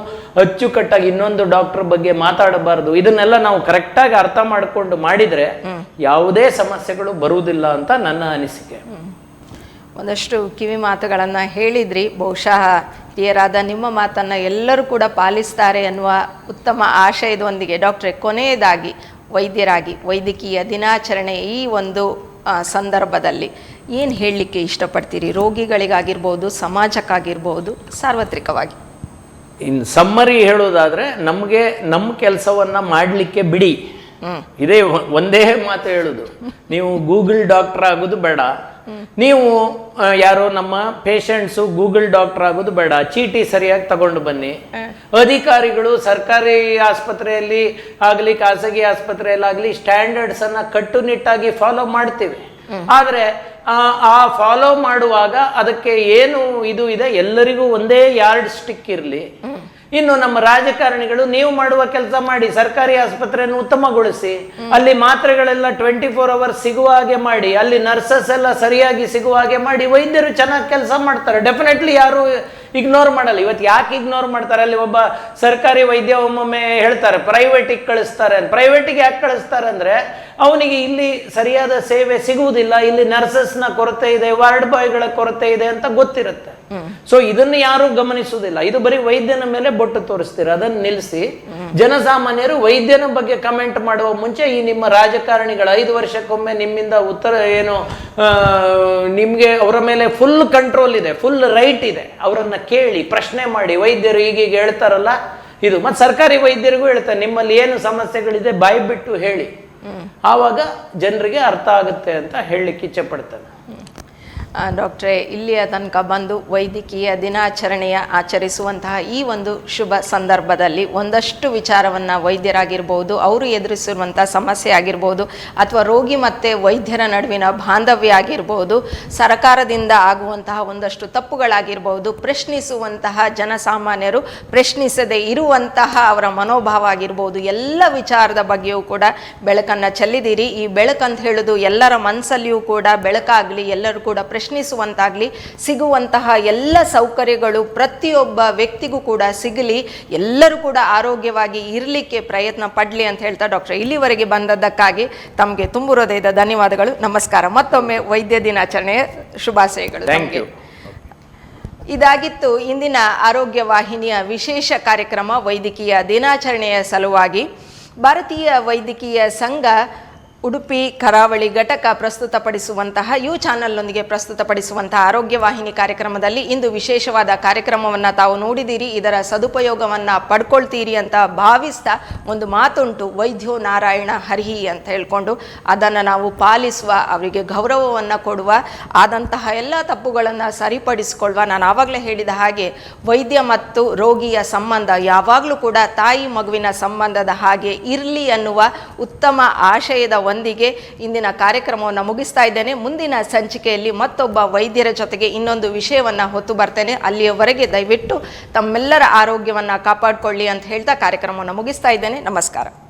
Speaker 2: ಅಚ್ಚುಕಟ್ಟಾಗಿ ಇನ್ನೊಂದು ಡಾಕ್ಟರ್ ಬಗ್ಗೆ ಮಾತಾಡಬಾರ್ದು. ಇದನ್ನೆಲ್ಲ ನಾವು ಕರೆಕ್ಟಾಗಿ ಅರ್ಥ ಮಾಡಿಕೊಂಡು ಮಾಡಿದ್ರೆ ಯಾವುದೇ ಸಮಸ್ಯೆಗಳು ಬರುವುದಿಲ್ಲ ಅಂತ ನನ್ನ ಅನಿಸಿಕೆ.
Speaker 1: ಒಂದಷ್ಟು ಕಿವಿ ಮಾತುಗಳನ್ನು ಹೇಳಿದ್ರಿ. ಬಹುಶಃ ಹಿರಿಯರಾದ ನಿಮ್ಮ ಮಾತನ್ನು ಎಲ್ಲರೂ ಕೂಡ ಪಾಲಿಸ್ತಾರೆ ಅನ್ನುವ ಉತ್ತಮ ಆಶಯದೊಂದಿಗೆ ಡಾಕ್ಟ್ರೇ, ಕೊನೆಯದಾಗಿ ವೈದ್ಯರಾಗಿ ವೈದ್ಯಕೀಯ ದಿನಾಚರಣೆ ಈ ಒಂದು ಸಂದರ್ಭದಲ್ಲಿ ಏನು ಹೇಳಲಿಕ್ಕೆ ಇಷ್ಟಪಡ್ತೀರಿ? ರೋಗಿಗಳಿಗಾಗಿರ್ಬೋದು, ಸಮಾಜಕ್ಕಾಗಿರ್ಬೋದು, ಸಾರ್ವತ್ರಿಕವಾಗಿ.
Speaker 2: ಇನ್ನು ಸಮ್ಮರಿ ಹೇಳೋದಾದ್ರೆ, ನಮಗೆ ನಮ್ಮ ಕೆಲಸವನ್ನ ಮಾಡಲಿಕ್ಕೆ ಬಿಡಿ. ಇದೇ ಒಂದೇ ಮಾತು ಹೇಳುದು. ನೀವು ಗೂಗಲ್ ಡಾಕ್ಟರ್ ಆಗೋದು ಬೇಡ. ನೀವು ಯಾರೋ ನಮ್ಮ ಪೇಷಂಟ್ಸು ಗೂಗಲ್ ಡಾಕ್ಟರ್ ಆಗೋದು ಬೇಡ. ಚೀಟಿ ಸರಿಯಾಗಿ ತಗೊಂಡು ಬನ್ನಿ. ಅಧಿಕಾರಿಗಳು ಸರ್ಕಾರಿ ಆಸ್ಪತ್ರೆಯಲ್ಲಿ ಆಗಲಿ ಖಾಸಗಿ ಆಸ್ಪತ್ರೆಯಲ್ಲಾಗಲಿ ಸ್ಟ್ಯಾಂಡರ್ಡ್ಸ್ ಅನ್ನ ಕಟ್ಟುನಿಟ್ಟಾಗಿ ಫಾಲೋ ಮಾಡ್ತೀವಿ. ಆದ್ರೆ ಆ ಫಾಲೋ ಮಾಡುವಾಗ ಅದಕ್ಕೆ ಏನು ಇದು ಇದೆ, ಎಲ್ಲರಿಗೂ ಒಂದೇ ಯಾರ್ಡ್ ಸ್ಟಿಕ್ ಇರಲಿ. ಇನ್ನು ನಮ್ಮ ರಾಜಕಾರಣಿಗಳು, ನೀವು ಮಾಡುವ ಕೆಲಸ ಮಾಡಿ, ಸರ್ಕಾರಿ ಆಸ್ಪತ್ರೆಯನ್ನು ಉತ್ತಮಗೊಳಿಸಿ, ಅಲ್ಲಿ ಮಾತ್ರೆಗಳೆಲ್ಲ 24 hours ಸಿಗುವ ಹಾಗೆ ಮಾಡಿ, ಅಲ್ಲಿ ನರ್ಸಸ್ ಎಲ್ಲ ಸರಿಯಾಗಿ ಸಿಗುವ ಹಾಗೆ ಮಾಡಿ, ವೈದ್ಯರು ಚೆನ್ನಾಗಿ ಕೆಲಸ ಮಾಡ್ತಾರೆ. ಡೆಫಿನೆಟ್ಲಿ ಯಾರು ಇಗ್ನೋರ್ ಮಾಡಲ್ಲ. ಇವತ್ತು ಯಾಕೆ ಇಗ್ನೋರ್ ಮಾಡ್ತಾರೆ? ಅಲ್ಲಿ ಒಬ್ಬ ಸರ್ಕಾರಿ ವೈದ್ಯ ಒಮ್ಮೊಮ್ಮೆ ಹೇಳ್ತಾರೆ ಪ್ರೈವೇಟಿಗೆ ಕಳಿಸ್ತಾರೆ. ಪ್ರೈವೇಟಿಗೆ ಯಾಕೆ ಕಳಿಸ್ತಾರೆ ಅಂದ್ರೆ, ಅವನಿಗೆ ಇಲ್ಲಿ ಸರಿಯಾದ ಸೇವೆ ಸಿಗುವುದಿಲ್ಲ, ಇಲ್ಲಿ ನರ್ಸಸ್ನ ಕೊರತೆ ಇದೆ, ವಾರ್ಡ್ ಬಾಯ್ಗಳ ಕೊರತೆ ಇದೆ ಅಂತ ಗೊತ್ತಿರುತ್ತೆ. ಸೊ ಇದನ್ನು ಯಾರು ಗಮನಿಸುವುದಿಲ್ಲ. ಇದು ಬರೀ ವೈದ್ಯನ ಮೇಲೆ ಬೊಟ್ಟು ತೋರಿಸ್ತೀರ. ಅದನ್ನು ನಿಲ್ಲಿಸಿ, ಜನಸಾಮಾನ್ಯರು ವೈದ್ಯನ ಬಗ್ಗೆ ಕಮೆಂಟ್ ಮಾಡುವ ಮುಂಚೆ ಈ ನಿಮ್ಮ ರಾಜಕಾರಣಿಗಳ 5 ವರ್ಷಕ್ಕೊಮ್ಮೆ ನಿಮ್ಮಿಂದ ಉತ್ತರ ಏನು, ನಿಮ್ಗೆ ಅವರ ಮೇಲೆ ಫುಲ್ ಕಂಟ್ರೋಲ್ ಇದೆ, ಫುಲ್ ರೈಟ್ ಇದೆ, ಅವರನ್ನ ಕೇಳಿ ಪ್ರಶ್ನೆ ಮಾಡಿ. ವೈದ್ಯರು ಈಗೀಗ ಹೇಳ್ತಾರಲ್ಲ ಇದು, ಮತ್ತೆ ಸರ್ಕಾರಿ ವೈದ್ಯರಿಗೂ ಹೇಳ್ತಾರೆ, ನಿಮ್ಮಲ್ಲಿ ಏನು ಸಮಸ್ಯೆಗಳಿದೆ ಬಾಯಿ ಬಿಟ್ಟು ಹೇಳಿ, ಆವಾಗ ಜನರಿಗೆ ಅರ್ಥ ಆಗುತ್ತೆ ಅಂತ ಹೇಳಲಿಕ್ಕೆ ಇಚ್ಛೆ ಪಡ್ತೇನೆ.
Speaker 1: ಡಾಕ್ಟ್ರೇ, ಇಲ್ಲಿಯ ತನಕ ಬಂದು ವೈದ್ಯಕೀಯ ದಿನಾಚರಣೆಯ ಆಚರಿಸುವಂತಹ ಈ ಒಂದು ಶುಭ ಸಂದರ್ಭದಲ್ಲಿ ಒಂದಷ್ಟು ವಿಚಾರವನ್ನು, ವೈದ್ಯರಾಗಿರ್ಬೋದು, ಅವರು ಎದುರಿಸಿರುವಂಥ ಸಮಸ್ಯೆ ಆಗಿರ್ಬೋದು, ಅಥವಾ ರೋಗಿ ಮತ್ತು ವೈದ್ಯರ ನಡುವಿನ ಬಾಂಧವ್ಯ ಆಗಿರ್ಬೋದು, ಸರ್ಕಾರದಿಂದ ಆಗುವಂತಹ ಒಂದಷ್ಟು ತಪ್ಪುಗಳಾಗಿರ್ಬೋದು, ಪ್ರಶ್ನಿಸುವಂತಹ ಜನಸಾಮಾನ್ಯರು ಪ್ರಶ್ನಿಸದೇ ಇರುವಂತಹ ಅವರ ಮನೋಭಾವ ಆಗಿರ್ಬೋದು, ಎಲ್ಲ ವಿಚಾರದ ಬಗ್ಗೆಯೂ ಕೂಡ ಬೆಳಕನ್ನು ಚೆಲ್ಲಿದಿರಿ. ಈ ಬೆಳಕಂತ ಹೇಳೋದು ಎಲ್ಲರ ಮನಸ್ಸಲ್ಲಿಯೂ ಕೂಡ ಬೆಳಕಾಗಲಿ, ಎಲ್ಲರೂ ಕೂಡ ಪ್ರಶ್ನಿಸುವಂತಾಗಲಿ, ಸಿಗುವಂತಹ ಎಲ್ಲ ಸೌಕರ್ಯಗಳು ಪ್ರತಿಯೊಬ್ಬ ವ್ಯಕ್ತಿಗೂ ಕೂಡ ಸಿಗಲಿ, ಎಲ್ಲರೂ ಕೂಡ ಆರೋಗ್ಯವಾಗಿ ಇರಲಿಕ್ಕೆ ಪ್ರಯತ್ನ ಪಡಲಿ ಅಂತ ಹೇಳ್ತಾ ಡಾಕ್ಟರ್ ಇಲ್ಲಿವರೆಗೆ ಬಂದದ್ದಕ್ಕಾಗಿ ತಮಗೆ ತುಂಬು ಹೃದಯದ ಧನ್ಯವಾದಗಳು. ನಮಸ್ಕಾರ. ಮತ್ತೊಮ್ಮೆ ವೈದ್ಯ ದಿನಾಚರಣೆಯ ಶುಭಾಶಯಗಳು.
Speaker 2: Thank you.
Speaker 1: ಇದಾಗಿತ್ತು ಇಂದಿನ ಆರೋಗ್ಯ ವಾಹಿನಿಯ ವಿಶೇಷ ಕಾರ್ಯಕ್ರಮ. ವೈದ್ಯಕೀಯ ದಿನಾಚರಣೆಯ ಸಲುವಾಗಿ ಭಾರತೀಯ ವೈದ್ಯಕೀಯ ಸಂಘ ಉಡುಪಿ ಕರಾವಳಿ ಘಟಕ ಪ್ರಸ್ತುತಪಡಿಸುವಂತಹ ಯು ಚಾನಲ್ನೊಂದಿಗೆ ಪ್ರಸ್ತುತಪಡಿಸುವಂತಹ ಆರೋಗ್ಯ ವಾಹಿನಿ ಕಾರ್ಯಕ್ರಮದಲ್ಲಿ ಇಂದು ವಿಶೇಷವಾದ ಕಾರ್ಯಕ್ರಮವನ್ನು ತಾವು ನೋಡಿದ್ದೀರಿ. ಇದರ ಸದುಪಯೋಗವನ್ನು ಪಡ್ಕೊಳ್ತೀರಿ ಅಂತ ಭಾವಿಸ್ತಾ ಒಂದು ಮಾತುಂಟು, ವೈದ್ಯೋ ನಾರಾಯಣ ಹರಿಹಿ ಅಂತ ಹೇಳ್ಕೊಂಡು ಅದನ್ನು ನಾವು ಪಾಲಿಸುವ, ಅವರಿಗೆ ಗೌರವವನ್ನು ಕೊಡುವ, ಆದಂತಹ ಎಲ್ಲ ತಪ್ಪುಗಳನ್ನು ಸರಿಪಡಿಸಿಕೊಳ್ಳುವ. ನಾನು ಆವಾಗಲೇ ಹೇಳಿದ ಹಾಗೆ ವೈದ್ಯ ಮತ್ತು ರೋಗಿಯ ಸಂಬಂಧ ಯಾವಾಗಲೂ ಕೂಡ ತಾಯಿ ಮಗುವಿನ ಸಂಬಂಧದ ಹಾಗೆ ಇರಲಿ ಅನ್ನುವ ಉತ್ತಮ ಆಶಯದ ಒಂದಿಗೆ ಇಂದಿನ ಕಾರ್ಯಕ್ರಮವನ್ನು ಮುಗಿಸ್ತಾ ಇದ್ದೇನೆ. ಮುಂದಿನ ಸಂಚಿಕೆಯಲ್ಲಿ ಮತ್ತೊಬ್ಬ ವೈದ್ಯರ ಜೊತೆಗೆ ಇನ್ನೊಂದು ವಿಷಯವನ್ನು ಹೊತ್ತು ಬರ್ತೇನೆ. ಅಲ್ಲಿಯವರೆಗೆ ದಯವಿಟ್ಟು ತಮ್ಮೆಲ್ಲರ ಆರೋಗ್ಯವನ್ನು ಕಾಪಾಡಿಕೊಳ್ಳಿ ಅಂತ ಹೇಳ್ತಾ ಕಾರ್ಯಕ್ರಮವನ್ನು ಮುಗಿಸ್ತಾ ಇದ್ದೇನೆ. ನಮಸ್ಕಾರ.